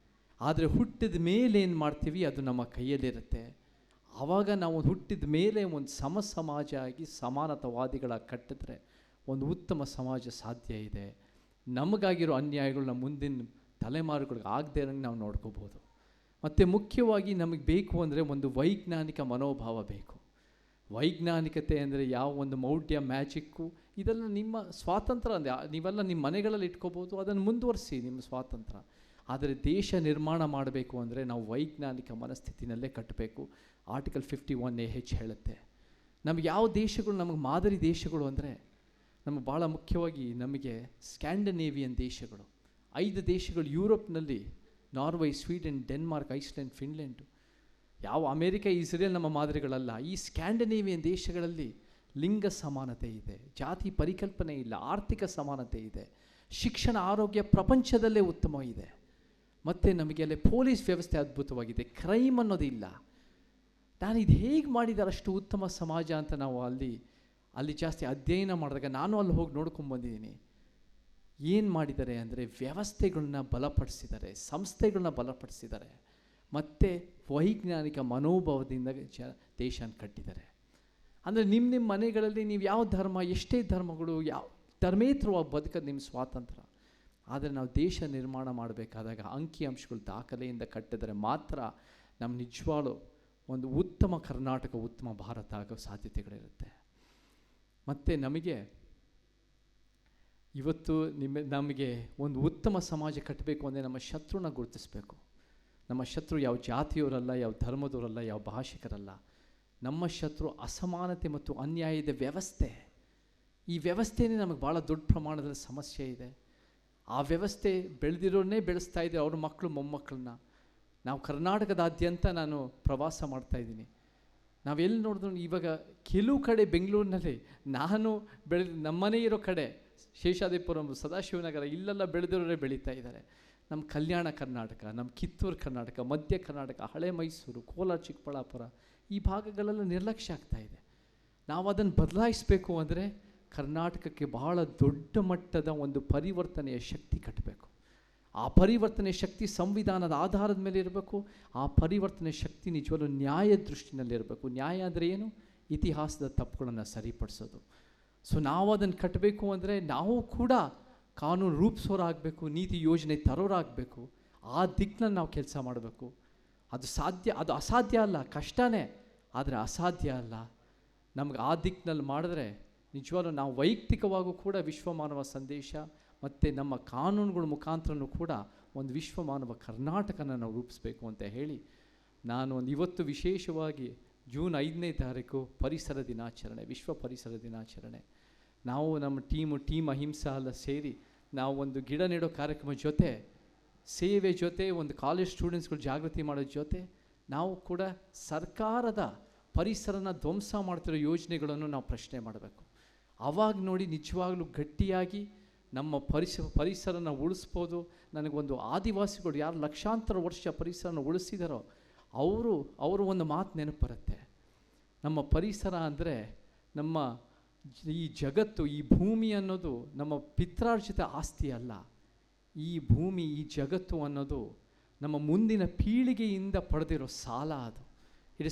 ಆದರೆ ಹುಟ್ಟಿದ ಮೇಲೆ ಏನು ಮಾಡ್ತೀವಿ ಅದು ನಮ್ಮ ಕೈಯಲ್ಲಿರುತ್ತೆ. ಆವಾಗ ನಾವು ಹುಟ್ಟಿದ ಮೇಲೆ ಒಂದು ಸಮಾಜ ಆಗಿ ಸಮಾನತಾವಾದಿಗಳ ಕಟ್ಟಿದ್ರೆ ಒಂದು ಉತ್ತಮ ಸಮಾಜ ಸಾಧ್ಯ ಇದೆ. ನಮಗಾಗಿರೋ ಅನ್ಯಾಯಗಳು ನಮ್ಮ ಮುಂದಿನ ತಲೆಮಾರುಗಳಿಗೆ ಆಗದೆ ಇರೋಂಗೆ ನಾವು ನೋಡ್ಕೋಬೋದು. ಮತ್ತು ಮುಖ್ಯವಾಗಿ ನಮಗೆ ಬೇಕು ಅಂದರೆ ಒಂದು ವೈಜ್ಞಾನಿಕ ಮನೋಭಾವ ಬೇಕು. ವೈಜ್ಞಾನಿಕತೆ ಅಂದರೆ ಯಾವ ಒಂದು ಮೌಢ್ಯ, ಮ್ಯಾಜಿಕ್ಕು ಇದೆಲ್ಲ ನಿಮ್ಮ ಸ್ವಾತಂತ್ರ್ಯ. ಅಂದರೆ ನೀವೆಲ್ಲ ನಿಮ್ಮ ಮನೆಗಳಲ್ಲಿ ಇಟ್ಕೋಬೋದು, ಅದನ್ನು ಮುಂದುವರಿಸಿ ನಿಮ್ಮ ಸ್ವಾತಂತ್ರ್ಯ. ಆದರೆ ದೇಶ ನಿರ್ಮಾಣ ಮಾಡಬೇಕು ಅಂದರೆ ನಾವು ವೈಜ್ಞಾನಿಕ ಮನಸ್ಥಿತಿನಲ್ಲೇ ಕಟ್ಟಬೇಕು. ಆರ್ಟಿಕಲ್ 51AH ಹೇಳುತ್ತೆ. ನಮಗೆ ಯಾವ ದೇಶಗಳು ನಮಗೆ ಮಾದರಿ ದೇಶಗಳು ಅಂದರೆ ನಮಗೆ ಭಾಳ ಮುಖ್ಯವಾಗಿ ನಮಗೆ ಸ್ಕ್ಯಾಂಡಿನೇವಿಯನ್ ದೇಶಗಳು 5 ದೇಶಗಳು ಯುರೋಪ್ನಲ್ಲಿ, ನಾರ್ವೆ, ಸ್ವೀಡನ್, ಡೆನ್ಮಾರ್ಕ್, ಐಸ್ಲ್ಯಾಂಡ್, ಫಿನ್ಲೆಂಡು. ಯಾವ ಅಮೇರಿಕ, ಇಸ್ರೇಲ್ ನಮ್ಮ ಮಾದರಿಗಳಲ್ಲ. ಈ ಸ್ಕ್ಯಾಂಡಿನೇವಿಯನ್ ದೇಶಗಳಲ್ಲಿ ಲಿಂಗ ಸಮಾನತೆ ಇದೆ, ಜಾತಿ ಪರಿಕಲ್ಪನೆ ಇಲ್ಲ, ಆರ್ಥಿಕ ಸಮಾನತೆ ಇದೆ, ಶಿಕ್ಷಣ, ಆರೋಗ್ಯ ಪ್ರಪಂಚದಲ್ಲೇ ಉತ್ತಮ ಇದೆ. ಮತ್ತು ನಮಗೆ ಅಲ್ಲಿ ಪೊಲೀಸ್ ವ್ಯವಸ್ಥೆ ಅದ್ಭುತವಾಗಿದೆ, ಕ್ರೈಮ್ ಅನ್ನೋದಿಲ್ಲ. ನಾನು ಇದು ಹೇಗೆ ಮಾಡಿದ್ದಾರೆ ಅಷ್ಟು ಉತ್ತಮ ಸಮಾಜ ಅಂತ ನಾವು ಅಲ್ಲಿ ಜಾಸ್ತಿ ಅಧ್ಯಯನ ಮಾಡಿದಾಗ ನಾನು ಅಲ್ಲಿ ಹೋಗಿ ನೋಡ್ಕೊಂಡ್ಬಂದಿದ್ದೀನಿ. ಏನು ಮಾಡಿದ್ದಾರೆ ಅಂದರೆ ವ್ಯವಸ್ಥೆಗಳನ್ನ ಬಲಪಡಿಸಿದ್ದಾರೆ, ಸಂಸ್ಥೆಗಳನ್ನ ಬಲಪಡಿಸಿದ್ದಾರೆ, ಮತ್ತು ವೈಜ್ಞಾನಿಕ ಮನೋಭಾವದಿಂದ ದೇಶನ ಕಟ್ಟಿದ್ದಾರೆ. ಅಂದರೆ ನಿಮ್ಮ ಮನೆಗಳಲ್ಲಿ ನೀವು ಯಾವ ಧರ್ಮ, ಎಷ್ಟೇ ಧರ್ಮಗಳು, ಯಾವ ಧರ್ಮೇತರವಾಗಿ ಬದುಕೋದು ನಿಮ್ಮ ಸ್ವಾತಂತ್ರ್ಯ. ಆದರೆ ನಾವು ದೇಶ ನಿರ್ಮಾಣ ಮಾಡಬೇಕಾದಾಗ ಅಂಕಿಅಂಶಗಳು ದಾಖಲೆಯಿಂದ ಕಟ್ಟಿದರೆ ಮಾತ್ರ ನಮ್ಮ ನಿಜವಾಗ್ಲೂ ಒಂದು ಉತ್ತಮ ಕರ್ನಾಟಕ, ಉತ್ತಮ ಭಾರತ ಆಗೋ ಸಾಧ್ಯತೆಗಳಿರುತ್ತೆ. ಮತ್ತು ನಮಗೆ ಇವತ್ತು ನಮಗೆ ಒಂದು ಉತ್ತಮ ಸಮಾಜ ಕಟ್ಟಬೇಕು ಅಂದರೆ ನಮ್ಮ ಶತ್ರುನ ಗುರುತಿಸಬೇಕು. ನಮ್ಮ ಶತ್ರು ಯಾವ ಜಾತಿಯವರಲ್ಲ, ಯಾವ ಧರ್ಮದವರಲ್ಲ, ಯಾವ ಭಾಷಿಕರಲ್ಲ. ನಮ್ಮ ಶತ್ರು ಅಸಮಾನತೆ ಮತ್ತು ಅನ್ಯಾಯದ ವ್ಯವಸ್ಥೆ. ಈ ವ್ಯವಸ್ಥೆನೇ ನಮಗೆ ಭಾಳ ದೊಡ್ಡ ಪ್ರಮಾಣದಲ್ಲಿ ಸಮಸ್ಯೆ ಇದೆ. ಆ ವ್ಯವಸ್ಥೆ ಬೆಳೆದಿರೋನ್ನೇ ಬೆಳೆಸ್ತಾ ಇದೆ ಅವ್ರ ಮಕ್ಕಳು, ಮೊಮ್ಮಕ್ಕಳನ್ನ. ನಾವು ಕರ್ನಾಟಕದಾದ್ಯಂತ ನಾನು ಪ್ರವಾಸ ಮಾಡ್ತಾಯಿದ್ದೀನಿ. ನಾವೆಲ್ಲಿ ನೋಡಿದ್ರು ಇವಾಗ ಕೆಲವು ಕಡೆ ಬೆಂಗಳೂರಿನಲ್ಲಿ ನಾನು ನಮ್ಮನೆ ಇರೋ ಕಡೆ ಶೇಷಾದ್ರಿಪುರಂ, ಸದಾಶಿವನಗರ ಇಲ್ಲೆಲ್ಲ ಬೆಳೆದಿರೋರೇ ಬೆಳೀತಾ ಇದ್ದಾರೆ. ನಮ್ಮ ಕಲ್ಯಾಣ ಕರ್ನಾಟಕ, ನಮ್ಮ ಕಿತ್ತೂರು ಕರ್ನಾಟಕ, ಮಧ್ಯ ಕರ್ನಾಟಕ, ಹಳೆ ಮೈಸೂರು, ಕೋಲಾರ, ಚಿಕ್ಕಬಳ್ಳಾಪುರ ಈ ಭಾಗಗಳೆಲ್ಲ ನಿರ್ಲಕ್ಷ್ಯ ಆಗ್ತಾಯಿದೆ. ನಾವು ಅದನ್ನು ಬದಲಾಯಿಸಬೇಕು ಅಂದರೆ ಕರ್ನಾಟಕಕ್ಕೆ ಬಹಳ ದೊಡ್ಡ ಮಟ್ಟದ ಒಂದು ಪರಿವರ್ತನೆಯ ಶಕ್ತಿ ಕಟ್ಟಬೇಕು. ಆ ಪರಿವರ್ತನೆ ಶಕ್ತಿ ಸಂವಿಧಾನದ ಆಧಾರದ ಮೇಲೆ ಇರಬೇಕು. ಆ ಪರಿವರ್ತನೆ ಶಕ್ತಿ ನಿಜವಾಗ್ಲೂ ನ್ಯಾಯ ದೃಷ್ಟಿನಲ್ಲಿರಬೇಕು. ನ್ಯಾಯ ಅಂದರೆ ಏನು? ಇತಿಹಾಸದ ತಪ್ಪುಗಳನ್ನು ಸರಿಪಡಿಸೋದು. ಸೊ ನಾವು ಅದನ್ನು ಕಟ್ಟಬೇಕು ಅಂದರೆ ನಾವು ಕೂಡ ಕಾನೂನು ರೂಪಿಸೋರಾಗಬೇಕು, ನೀತಿ ಯೋಜನೆ ತರೋರಾಗಬೇಕು. ಆ ದಿಕ್ಕಿನಲ್ಲಿ ನಾವು ಕೆಲಸ ಮಾಡಬೇಕು. ಅದು ಸಾಧ್ಯ, ಅದು ಅಸಾಧ್ಯ ಅಲ್ಲ, ಕಷ್ಟನೇ, ಆದರೆ ಅಸಾಧ್ಯ ಅಲ್ಲ. ನಮ್ಗೆ ಆ ದಿಕ್ಕಿನಲ್ಲಿ ಮಾಡಿದ್ರೆ ನಿಜವಾಗ್ಲೂ ನಾವು ವೈಯಕ್ತಿಕವಾಗೂ ಕೂಡ ವಿಶ್ವಮಾನವ ಸಂದೇಶ ಮತ್ತು ನಮ್ಮ ಕಾನೂನುಗಳ ಮುಖಾಂತರನೂ ಕೂಡ ಒಂದು ವಿಶ್ವಮಾನವ ಕರ್ನಾಟಕನ ನಾವು ರೂಪಿಸಬೇಕು ಅಂತ ಹೇಳಿ ನಾನು ಇವತ್ತು ವಿಶೇಷವಾಗಿ ಜೂನ್ 5ನೇ ತಾರೀಕು ಪರಿಸರ ದಿನಾಚರಣೆ, ವಿಶ್ವ ಪರಿಸರ ದಿನಾಚರಣೆ. ನಾವು ನಮ್ಮ ಟೀಮ್ ಅಹಿಂಸಾ ಎಲ್ಲ ಸೇರಿ ನಾವು ಒಂದು ಗಿಡ ನೆಡೋ ಕಾರ್ಯಕ್ರಮ ಜೊತೆ, ಸೇವೆ ಜೊತೆ, ಒಂದು ಕಾಲೇಜ್ ಸ್ಟೂಡೆಂಟ್ಸ್ಗಳು ಜಾಗೃತಿ ಮಾಡೋದ್ರ ಜೊತೆ ನಾವು ಕೂಡ ಸರ್ಕಾರದ ಪರಿಸರನ ಧ್ವಂಸ ಮಾಡ್ತಿರೋ ಯೋಜನೆಗಳನ್ನು ನಾವು ಪ್ರಶ್ನೆ ಮಾಡಬೇಕು. ಆವಾಗ ನೋಡಿ ನಿಜವಾಗ್ಲೂ ಗಟ್ಟಿಯಾಗಿ ನಮ್ಮ ಪರಿಸರನ ಉಳಿಸ್ಬೋದು. ನನಗೊಂದು ಆದಿವಾಸಿಗಳು ಯಾರು ಲಕ್ಷಾಂತರ ವರ್ಷ ಪರಿಸರನ ಉಳಿಸಿದಾರೋ ಅವರು ಒಂದು ಮಾತು ನೆನಪು ಬರುತ್ತೆ. ನಮ್ಮ ಪರಿಸರ ಅಂದರೆ ನಮ್ಮ ಈ ಜಗತ್ತು, ಈ ಭೂಮಿ ಅನ್ನೋದು ನಮ್ಮ ಪಿತ್ರಾರ್ಜಿತ ಆಸ್ತಿ ಅಲ್ಲ. ಈ ಭೂಮಿ, ಈ ಜಗತ್ತು ಅನ್ನೋದು ನಮ್ಮ ಮುಂದಿನ ಪೀಳಿಗೆಯಿಂದ ಪಡೆದಿರೋ ಸಾಲ. ಅದು it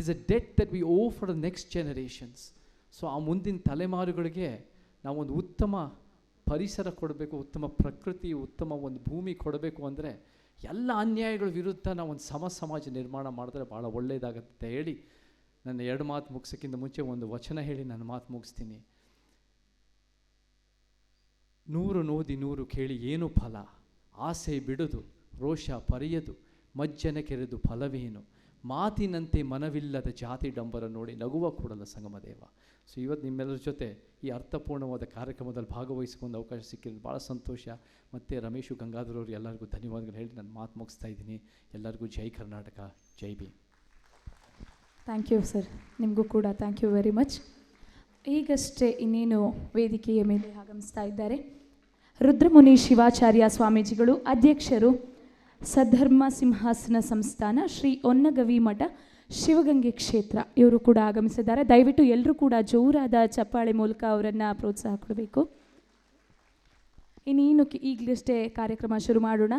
is a debt that we owe for the next generations. So ಆ ಮುಂದಿನ ತಲೆಮಾರುಗಳಿಗೆ ನಾವೊಂದು ಉತ್ತಮ ಪರಿಸರ ಕೊಡಬೇಕು, ಉತ್ತಮ ಪ್ರಕೃತಿ, ಉತ್ತಮ ಒಂದು ಭೂಮಿ ಕೊಡಬೇಕು ಅಂದರೆ ಎಲ್ಲ ಅನ್ಯಾಯಗಳ ವಿರುದ್ಧ ನಾವೊಂದು ಸಮಾಜ ನಿರ್ಮಾಣ ಮಾಡಿದ್ರೆ ಭಾಳ ಒಳ್ಳೆಯದಾಗತ್ತೆ ಹೇಳಿ ನನ್ನ 2 ಮಾತು ಮುಗಿಸೋಕ್ಕಿಂತ ಮುಂಚೆ ಒಂದು ವಚನ ಹೇಳಿ ನನ್ನ ಮಾತು ಮುಗಿಸ್ತೀನಿ. 100 ನೋದಿ 100 ಕೇಳಿ ಏನು ಫಲ, ಆಸೆ ಬಿಡುದು ರೋಷ ಪರೆಯದು, ಮಜ್ಜನ ಕೆರೆದು ಫಲವೇನು, ಮಾತಿನಂತೆ ಮನವಿಲ್ಲದ ಜಾತಿ ಡಂಬರ ನೋಡಿ ನಗುವ ಕೂಡಲ ಸಂಗಮದೇವ. ಸೊ ಇವತ್ತು ನಿಮ್ಮೆಲ್ಲರ ಜೊತೆ ಈ ಅರ್ಥಪೂರ್ಣವಾದ ಕಾರ್ಯಕ್ರಮದಲ್ಲಿ ಭಾಗವಹಿಸ್ಕೊಂಡು ಅವಕಾಶ ಸಿಕ್ಕಿರೋದು ಭಾಳ ಸಂತೋಷ. ಮತ್ತು ರಮೇಶು ಗಂಗಾಧರ್ ಅವರು ಎಲ್ಲರಿಗೂ ಧನ್ಯವಾದಗಳು ಹೇಳಿ ನನ್ನ ಮಾತು ಮುಗಿಸ್ತಾ ಇದ್ದೀನಿ. ಎಲ್ಲರಿಗೂ ಜೈ ಕರ್ನಾಟಕ, ಜೈ ಭೀಮ್. ಥ್ಯಾಂಕ್ ಯು ಸರ್, ನಿಮಗೂ ಕೂಡ ಥ್ಯಾಂಕ್ ಯು ವೆರಿ ಮಚ್. ಈಗಷ್ಟೇ ಇನ್ನೇನು ವೇದಿಕೆಯ ಮೇಲೆ ಆಗಮಿಸ್ತಾ ಇದ್ದಾರೆ ರುದ್ರಮುನಿ ಶಿವಾಚಾರ್ಯ ಸ್ವಾಮೀಜಿಗಳು, ಅಧ್ಯಕ್ಷರು, ಸದ್ಧರ್ಮ ಸಿಂಹಾಸನ ಸಂಸ್ಥಾನ, ಶ್ರೀ ಹೊನ್ನಗವಿ ಮಠ, ಶಿವಗಂಗೆ ಕ್ಷೇತ್ರ. ಇವರು ಕೂಡ ಆಗಮಿಸಿದ್ದಾರೆ. ದಯವಿಟ್ಟು ಎಲ್ಲರೂ ಕೂಡ ಜೋರಾದ ಚಪ್ಪಾಳೆ ಮೂಲಕ ಅವರನ್ನು ಪ್ರೋತ್ಸಾಹ ಕೊಡಬೇಕು. ಇನ್ನೇನು ಈಗಲಷ್ಟೇ ಕಾರ್ಯಕ್ರಮ ಶುರು ಮಾಡೋಣ.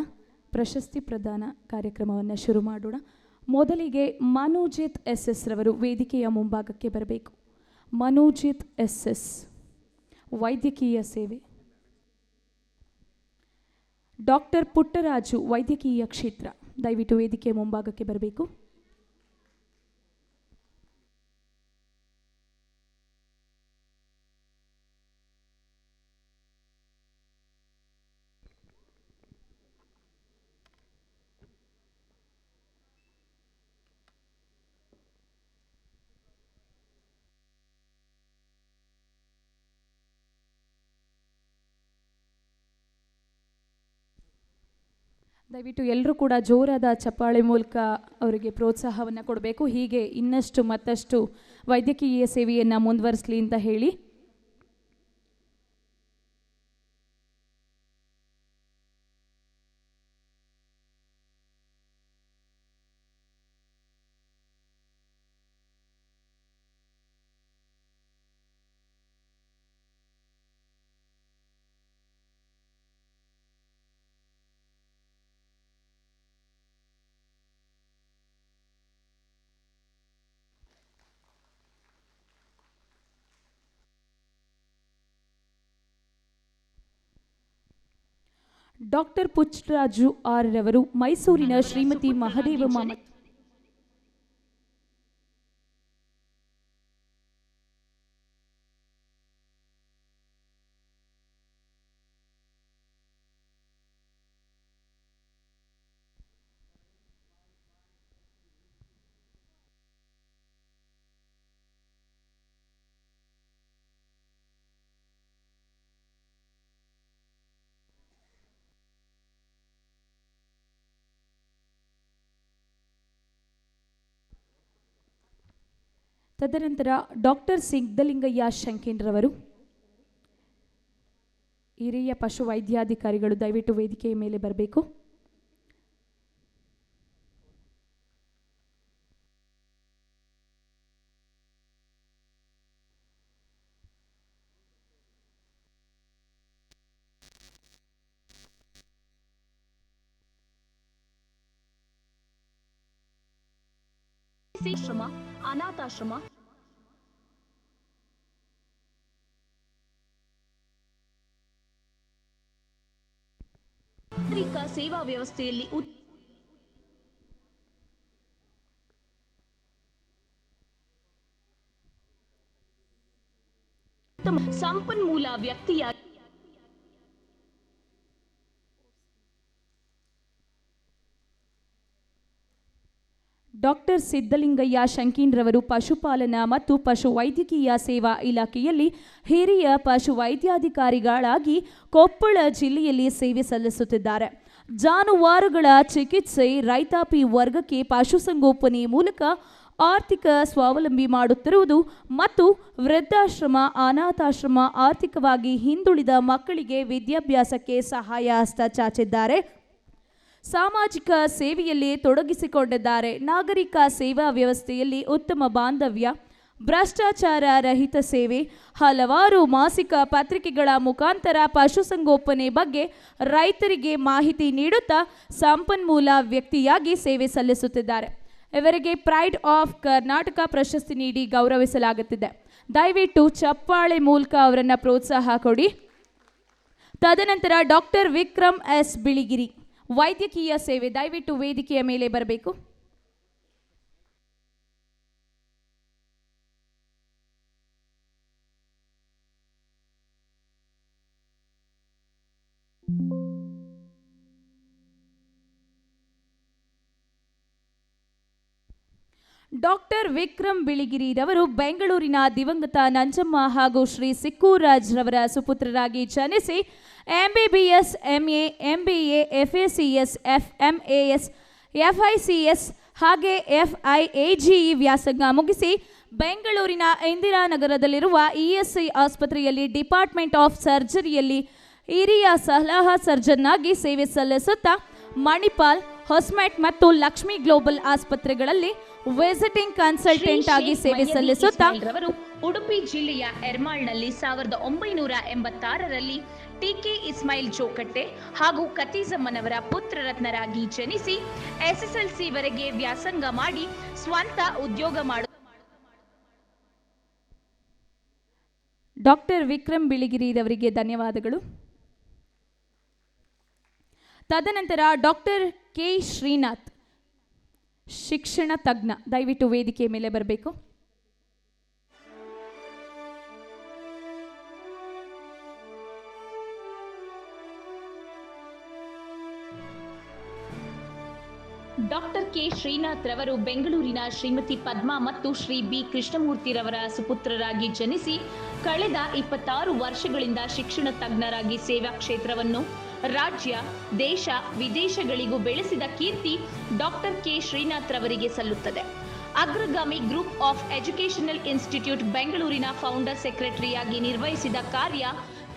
ಪ್ರಶಸ್ತಿ ಪ್ರದಾನ ಕಾರ್ಯಕ್ರಮವನ್ನು ಶುರು ಮಾಡೋಣ. ಮೊದಲಿಗೆ ಮನೋಜಿತ್ SS ರವರು ವೇದಿಕೆಯ ಮುಂಭಾಗಕ್ಕೆ ಬರಬೇಕು. ಮನೋಜಿತ್ SS, ವೈದ್ಯಕೀಯ ಸೇವೆ. ಡಾಕ್ಟರ್ ಪುಟ್ಟರಾಜು, ವೈದ್ಯಕೀಯ ಕ್ಷೇತ್ರ, ದಯವಿಟ್ಟು ವೇದಿಕೆಯ ಮುಂಭಾಗಕ್ಕೆ ಬರಬೇಕು. ದಯವಿಟ್ಟು ಎಲ್ಲರೂ ಕೂಡ ಜೋರಾದ ಚಪ್ಪಾಳೆ ಮೂಲಕ ಅವರಿಗೆ ಪ್ರೋತ್ಸಾಹವನ್ನು ಕೊಡಬೇಕು. ಹೀಗೆ ಇನ್ನಷ್ಟು ಮತ್ತಷ್ಟು ವೈದ್ಯಕೀಯ ಸೇವೆಯನ್ನು ಮುಂದುವರಿಸಲಿ ಅಂತ ಹೇಳಿ. ಡಾಕ್ಟರ್ ಪುಟ್ಟರಾಜು R ರವರು, ಮೈಸೂರಿನ ಶ್ರೀಮತಿ ಮಹದೇವಮ್ಮ ತದನಂತರ ಡಾಕ್ಟರ್ ಸಿದ್ದಲಿಂಗಯ್ಯ ಶಂಕೇನ್ರವರು, ಹಿರಿಯ ಪಶು ವೈದ್ಯಾಧಿಕಾರಿಗಳು, ದಯವಿಟ್ಟು ವೇದಿಕೆಯ ಮೇಲೆ ಬರಬೇಕು. ಶ್ರಮ, ಅನಾಥಾಶ್ರಮ, ನಾಗರಿಕ ಸೇವಾ ವ್ಯವಸ್ಥೆಯಲ್ಲಿ ಉತ್ತಮ ಸಂಪನ್ಮೂಲ ವ್ಯಕ್ತಿಯಾಗಿ ಡಾಕ್ಟರ್ ಸಿದ್ದಲಿಂಗಯ್ಯ ಶಂಕೀನ್ರವರು ಪಶುಪಾಲನಾ ಮತ್ತು ಪಶು ವೈದ್ಯಕೀಯ ಸೇವಾ ಇಲಾಖೆಯಲ್ಲಿ ಹಿರಿಯ ಪಶು ವೈದ್ಯಾಧಿಕಾರಿಗಳಾಗಿ ಕೊಪ್ಪಳ ಜಿಲ್ಲೆಯಲ್ಲಿ ಸೇವೆ ಸಲ್ಲಿಸುತ್ತಿದ್ದಾರೆ. ಜಾನುವಾರುಗಳ ಚಿಕಿತ್ಸೆ, ರೈತಾಪಿ ವರ್ಗಕ್ಕೆ ಪಶುಸಂಗೋಪನೆ ಮೂಲಕ ಆರ್ಥಿಕ ಸ್ವಾವಲಂಬಿ ಮಾಡುತ್ತಿರುವುದು ಮತ್ತು ವೃದ್ಧಾಶ್ರಮ, ಅನಾಥಾಶ್ರಮ, ಆರ್ಥಿಕವಾಗಿ ಹಿಂದುಳಿದ ಮಕ್ಕಳಿಗೆ ವಿದ್ಯಾಭ್ಯಾಸಕ್ಕೆ ಸಹಾಯ ಹಸ್ತ ಚಾಚಿದ್ದಾರೆ. ಸಾಮಾಜಿಕ ಸೇವೆಯಲ್ಲಿ ತೊಡಗಿಸಿಕೊಂಡಿದ್ದಾರೆ. ನಾಗರಿಕ ಸೇವಾ ವ್ಯವಸ್ಥೆಯಲ್ಲಿ ಉತ್ತಮ ಬಾಂಧವ್ಯ, ಭ್ರಷ್ಟಾಚಾರ ರಹಿತ ಸೇವೆ, ಹಲವಾರು ಮಾಸಿಕ ಪತ್ರಿಕೆಗಳ ಮುಖಾಂತರ ಪಶುಸಂಗೋಪನೆ ಬಗ್ಗೆ ರೈತರಿಗೆ ಮಾಹಿತಿ ನೀಡುತ್ತಾ ಸಂಪನ್ಮೂಲ ವ್ಯಕ್ತಿಯಾಗಿ ಸೇವೆ ಸಲ್ಲಿಸುತ್ತಿದ್ದಾರೆ. ಇವರಿಗೆ ಪ್ರೈಡ್ ಆಫ್ ಕರ್ನಾಟಕ ಪ್ರಶಸ್ತಿ ನೀಡಿ ಗೌರವಿಸಲಾಗುತ್ತಿದೆ. ದಯವಿಟ್ಟು ಚಪ್ಪಾಳೆ ಮೂಲಕ ಅವರನ್ನು ಪ್ರೋತ್ಸಾಹ ಕೊಡಿ. ತದನಂತರ ಡಾಕ್ಟರ್ ವಿಕ್ರಮ್ S ಬಿಳಿಗಿರಿ, ವೈದ್ಯಕೀಯ ಸೇವೆ, ದಯವಿಟ್ಟು ವೇದಿಕೆಯ ಮೇಲೆ ಬರಬೇಕು. ಡಾಕ್ಟರ್ ವಿಕ್ರಮ್ ಬಿಳಿಗಿರಿರವರು ಬೆಂಗಳೂರಿನ ದಿವಂಗತ ನಂಜಮ್ಮ ಹಾಗೂ ಶ್ರೀ ಸಿಕ್ಕೂರಾಜ್ ರವರ ಸುಪುತ್ರರಾಗಿ ಜನಿಸಿ MBBS, MA, MBA, FACS, FMAS, FICS ಹಾಗೆ FIAGE ವ್ಯಾಸಂಗ ಮುಗಿಸಿ ಬೆಂಗಳೂರಿನ ಇಂದಿರಾನಗರದಲ್ಲಿರುವ ಇಎಸ್ಐ ಆಸ್ಪತ್ರೆಯಲ್ಲಿ ಡಿಪಾರ್ಟ್ಮೆಂಟ್ ಆಫ್ ಸರ್ಜರಿಯಲ್ಲಿ ಹಿರಿಯ ಸಲಹಾ ಸರ್ಜನ್ ಆಗಿ ಸೇವೆ ಸಲ್ಲಿಸುತ್ತಾ ಮಣಿಪಾಲ್, ಹೊಸ್ಮೆಟ್ ಮತ್ತು ಲಕ್ಷ್ಮಿ ಗ್ಲೋಬಲ್ ಆಸ್ಪತ್ರೆಗಳಲ್ಲಿ ವಿಸಿಟಿಂಗ್ ಕನ್ಸಲ್ಟೆಂಟ್ ಆಗಿ ಸೇವೆ ಸಲ್ಲಿಸುತ್ತಾ ರವರು ಉಡುಪಿ ಜಿಲ್ಲೆಯ ಎರ್ಮಾಳ್ನಲ್ಲಿ 1986ರಲ್ಲಿ ಟಿಕೆ ಇಸ್ಮಾಯಿಲ್ ಚೋಕಟ್ಟೆ ಹಾಗೂ ಕತೀಜಮ್ಮನವರ ಪುತ್ರರತ್ನರಾಗಿ ಜನಿಸಿ ಎಸ್ಎಸ್ಎಲ್ಸಿ ವರೆಗೆ ವ್ಯಾಸಂಗ ಮಾಡಿ ಸ್ವಂತ ಉದ್ಯೋಗ ಮಾಡು ಡಾಕ್ಟರ್ ವಿಕ್ರಮ್ ಬಿಳಿಗಿರಿರವರಿಗೆ ಧನ್ಯವಾದಗಳು. ತದನಂತರ ಡಾಕ್ಟರ್ ಕೆ ಶ್ರೀನಾಥ್, ಶಿಕ್ಷಣ ತಜ್ಞ, ದಯವಿಟ್ಟು ವೇದಿಕೆ ಮೇಲೆ ಬರಬೇಕು. ಡಾಕ್ಟರ್ ಕೆ ಶ್ರೀನಾಥ್ ರವರು ಬೆಂಗಳೂರಿನ ಶ್ರೀಮತಿ ಪದ್ಮಾ ಮತ್ತು ಶ್ರೀ ಬಿ ಕೃಷ್ಣಮೂರ್ತಿರವರ ಸುಪುತ್ರರಾಗಿ ಜನಿಸಿ ಕಳೆದ 26 ವರ್ಷಗಳಿಂದ ಶಿಕ್ಷಣ ತಜ್ಞರಾಗಿ ಸೇವಾ ಕ್ಷೇತ್ರವನ್ನು ರಾಜ್ಯ, ದೇಶ, ವಿದೇಶಗಳಿಗೂ ಬೆಳೆಸಿದ ಕೀರ್ತಿ ಡಾಕ್ಟರ್ ಕೆ ಶ್ರೀನಾಥ್ ರವರಿಗೆ ಸಲ್ಲುತ್ತದೆ. ಅಗ್ರಗಾಮಿ ಗ್ರೂಪ್ ಆಫ್ ಎಜುಕೇಷನಲ್ ಇನ್ಸ್ಟಿಟ್ಯೂಟ್ ಬೆಂಗಳೂರಿನ ಫೌಂಡರ್ ಸೆಕ್ರೆಟರಿಯಾಗಿ ನಿರ್ವಹಿಸಿದ ಕಾರ್ಯ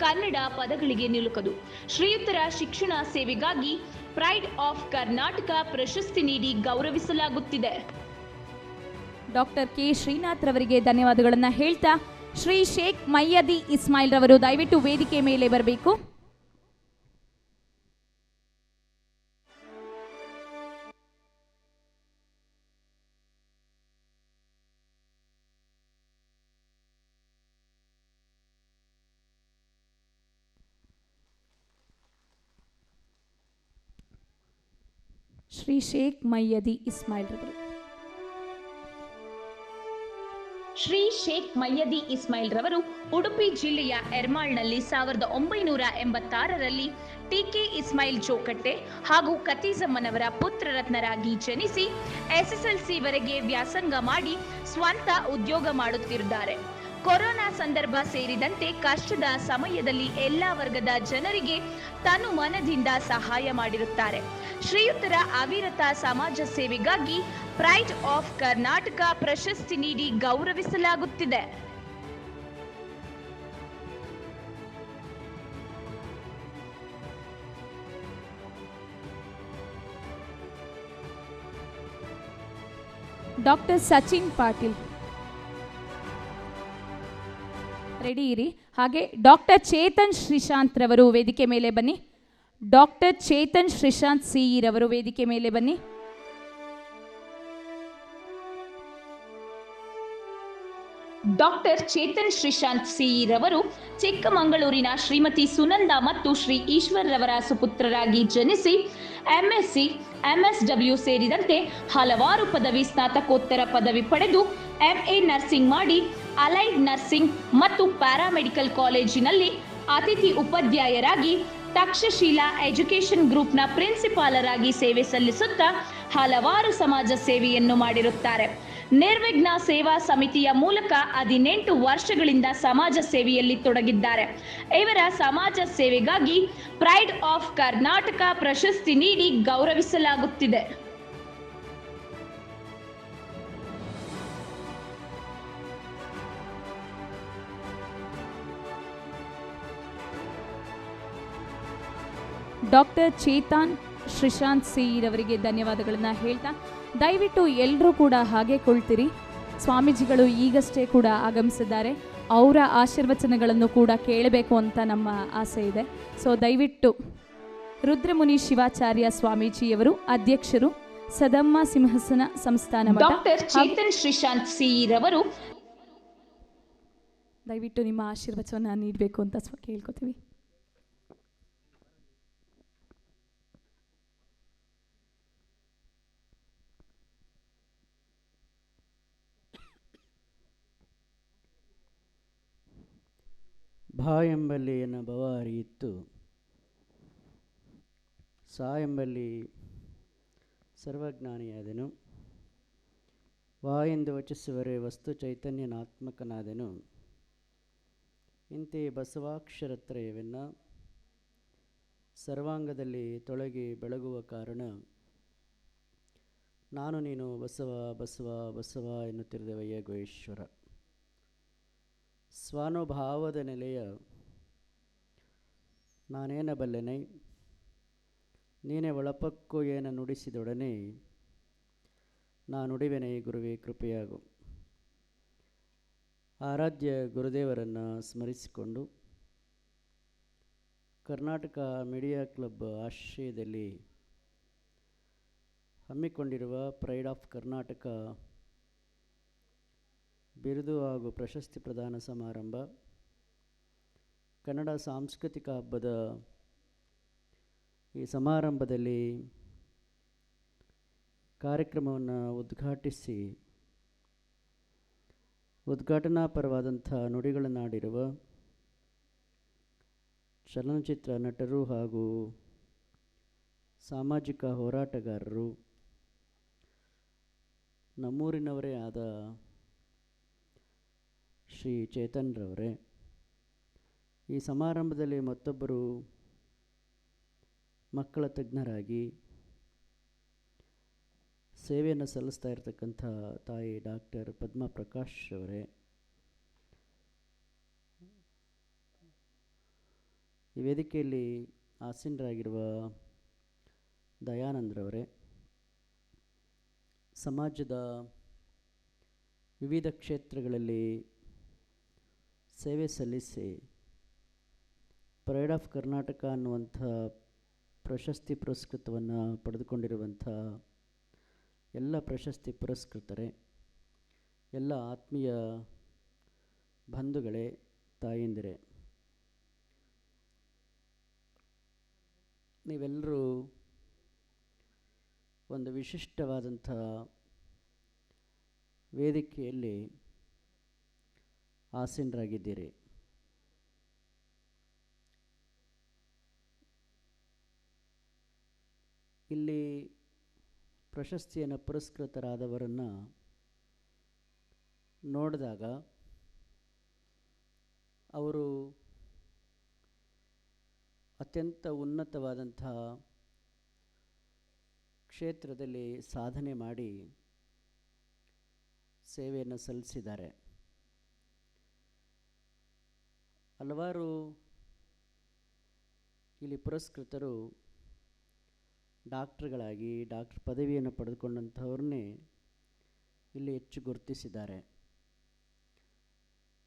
ಕನ್ನಡ ಪದಗಳಿಗೆ ನಿಲುಕದು. ಶ್ರೀಯುತರ ಶಿಕ್ಷಣ ಸೇವೆಗಾಗಿ ಪ್ರೈಡ್ ಆಫ್ ಕರ್ನಾಟಕ ಪ್ರಶಸ್ತಿ ನೀಡಿ ಗೌರವಿಸಲಾಗುತ್ತಿದೆ. ಡಾಕ್ಟರ್ ಕೆ ಶ್ರೀನಾಥ್ ರವರಿಗೆ ಧನ್ಯವಾದಗಳನ್ನು ಹೇಳ್ತಾ ಶ್ರೀ ಶೇಖ್ ಮಯ್ಯದಿ ಇಸ್ಮಾಯಿಲ್ ರವರು ದಯವಿಟ್ಟು ವೇದಿಕೆ ಮೇಲೆ ಬರಬೇಕು. ಶ್ರೀ ಶೇಖ್ ಮಯ್ಯದಿ ಇಸ್ಮಾಯಿಲ್ ರವರು. ಶ್ರೀ ಶೇಖ್ ಮಯ್ಯದಿ ಇಸ್ಮಾಯಿಲ್ ರವರು ಉಡುಪಿ ಜಿಲ್ಲೆಯ ಎರ್ಮಾಳ್ನಲ್ಲಿ 1986ರಲ್ಲಿ ಟಿಕೆ ಇಸ್ಮಾಯಿಲ್ ಚೋಕಟ್ಟೆ ಹಾಗೂ ಕತೀಜಮ್ಮನವರ ಪುತ್ರರತ್ನರಾಗಿ ಜನಿಸಿ ಎಸ್ಎಸ್ಎಲ್ಸಿ ವರೆಗೆ ವ್ಯಾಸಂಗ ಮಾಡಿ ಸ್ವಂತ ಉದ್ಯೋಗ ಮಾಡುತ್ತಿದ್ದಾರೆ. ಕೊರೋನಾ ಸಂದರ್ಭ ಸೇರಿದಂತೆ ಕಷ್ಟದ ಸಮಯದಲ್ಲಿ ಎಲ್ಲಾ ವರ್ಗದ ಜನರಿಗೆ ತನು ಮನದಿಂದ ಸಹಾಯ ಮಾಡಿರುತ್ತಾರೆ. ಶ್ರೀಯುತರ ಅವಿರತ ಸಮಾಜ ಸೇವೆಗಾಗಿ ಪ್ರೈಡ್ ಆಫ್ ಕರ್ನಾಟಕ ಪ್ರಶಸ್ತಿ ನೀಡಿ ಗೌರವಿಸಲಾಗುತ್ತಿದೆ. ಡಾಕ್ಟರ್ ಸಚಿನ್ ಪಾಟೀಲ್ ರೆಡಿ ಇರಿ. ಹಾಗೆ ಡಾಕ್ಟರ್ ಚೇತನ್ ಶ್ರೀಶಾಂತ್ ರವರು ವೇದಿಕೆ ಮೇಲೆ ಬನ್ನಿ. ಡಾಕ್ಟರ್ ಚೇತನ್ ಶ್ರೀಶಾಂತ್ ಸಿಇ ರವರು ವೇದಿಕೆ ಮೇಲೆ ಬನ್ನಿ. ಡಾಕ್ಟರ್ ಚೇತನ್ ಶ್ರೀಶಾಂತ್ ಸಿಇ ರವರು ಚಿಕ್ಕಮಗಳೂರಿನ ಶ್ರೀಮತಿ ಸುನಂದ ಮತ್ತು ಶ್ರೀ ಈಶ್ವರ್ ರವರ ಸುಪುತ್ರರಾಗಿ ಜನಿಸಿ ಎಂಎಸ್ಸಿ, ಎಂಎಸ್ಡಬ್ಲ್ಯೂ ಸೇರಿದಂತೆ ಹಲವಾರು ಪದವಿ, ಸ್ನಾತಕೋತ್ತರ ಪದವಿ ಪಡೆದು ಎಂಎ ನರ್ಸಿಂಗ್ ಮಾಡಿ ಅಲೈಡ್ ನರ್ಸಿಂಗ್ ಮತ್ತು ಪ್ಯಾರಾಮೆಡಿಕಲ್ ಕಾಲೇಜಿನಲ್ಲಿ ಅತಿಥಿ ಉಪಾಧ್ಯಾಯರಾಗಿ ತಕ್ಷಶೀಲ ಎಜುಕೇಷನ್ ಗ್ರೂಪ್ನ ಪ್ರಿನ್ಸಿಪಾಲರಾಗಿ ಸೇವೆ ಸಲ್ಲಿಸುತ್ತಾ ಹಲವಾರು ಸಮಾಜ ಸೇವೆಯನ್ನು ಮಾಡಿರುತ್ತಾರೆ. ನಿರ್ವಿಘ್ನ ಸೇವಾ ಸಮಿತಿಯ ಮೂಲಕ 18 ವರ್ಷಗಳಿಂದ ಸಮಾಜ ಸೇವೆಯಲ್ಲಿ ತೊಡಗಿದ್ದಾರೆ. ಇವರ ಸಮಾಜ ಸೇವೆಗಾಗಿ ಪ್ರೈಡ್ ಆಫ್ ಕರ್ನಾಟಕ ಪ್ರಶಸ್ತಿ ನೀಡಿ ಗೌರವಿಸಲಾಗುತ್ತಿದೆ. ಡಾಕ್ಟರ್ ಚೇತನ್ ಶ್ರೀಶಾಂತ್ ಸಿಇ ರವರಿಗೆ ಧನ್ಯವಾದಗಳನ್ನು ಹೇಳ್ತಾ ದಯವಿಟ್ಟು ಎಲ್ಲರೂ ಕೂಡ ಹಾಗೆ ಕೊಳ್ತೀರಿ. ಸ್ವಾಮೀಜಿಗಳು ಈಗಷ್ಟೇ ಕೂಡ ಆಗಮಿಸಿದ್ದಾರೆ. ಅವರ ಆಶೀರ್ವಚನಗಳನ್ನು ಕೂಡ ಕೇಳಬೇಕು ಅಂತ ನಮ್ಮ ಆಸೆ ಇದೆ. ಸೊ ದಯವಿಟ್ಟು ರುದ್ರಮುನಿ ಶಿವಾಚಾರ್ಯ ಸ್ವಾಮೀಜಿಯವರು ಅಧ್ಯಕ್ಷರು, ಸದಮ್ಮ ಸಿಂಹಾಸನ ಸಂಸ್ಥಾನ ಮಠ. ಡಾಕ್ಟರ್ ಚೇತನ್ ಶ್ರೀಶಾಂತ್ ಸಿಇ ರವರು ದಯವಿಟ್ಟು ನಿಮ್ಮ ಆಶೀರ್ವಚನ ನೀಡಬೇಕು ಅಂತ ಕೇಳ್ಕೊತೀವಿ. ಭಾ ಎಂಬಲ್ಲಿ ಎನ್ನ ಬವಾರಿ ಇತ್ತು, ಸಾ ಎಂಬಲ್ಲಿ ಸರ್ವಜ್ಞಾನಿಯಾದೆನು, ವಾ ಎಂದು ವಚಿಸುವರೆ ವಸ್ತು ಚೈತನ್ಯನಾತ್ಮಕನಾದೆನು. ಇಂತೆ ಬಸವಾಕ್ಷರತ್ರಯವೆನ್ನ ಸರ್ವಾಂಗದಲ್ಲಿ ತೊಳಗಿ ಬೆಳಗುವ ಕಾರಣ ನಾನು ನೀನು ಬಸವ ಬಸವ ಬಸವ ಎನ್ನುತ್ತಿರುವೆಯ ಗುಹೇಶ್ವರ. ಸ್ವಾನುಭಾವದ ನೆಲೆಯ ನಾನೇನ ಬಲ್ಲೆನೈ, ನೀನೇ ಒಳಪಕ್ಕು ಏನ ನುಡಿಸಿದೊಡನೆ ನಾ ನುಡಿವೆನೈ ಗುರುವೇ ಕೃಪೆಯಾಗು. ಆರಾಧ್ಯ ಗುರುದೇವರನ್ನು ಸ್ಮರಿಸಿಕೊಂಡು ಕರ್ನಾಟಕ ಮೀಡಿಯಾ ಕ್ಲಬ್ ಆಶ್ರಯದಲ್ಲಿ ಹಮ್ಮಿಕೊಂಡಿರುವ ಪ್ರೈಡ್ ಆಫ್ ಕರ್ನಾಟಕ ಬಿರುದು ಹಾಗೂ ಪ್ರಶಸ್ತಿ ಪ್ರದಾನ ಸಮಾರಂಭ, ಕನ್ನಡ ಸಾಂಸ್ಕೃತಿಕ ಹಬ್ಬದ ಈ ಸಮಾರಂಭದಲ್ಲಿ ಕಾರ್ಯಕ್ರಮವನ್ನು ಉದ್ಘಾಟಿಸಿ ಉದ್ಘಾಟನಾ ಪರವಾದಂಥ ನುಡಿಗಳನ್ನಾಡಿರುವ ಚಲನಚಿತ್ರ ನಟರು ಹಾಗೂ ಸಾಮಾಜಿಕ ಹೋರಾಟಗಾರರು, ನಮ್ಮೂರಿನವರೇ ಆದ ಶ್ರೀ ಚೇತನ್ರವರೇ, ಈ ಸಮಾರಂಭದಲ್ಲಿ ಮತ್ತೊಬ್ಬರು ಮಕ್ಕಳ ತಜ್ಞರಾಗಿ ಸೇವೆಯನ್ನು ಸಲ್ಲಿಸ್ತಾ ಇರತಕ್ಕಂಥ ತಾಯಿ ಡಾಕ್ಟರ್ ಪದ್ಮ ಪ್ರಕಾಶ್ ಅವರೇ, ಈ ವೇದಿಕೆಯಲ್ಲಿ ಆಸೀನರಾಗಿರುವ ದಯಾನಂದ್ರವರೇ, ಸಮಾಜದ ವಿವಿಧ ಕ್ಷೇತ್ರಗಳಲ್ಲಿ ಸೇವೆ ಸಲ್ಲಿಸಿ ಪ್ರೈಡ್ ಆಫ್ ಕರ್ನಾಟಕ ಅನ್ನುವಂಥ ಪ್ರಶಸ್ತಿ ಪುರಸ್ಕೃತವನ್ನು ಪಡೆದುಕೊಂಡಿರುವಂಥ ಎಲ್ಲ ಪ್ರಶಸ್ತಿ ಪುರಸ್ಕೃತರೇ, ಎಲ್ಲ ಆತ್ಮೀಯ ಬಂಧುಗಳೇ, ತಾಯಂದಿರೇ, ನೀವೆಲ್ಲರೂ ಒಂದು ವಿಶಿಷ್ಟವಾದಂಥ ವೇದಿಕೆಯಲ್ಲಿ ಆಸೀನರಾಗಿದ್ದೀರಿ. ಇಲ್ಲಿ ಪ್ರಶಸ್ತಿಯನ್ನು ಪುರಸ್ಕೃತರಾದವರನ್ನು ನೋಡಿದಾಗ ಅವರು ಅತ್ಯಂತ ಉನ್ನತವಾದಂಥ ಕ್ಷೇತ್ರದಲ್ಲಿ ಸಾಧನೆ ಮಾಡಿ ಸೇವೆಯನ್ನು ಸಲ್ಲಿಸಿದ್ದಾರೆ. ಹಲವಾರು ಇಲ್ಲಿ ಪುರಸ್ಕೃತರು ಡಾಕ್ಟ್ರುಗಳಾಗಿ ಡಾಕ್ಟ್ರ್ ಪದವಿಯನ್ನು ಪಡೆದುಕೊಂಡಂಥವ್ರನ್ನೇ ಇಲ್ಲಿ ಹೆಚ್ಚು ಗುರುತಿಸಿದ್ದಾರೆ.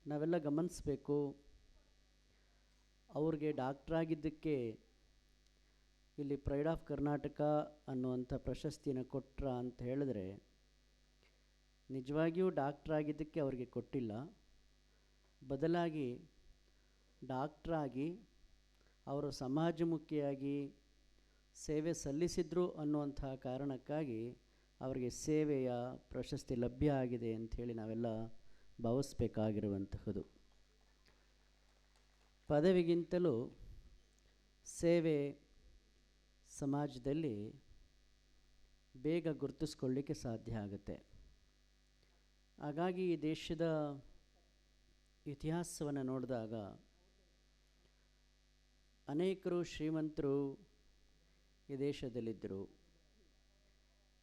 ನಾವೆಲ್ಲ ಗಮನಿಸಬೇಕು, ಅವ್ರಿಗೆ ಡಾಕ್ಟ್ರಾಗಿದ್ದಕ್ಕೆ ಇಲ್ಲಿ ಪ್ರೈಡ್ ಆಫ್ ಕರ್ನಾಟಕ ಅನ್ನುವಂಥ ಪ್ರಶಸ್ತಿಯನ್ನು ಕೊಟ್ರ ಅಂತ ಹೇಳಿದ್ರೆ, ನಿಜವಾಗಿಯೂ ಡಾಕ್ಟ್ರಾಗಿದ್ದಕ್ಕೆ ಅವ್ರಿಗೆ ಕೊಟ್ಟಿಲ್ಲ, ಬದಲಾಗಿ ಡಾಕ್ಟ್ರಾಗಿ ಅವರು ಸಮಾಜಮುಖಿಯಾಗಿ ಸೇವೆ ಸಲ್ಲಿಸಿದ್ರು ಅನ್ನುವಂಥ ಕಾರಣಕ್ಕಾಗಿ ಅವರಿಗೆ ಸೇವೆಯ ಪ್ರಶಸ್ತಿ ಲಭ್ಯ ಆಗಿದೆ ಅಂಥೇಳಿ ನಾವೆಲ್ಲ ಭಾವಿಸ್ಬೇಕಾಗಿರುವಂತಹದ್ದು. ಪದವಿಗಿಂತಲೂ ಸೇವೆ ಸಮಾಜದಲ್ಲಿ ಬೇಗ ಗುರುತಿಸ್ಕೊಳ್ಳಿಕ್ಕೆ ಸಾಧ್ಯ ಆಗುತ್ತೆ. ಹಾಗಾಗಿ ಈ ದೇಶದ ಇತಿಹಾಸವನ್ನು ನೋಡಿದಾಗ ಅನೇಕರು ಶ್ರೀಮಂತರು ಈ ದೇಶದಲ್ಲಿದ್ದರು,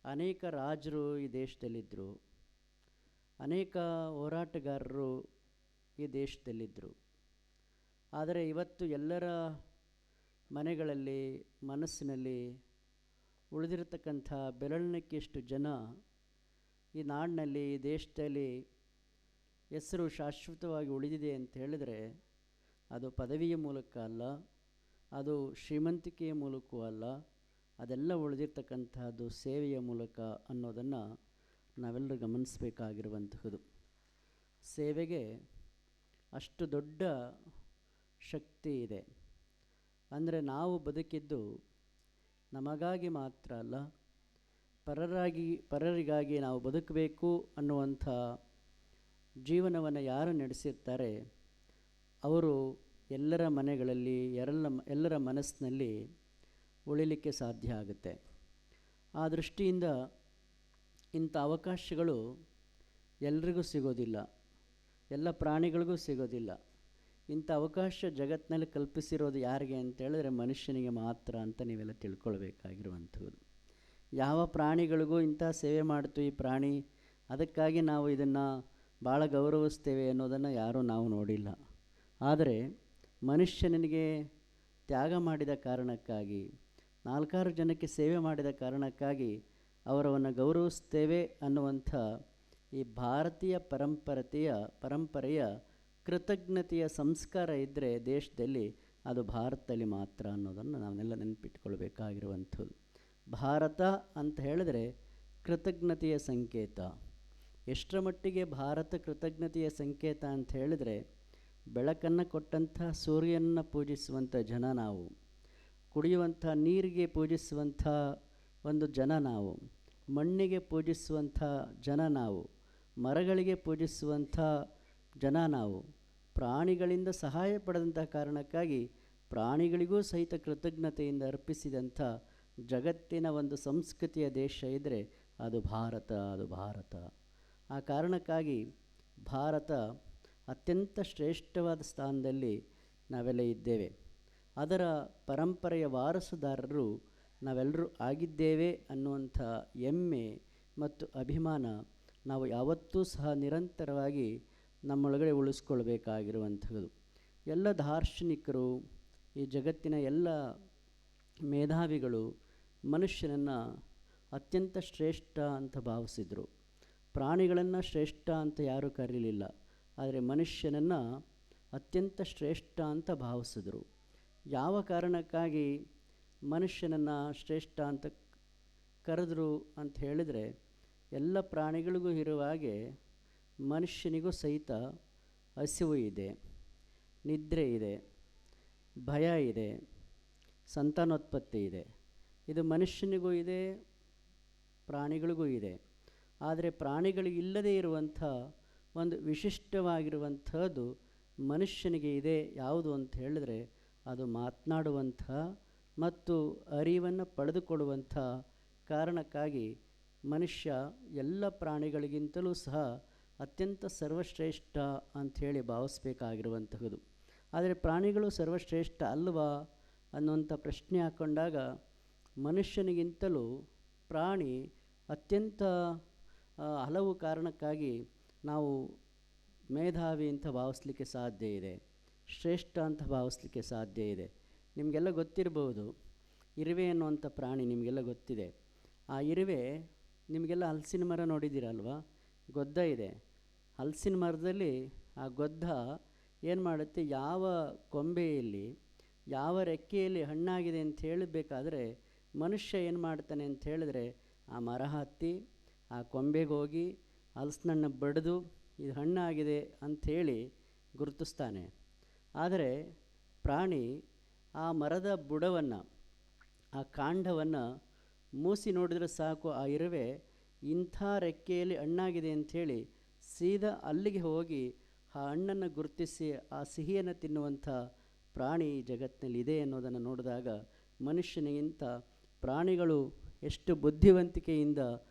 ಅನೇಕ ರಾಜರು ಈ ದೇಶದಲ್ಲಿದ್ದರು, ಅನೇಕ ಹೋರಾಟಗಾರರು ಈ ದೇಶದಲ್ಲಿದ್ದರು. ಆದರೆ ಇವತ್ತು ಎಲ್ಲರ ಮನೆಗಳಲ್ಲಿ ಮನಸ್ಸಿನಲ್ಲಿ ಉಳಿದಿರತಕ್ಕಂಥ ಬೆರಳಿನಕ್ಕಿಷ್ಟು ಜನ ಈ ನಾಡಿನಲ್ಲಿ ಈ ದೇಶದಲ್ಲಿ ಹೆಸರು ಶಾಶ್ವತವಾಗಿ ಉಳಿದಿದೆ ಅಂತ ಹೇಳಿದರೆ ಅದು ಪದವಿಯ ಮೂಲಕ ಅಲ್ಲ, ಅದು ಶ್ರೀಮಂತಿಕೆಯ ಮೂಲಕವೂ ಅಲ್ಲ, ಅದೆಲ್ಲ ಉಳಿದಿರ್ತಕ್ಕಂಥದ್ದು ಸೇವೆಯ ಮೂಲಕ ಅನ್ನೋದನ್ನು ನಾವೆಲ್ಲರೂ ಗಮನಿಸಬೇಕಾಗಿರುವಂತಹದ್ದು. ಸೇವೆಗೆ ಅಷ್ಟು ದೊಡ್ಡ ಶಕ್ತಿ ಇದೆ. ಅಂದರೆ ನಾವು ಬದುಕಿದ್ದು ನಮಗಾಗಿ ಮಾತ್ರ ಅಲ್ಲ, ಪರರಿಗಾಗಿ ನಾವು ಬದುಕಬೇಕು ಅನ್ನುವಂಥ ಜೀವನವನ್ನು ಯಾರು ನಡೆಸಿರ್ತಾರೆ ಅವರು ಎಲ್ಲರ ಮನೆಗಳಲ್ಲಿ ಎಲ್ಲರ ಮನಸ್ಸಿನಲ್ಲಿ ಉಳಿಲಿಕ್ಕೆ ಸಾಧ್ಯ ಆಗುತ್ತೆ. ಆ ದೃಷ್ಟಿಯಿಂದ ಇಂಥ ಅವಕಾಶಗಳು ಎಲ್ರಿಗೂ ಸಿಗೋದಿಲ್ಲ, ಎಲ್ಲ ಪ್ರಾಣಿಗಳಿಗೂ ಸಿಗೋದಿಲ್ಲ. ಇಂಥ ಅವಕಾಶ ಜಗತ್ತಿನಲ್ಲಿ ಕಲ್ಪಿಸಿರೋದು ಯಾರಿಗೆ ಅಂತೇಳಿದ್ರೆ ಮನುಷ್ಯನಿಗೆ ಮಾತ್ರ ಅಂತ ನೀವೆಲ್ಲ ತಿಳ್ಕೊಳ್ಬೇಕಾಗಿರುವಂಥದ್ದು. ಯಾವ ಪ್ರಾಣಿಗಳಿಗೂ ಇಂಥ ಸೇವೆ ಮಾಡ್ತು ಈ ಪ್ರಾಣಿ, ಅದಕ್ಕಾಗಿ ನಾವು ಇದನ್ನು ಭಾಳ ಗೌರವಿಸ್ತೇವೆ ಅನ್ನೋದನ್ನು ಯಾರೂ ನಾವು ನೋಡಿಲ್ಲ. ಆದರೆ ಮನುಷ್ಯನಿಗೆ ತ್ಯಾಗ ಮಾಡಿದ ಕಾರಣಕ್ಕಾಗಿ, 4 ಜನಕ್ಕೆ ಸೇವೆ ಮಾಡಿದ ಕಾರಣಕ್ಕಾಗಿ ಅವರವನ್ನು ಗೌರವಿಸ್ತೇವೆ ಅನ್ನುವಂಥ ಈ ಭಾರತೀಯ ಪರಂಪರೆಯ ಕೃತಜ್ಞತೆಯ ಸಂಸ್ಕಾರ ಇದ್ದರೆ ದೇಶದಲ್ಲಿ ಅದು ಭಾರತದಲ್ಲಿ ಮಾತ್ರ ಅನ್ನೋದನ್ನು ನಾವೆಲ್ಲ ನೆನಪಿಟ್ಕೊಳ್ಬೇಕಾಗಿರುವಂಥದ್ದು. ಭಾರತ ಅಂತ ಹೇಳಿದ್ರೆ ಕೃತಜ್ಞತೆಯ ಸಂಕೇತ. ಎಷ್ಟರ ಮಟ್ಟಿಗೆ ಭಾರತ ಕೃತಜ್ಞತೆಯ ಸಂಕೇತ ಅಂತ ಹೇಳಿದ್ರೆ, ಬೆಳಕನ್ನು ಕೊಟ್ಟಂಥ ಸೂರ್ಯನನ್ನು ಪೂಜಿಸುವಂಥ ಜನ ನಾವು, ಕುಡಿಯುವಂಥ ನೀರಿಗೆ ಪೂಜಿಸುವಂಥ ಒಂದು ಜನ ನಾವು, ಮಣ್ಣಿಗೆ ಪೂಜಿಸುವಂಥ ಜನ ನಾವು, ಮರಗಳಿಗೆ ಪೂಜಿಸುವಂಥ ಜನ ನಾವು, ಪ್ರಾಣಿಗಳಿಂದ ಸಹಾಯ ಪಡೆದಂಥ ಕಾರಣಕ್ಕಾಗಿ ಪ್ರಾಣಿಗಳಿಗೂ ಸಹಿತ ಕೃತಜ್ಞತೆಯಿಂದ ಅರ್ಪಿಸಿದಂಥ ಜಗತ್ತಿನ ಒಂದು ಸಂಸ್ಕೃತಿಯ ದೇಶ ಇದ್ದರೆ ಅದು ಭಾರತ. ಆ ಕಾರಣಕ್ಕಾಗಿ ಭಾರತ ಅತ್ಯಂತ ಶ್ರೇಷ್ಠವಾದ ಸ್ಥಾನದಲ್ಲಿ ನಾವೆಲ್ಲ ಇದ್ದೇವೆ. ಅದರ ಪರಂಪರೆಯ ವಾರಸುದಾರರು ನಾವೆಲ್ಲರೂ ಆಗಿದ್ದೇವೆ ಅನ್ನುವಂಥ ಹೆಮ್ಮೆ ಮತ್ತು ಅಭಿಮಾನ ನಾವು ಯಾವತ್ತೂ ಸಹ ನಿರಂತರವಾಗಿ ನಮ್ಮೊಳಗಡೆ ಉಳಿಸ್ಕೊಳ್ಬೇಕಾಗಿರುವಂಥದ್ದು. ಎಲ್ಲ ದಾರ್ಶನಿಕರು, ಈ ಜಗತ್ತಿನ ಎಲ್ಲ ಮೇಧಾವಿಗಳು ಮನುಷ್ಯನನ್ನು ಅತ್ಯಂತ ಶ್ರೇಷ್ಠ ಅಂತ ಭಾವಿಸಿದರು. ಪ್ರಾಣಿಗಳನ್ನು ಶ್ರೇಷ್ಠ ಅಂತ ಯಾರೂ ಕರೀಲಿಲ್ಲ, ಆದರೆ ಮನುಷ್ಯನನ್ನು ಅತ್ಯಂತ ಶ್ರೇಷ್ಠ ಅಂತ ಭಾವಿಸಿದ್ರು. ಯಾವ ಕಾರಣಕ್ಕಾಗಿ ಮನುಷ್ಯನನ್ನು ಶ್ರೇಷ್ಠ ಅಂತ ಕರೆದ್ರು ಅಂತ ಹೇಳಿದರೆ, ಎಲ್ಲ ಪ್ರಾಣಿಗಳಿಗೂ ಇರುವ ಹಾಗೆ ಮನುಷ್ಯನಿಗೂ ಸಹಿತ ಹಸಿವು ಇದೆ, ನಿದ್ರೆ ಇದೆ, ಭಯ ಇದೆ, ಸಂತಾನೋತ್ಪತ್ತಿ ಇದೆ. ಇದು ಮನುಷ್ಯನಿಗೂ ಇದೆ, ಪ್ರಾಣಿಗಳಿಗೂ ಇದೆ. ಆದರೆ ಪ್ರಾಣಿಗಳಿಗೆ ಇಲ್ಲದೇ ಇರುವಂಥ ಒಂದು ವಿಶಿಷ್ಟವಾಗಿರುವಂಥದ್ದು ಮನುಷ್ಯನಿಗೆ ಇದೆ. ಯಾವುದು ಅಂತ ಹೇಳಿದ್ರೆ ಅದು ಮಾತನಾಡುವಂಥ ಮತ್ತು ಅರಿವನ್ನು ಪಡೆದುಕೊಳ್ಳುವಂಥ ಕಾರಣಕ್ಕಾಗಿ ಮನುಷ್ಯ ಎಲ್ಲ ಪ್ರಾಣಿಗಳಿಗಿಂತಲೂ ಸಹ ಅತ್ಯಂತ ಸರ್ವಶ್ರೇಷ್ಠ ಅಂಥೇಳಿ ಭಾವಿಸ್ಬೇಕಾಗಿರುವಂತಹದ್ದು. ಆದರೆ ಪ್ರಾಣಿಗಳು ಸರ್ವಶ್ರೇಷ್ಠ ಅಲ್ವಾ ಅನ್ನುವಂಥ ಪ್ರಶ್ನೆ ಹಾಕ್ಕೊಂಡಾಗ ಮನುಷ್ಯನಿಗಿಂತಲೂ ಪ್ರಾಣಿ ಅತ್ಯಂತ ಹಲವು ಕಾರಣಕ್ಕಾಗಿ ನಾವು ಮೇಧಾವಿ ಅಂತ ಭಾವಿಸ್ಲಿಕ್ಕೆ ಸಾಧ್ಯ ಇದೆ, ಶ್ರೇಷ್ಠ ಅಂತ ಭಾವಿಸ್ಲಿಕ್ಕೆ ಸಾಧ್ಯ ಇದೆ. ನಿಮಗೆಲ್ಲ ಗೊತ್ತಿರ್ಬೋದು, ಇರುವೆ ಅನ್ನುವಂಥ ಪ್ರಾಣಿ ನಿಮಗೆಲ್ಲ ಗೊತ್ತಿದೆ. ಆ ಇರುವೆ, ನಿಮಗೆಲ್ಲ ಹಲಸಿನ ಮರ ನೋಡಿದ್ದೀರಲ್ವ, ಗೊದ್ದ ಇದೆ. ಹಲಸಿನ ಮರದಲ್ಲಿ ಆ ಗೊದ್ದ ಏನು ಮಾಡುತ್ತೆ, ಯಾವ ಕೊಂಬೆಯಲ್ಲಿ ಯಾವ ರೆಕ್ಕೆಯಲ್ಲಿ ಹಣ್ಣಾಗಿದೆ ಅಂತ ಹೇಳಬೇಕಾದ್ರೆ ಮನುಷ್ಯ ಏನು ಮಾಡ್ತಾನೆ ಅಂತ ಹೇಳಿದ್ರೆ, ಆ ಮರ ಹತ್ತಿ ಆ ಕೊಂಬೆಗೆ ಹೋಗಿ ಹಲಸಿನಣ್ಣು ಬಡಿದು ಇದು ಹಣ್ಣಾಗಿದೆ ಅಂಥೇಳಿ ಗುರುತಿಸ್ತಾನೆ. ಆದರೆ ಪ್ರಾಣಿ ಆ ಮರದ ಬುಡವನ್ನು, ಆ ಕಾಂಡವನ್ನು ಮೂಸಿ ನೋಡಿದರೆ ಸಾಕು, ಆ ಇರುವೆ ಇಂಥ ರೆಕ್ಕೆಯಲ್ಲಿ ಹಣ್ಣಾಗಿದೆ ಅಂಥೇಳಿ ಸೀದಾ ಅಲ್ಲಿಗೆ ಹೋಗಿ ಆ ಹಣ್ಣನ್ನು ಗುರುತಿಸಿ ಆ ಸಿಹಿಯನ್ನು ತಿನ್ನುವಂಥ ಪ್ರಾಣಿ ಜಗತ್ತಿನಲ್ಲಿ ಇದೆ ಅನ್ನೋದನ್ನು ನೋಡಿದಾಗ ಮನುಷ್ಯನಿಗಿಂತ ಪ್ರಾಣಿಗಳು ಎಷ್ಟು ಬುದ್ಧಿವಂತಿಕೆಯಿಂದ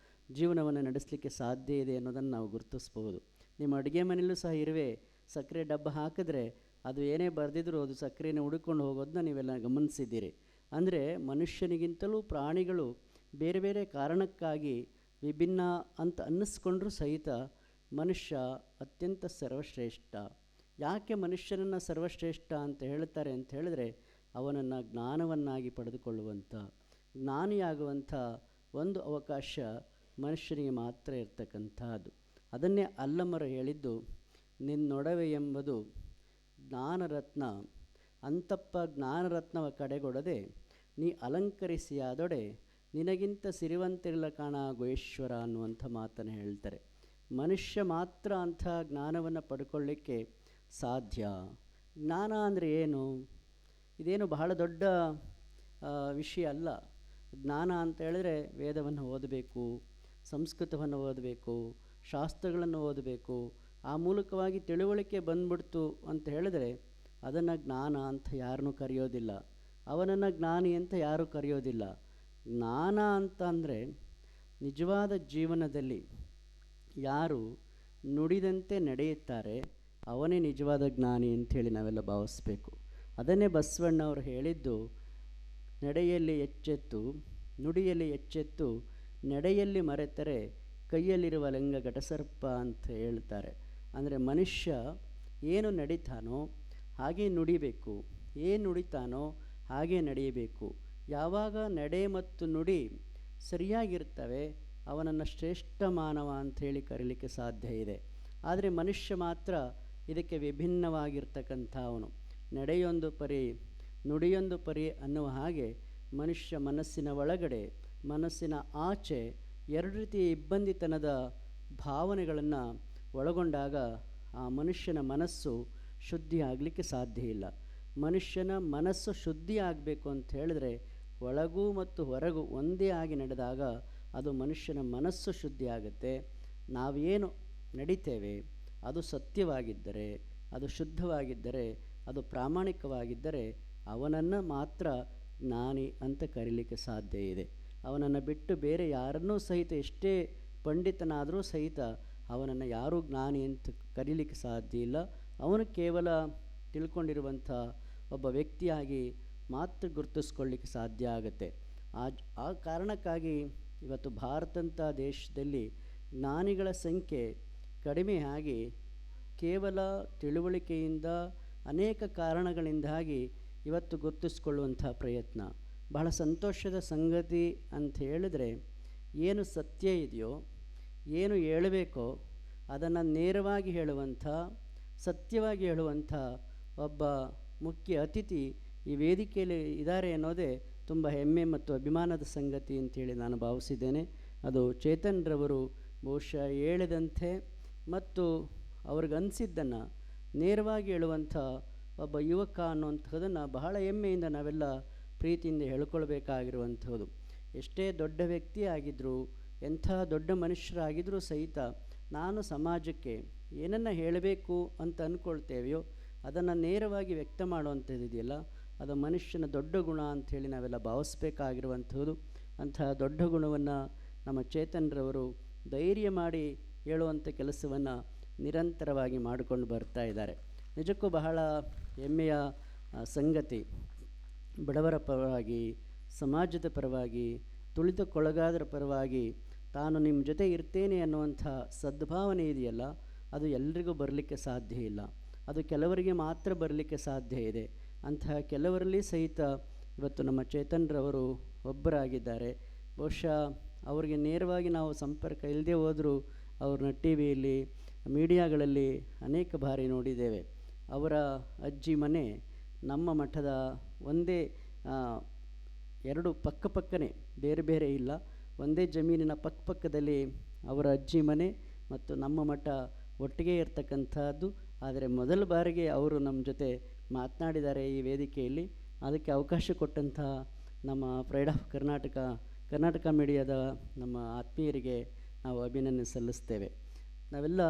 ಜೀವನವನ್ನು ನಡೆಸಲಿಕ್ಕೆ ಸಾಧ್ಯ ಇದೆ ಅನ್ನೋದನ್ನು ನಾವು ಗುರುತಿಸ್ಬೋದು. ನಿಮ್ಮ ಅಡುಗೆ ಮನೆಯಲ್ಲೂ ಸಹ ಇರುವೆ ಸಕ್ಕರೆ ಡಬ್ಬ ಹಾಕಿದ್ರೆ ಅದು ಏನೇ ಬರೆದಿದ್ರೂ ಅದು ಸಕ್ಕರೆನ ಹುಡುಕೊಂಡು ಹೋಗೋದನ್ನ ನೀವೆಲ್ಲ ಗಮನಿಸಿದ್ದೀರಿ. ಅಂದರೆ ಮನುಷ್ಯನಿಗಿಂತಲೂ ಪ್ರಾಣಿಗಳು ಬೇರೆ ಬೇರೆ ಕಾರಣಕ್ಕಾಗಿ ವಿಭಿನ್ನ ಅಂತ ಅನ್ನಿಸ್ಕೊಂಡ್ರೂ ಸಹಿತ ಮನುಷ್ಯ ಅತ್ಯಂತ ಸರ್ವಶ್ರೇಷ್ಠ. ಯಾಕೆ ಮನುಷ್ಯನನ್ನು ಸರ್ವಶ್ರೇಷ್ಠ ಅಂತ ಹೇಳ್ತಾರೆ ಅಂತ ಹೇಳಿದ್ರೆ, ಅವನನ್ನು ಜ್ಞಾನವನ್ನಾಗಿ ಪಡೆದುಕೊಳ್ಳುವಂಥ, ಜ್ಞಾನಿಯಾಗುವಂಥ ಒಂದು ಅವಕಾಶ ಮನುಷ್ಯನಿಗೆ ಮಾತ್ರ ಇರ್ತಕ್ಕಂಥದ್ದು. ಅದನ್ನೇ ಅಲ್ಲಮರು ಹೇಳಿದ್ದು, ನಿನ್ನೊಡವೆ ಎಂಬುದು ಜ್ಞಾನರತ್ನ, ಅಂತಪ್ಪ ಜ್ಞಾನರತ್ನವ ಕಡೆಗೊಡದೆ ನೀ ಅಲಂಕರಿಸಿಯಾದೊಡೆ ನಿನಗಿಂತ ಸಿರಿವಂತಿರಲ ಕಾಣ ಗೋಶ್ವರ ಅನ್ನುವಂಥ ಮಾತನ್ನು ಹೇಳ್ತಾರೆ. ಮನುಷ್ಯ ಮಾತ್ರ ಅಂಥ ಜ್ಞಾನವನ್ನು ಪಡ್ಕೊಳ್ಳಿಕ್ಕೆ ಸಾಧ್ಯ. ಜ್ಞಾನ ಅಂದರೆ ಏನು? ಇದೇನು ಬಹಳ ದೊಡ್ಡ ವಿಷಯ ಅಲ್ಲ. ಜ್ಞಾನ ಅಂತ ಹೇಳಿದ್ರೆ ವೇದವನ್ನು ಓದಬೇಕು, ಸಂಸ್ಕೃತವನ್ನು ಓದಬೇಕು, ಶಾಸ್ತ್ರಗಳನ್ನು ಓದಬೇಕು, ಆ ಮೂಲಕವಾಗಿ ತಿಳುವಳಿಕೆ ಬಂದ್ಬಿಡ್ತು ಅಂತ ಹೇಳಿದ್ರೆ ಅದನ್ನು ಜ್ಞಾನ ಅಂತ ಯಾರನ್ನೂ ಕರೆಯೋದಿಲ್ಲ, ಅವನನ್ನು ಜ್ಞಾನಿ ಅಂತ ಯಾರೂ ಕರೆಯೋದಿಲ್ಲ. ಜ್ಞಾನ ಅಂತ ಅಂದರೆ ನಿಜವಾದ ಜೀವನದಲ್ಲಿ ಯಾರು ನುಡಿದಂತೆ ನಡೆಯುತ್ತಾರೆ ಅವನೇ ನಿಜವಾದ ಜ್ಞಾನಿ ಅಂಥೇಳಿ ನಾವೆಲ್ಲ ಭಾವಿಸ್ಬೇಕು. ಅದನ್ನೇ ಬಸವಣ್ಣವರು ಹೇಳಿದ್ದು, ನಡೆಯಲ್ಲಿ ಎಚ್ಚೆತ್ತು ನುಡಿಯಲ್ಲಿ ಎಚ್ಚೆತ್ತು ನಡೆಯಲ್ಲಿ ಮರೆತರೆ ಕೈಯಲ್ಲಿರುವ ಲಿಂಗ ಘಟಸರ್ಪ ಅಂತ ಹೇಳ್ತಾರೆ. ಅಂದರೆ ಮನುಷ್ಯ ಏನು ನಡೀತಾನೋ ಹಾಗೆ ನುಡಿಬೇಕು, ಏನು ನುಡಿತಾನೋ ಹಾಗೆ ನಡೆಯಬೇಕು. ಯಾವಾಗ ನಡೆ ಮತ್ತು ನುಡಿ ಸರಿಯಾಗಿರ್ತವೆ ಅವನನ್ನು ಶ್ರೇಷ್ಠ ಮಾನವ ಅಂಥೇಳಿ ಕರೀಲಿಕ್ಕೆ ಸಾಧ್ಯ ಇದೆ. ಆದರೆ ಮನುಷ್ಯ ಮಾತ್ರ ಇದಕ್ಕೆ ವಿಭಿನ್ನವಾಗಿರ್ತಕ್ಕಂಥ ಅವನು. ನಡೆಯೊಂದು ಪರಿ ನುಡಿಯೊಂದು ಪರಿ ಅನ್ನುವ ಹಾಗೆ ಮನುಷ್ಯ ಮನಸ್ಸಿನ ಒಳಗಡೆ ಮನಸ್ಸಿನ ಆಚೆ ಎರಡು ರೀತಿಯ ಇಬ್ಬಂದಿತನದ ಭಾವನೆಗಳನ್ನು ಒಳಗೊಂಡಾಗ ಆ ಮನುಷ್ಯನ ಮನಸ್ಸು ಶುದ್ಧಿ ಆಗಲಿಕ್ಕೆ ಸಾಧ್ಯ ಇಲ್ಲ. ಮನುಷ್ಯನ ಮನಸ್ಸು ಶುದ್ಧಿ ಆಗಬೇಕು ಅಂತ ಹೇಳಿದ್ರೆ ಒಳಗೂ ಮತ್ತು ಹೊರಗೂ ಒಂದೇ ಆಗಿ ನಡೆದಾಗ ಅದು ಮನುಷ್ಯನ ಮನಸ್ಸು ಶುದ್ಧಿ ಆಗುತ್ತೆ. ನಾವೇನು ನಡಿತೇವೆ ಅದು ಸತ್ಯವಾಗಿದ್ದರೆ, ಅದು ಶುದ್ಧವಾಗಿದ್ದರೆ, ಅದು ಪ್ರಾಮಾಣಿಕವಾಗಿದ್ದರೆ ಅವನನ್ನು ಮಾತ್ರ ಜ್ಞಾನಿ ಅಂತ ಕರೀಲಿಕ್ಕೆ ಸಾಧ್ಯ ಇದೆ. ಅವನನ್ನು ಬಿಟ್ಟು ಬೇರೆ ಯಾರನ್ನೂ ಸಹಿತ ಎಷ್ಟೇ ಪಂಡಿತನಾದರೂ ಸಹಿತ ಅವನನ್ನು ಯಾರೂ ಜ್ಞಾನಿ ಅಂತ ಕರೀಲಿಕ್ಕೆ ಸಾಧ್ಯ ಇಲ್ಲ. ಅವನು ಕೇವಲ ತಿಳ್ಕೊಂಡಿರುವಂಥ ಒಬ್ಬ ವ್ಯಕ್ತಿಯಾಗಿ ಮಾತ್ರ ಗುರುತಿಸ್ಕೊಳ್ಳಿಕ್ಕೆ ಸಾಧ್ಯ ಆಗುತ್ತೆ. ಆ ಕಾರಣಕ್ಕಾಗಿ ಇವತ್ತು ಭಾರತಂಥ ದೇಶದಲ್ಲಿ ಜ್ಞಾನಿಗಳ ಸಂಖ್ಯೆ ಕಡಿಮೆಯಾಗಿ ಕೇವಲ ತಿಳುವಳಿಕೆಯಿಂದ ಅನೇಕ ಕಾರಣಗಳಿಂದಾಗಿ ಇವತ್ತು ಗುರುತಿಸ್ಕೊಳ್ಳುವಂಥ ಪ್ರಯತ್ನ. ಬಹಳ ಸಂತೋಷದ ಸಂಗತಿ ಅಂತ ಹೇಳಿದರೆ ಏನು ಸತ್ಯ ಇದೆಯೋ, ಏನು ಹೇಳಬೇಕೋ ಅದನ್ನು ನೇರವಾಗಿ ಹೇಳುವಂಥ, ಸತ್ಯವಾಗಿ ಹೇಳುವಂಥ ಒಬ್ಬ ಮುಖ್ಯ ಅತಿಥಿ ಈ ವೇದಿಕೆಯಲ್ಲಿ ಇದ್ದಾರೆ ಅನ್ನೋದೇ ತುಂಬ ಹೆಮ್ಮೆ ಮತ್ತು ಅಭಿಮಾನದ ಸಂಗತಿ ಅಂತೇಳಿ ನಾನು ಭಾವಿಸಿದ್ದೇನೆ. ಅದು ಚೇತನ್ರವರು ಬಹುಶಃ ಹೇಳಿದಂತೆ ಮತ್ತು ಅವ್ರಿಗನ್ಸಿದ್ದನ್ನು ನೇರವಾಗಿ ಹೇಳುವಂಥ ಒಬ್ಬ ಯುವಕ ಅನ್ನುವಂಥದ್ದನ್ನು ಬಹಳ ಹೆಮ್ಮೆಯಿಂದ ನಾವೆಲ್ಲ ಪ್ರೀತಿಯಿಂದ ಹೇಳ್ಕೊಳ್ಬೇಕಾಗಿರುವಂಥದ್ದು. ಎಷ್ಟೇ ದೊಡ್ಡ ವ್ಯಕ್ತಿ ಆಗಿದ್ದರೂ, ಎಂಥ ದೊಡ್ಡ ಮನುಷ್ಯರಾಗಿದ್ದರೂ ಸಹಿತ ನಾನು ಸಮಾಜಕ್ಕೆ ಏನನ್ನು ಹೇಳಬೇಕು ಅಂತ ಅಂದ್ಕೊಳ್ತೇವೆಯೋ ಅದನ್ನು ನೇರವಾಗಿ ವ್ಯಕ್ತ ಮಾಡುವಂಥದ್ದಿದೆಯಲ್ಲ, ಅದು ಮನುಷ್ಯನ ದೊಡ್ಡ ಗುಣ ಅಂಥೇಳಿ ನಾವೆಲ್ಲ ಭಾವಿಸ್ಬೇಕಾಗಿರುವಂಥದ್ದು. ಅಂತಹ ದೊಡ್ಡ ಗುಣವನ್ನು ನಮ್ಮ ಚೇತನ್ರವರು ಧೈರ್ಯ ಮಾಡಿ ಹೇಳುವಂಥ ಕೆಲಸವನ್ನು ನಿರಂತರವಾಗಿ ಮಾಡಿಕೊಂಡು ಬರ್ತಾ ಇದ್ದಾರೆ. ನಿಜಕ್ಕೂ ಬಹಳ ಹೆಮ್ಮೆಯ ಸಂಗತಿ. ಬಡವರ ಪರವಾಗಿ, ಸಮಾಜದ ಪರವಾಗಿ, ತುಳಿತಕ್ಕೊಳಗಾದರ ಪರವಾಗಿ ತಾನು ನಿಮ್ಮ ಜೊತೆ ಇರ್ತೇನೆ ಅನ್ನುವಂಥ ಸದ್ಭಾವನೆ ಇದೆಯಲ್ಲ, ಅದು ಎಲ್ರಿಗೂ ಬರಲಿಕ್ಕೆ ಸಾಧ್ಯ ಇಲ್ಲ. ಅದು ಕೆಲವರಿಗೆ ಮಾತ್ರ ಬರಲಿಕ್ಕೆ ಸಾಧ್ಯ ಇದೆ. ಅಂತಹ ಕೆಲವರಲ್ಲಿ ಸಹಿತ ಇವತ್ತು ನಮ್ಮ ಚೇತನ್ರವರು ಒಬ್ಬರಾಗಿದ್ದಾರೆ. ಬಹುಶಃ ಅವರಿಗೆ ನೇರವಾಗಿ ನಾವು ಸಂಪರ್ಕ ಇಲ್ಲದೆ ಹೋದರೂ ಅವ್ರನ್ನ ಟಿ ವಿಯಲ್ಲಿ, ಮೀಡಿಯಾಗಳಲ್ಲಿ ಅನೇಕ ಬಾರಿ ನೋಡಿದ್ದೇವೆ. ಅವರ ಅಜ್ಜಿ ಮನೆ ನಮ್ಮ ಮಠದ ಒಂದೇ, ಎರಡು ಪಕ್ಕಪಕ್ಕನೇ, ಬೇರೆ ಬೇರೆ ಇಲ್ಲ, ಒಂದೇ ಜಮೀನಿನ ಪಕ್ಕಪಕ್ಕದಲ್ಲಿ ಅವರ ಅಜ್ಜಿ ಮನೆ ಮತ್ತು ನಮ್ಮ ಮಠ ಒಟ್ಟಿಗೆ ಇರ್ತಕ್ಕಂಥದ್ದು. ಆದರೆ ಮೊದಲ ಬಾರಿಗೆ ಅವರು ನಮ್ಮ ಜೊತೆ ಮಾತನಾಡಿದ್ದಾರೆ ಈ ವೇದಿಕೆಯಲ್ಲಿ. ಅದಕ್ಕೆ ಅವಕಾಶ ಕೊಟ್ಟಂಥ ನಮ್ಮ ಪ್ರೈಡ್ ಆಫ್ ಕರ್ನಾಟಕ ಮೀಡಿಯಾದ ನಮ್ಮ ಆತ್ಮೀಯರಿಗೆ ನಾವು ಅಭಿನಂದನೆ ಸಲ್ಲಿಸ್ತೇವೆ. ನಾವೆಲ್ಲ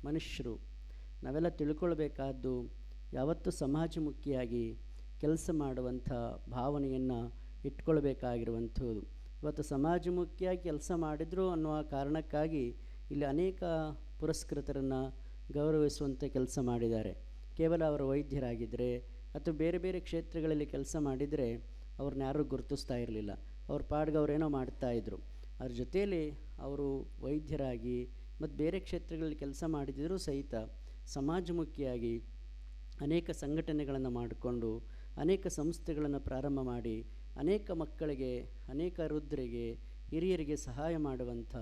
ಮನುಷ್ಯರು, ನಾವೆಲ್ಲ ತಿಳ್ಕೊಳ್ಬೇಕಾದ್ದು ಯಾವತ್ತೂ ಸಮಾಜಮುಖಿಯಾಗಿ ಕೆಲಸ ಮಾಡುವಂಥ ಭಾವನೆಯನ್ನು ಇಟ್ಕೊಳ್ಬೇಕಾಗಿರುವಂಥದ್ದು. ಇವತ್ತು ಸಮಾಜಮುಖಿಯಾಗಿ ಕೆಲಸ ಮಾಡಿದ್ರು ಅನ್ನುವ ಕಾರಣಕ್ಕಾಗಿ ಇಲ್ಲಿ ಅನೇಕ ಪುರಸ್ಕೃತರನ್ನು ಗೌರವಿಸುವಂಥ ಕೆಲಸ ಮಾಡಿದ್ದಾರೆ. ಕೇವಲ ಅವರು ವೈದ್ಯರಾಗಿದ್ದರೆ ಅಥವಾ ಬೇರೆ ಬೇರೆ ಕ್ಷೇತ್ರಗಳಲ್ಲಿ ಕೆಲಸ ಮಾಡಿದರೆ ಅವ್ರನ್ನ ಯಾರೂ ಗುರುತಿಸ್ತಾ ಇರಲಿಲ್ಲ. ಅವ್ರ ಪಾಡ್ಗೆ ಅವರೇನೋ ಮಾಡ್ತಾಯಿದ್ರು. ಅದ್ರ ಜೊತೆಯಲ್ಲಿ ಅವರು ವೈದ್ಯರಾಗಿ ಮತ್ತು ಬೇರೆ ಕ್ಷೇತ್ರಗಳಲ್ಲಿ ಕೆಲಸ ಮಾಡಿದರೂ ಸಹಿತ ಸಮಾಜಮುಖಿಯಾಗಿ ಅನೇಕ ಸಂಘಟನೆಗಳನ್ನು ಮಾಡಿಕೊಂಡು, ಅನೇಕ ಸಂಸ್ಥೆಗಳನ್ನು ಪ್ರಾರಂಭ ಮಾಡಿ, ಅನೇಕ ಮಕ್ಕಳಿಗೆ, ಅನೇಕ ವೃದ್ಧರಿಗೆ, ಹಿರಿಯರಿಗೆ ಸಹಾಯ ಮಾಡುವಂಥ,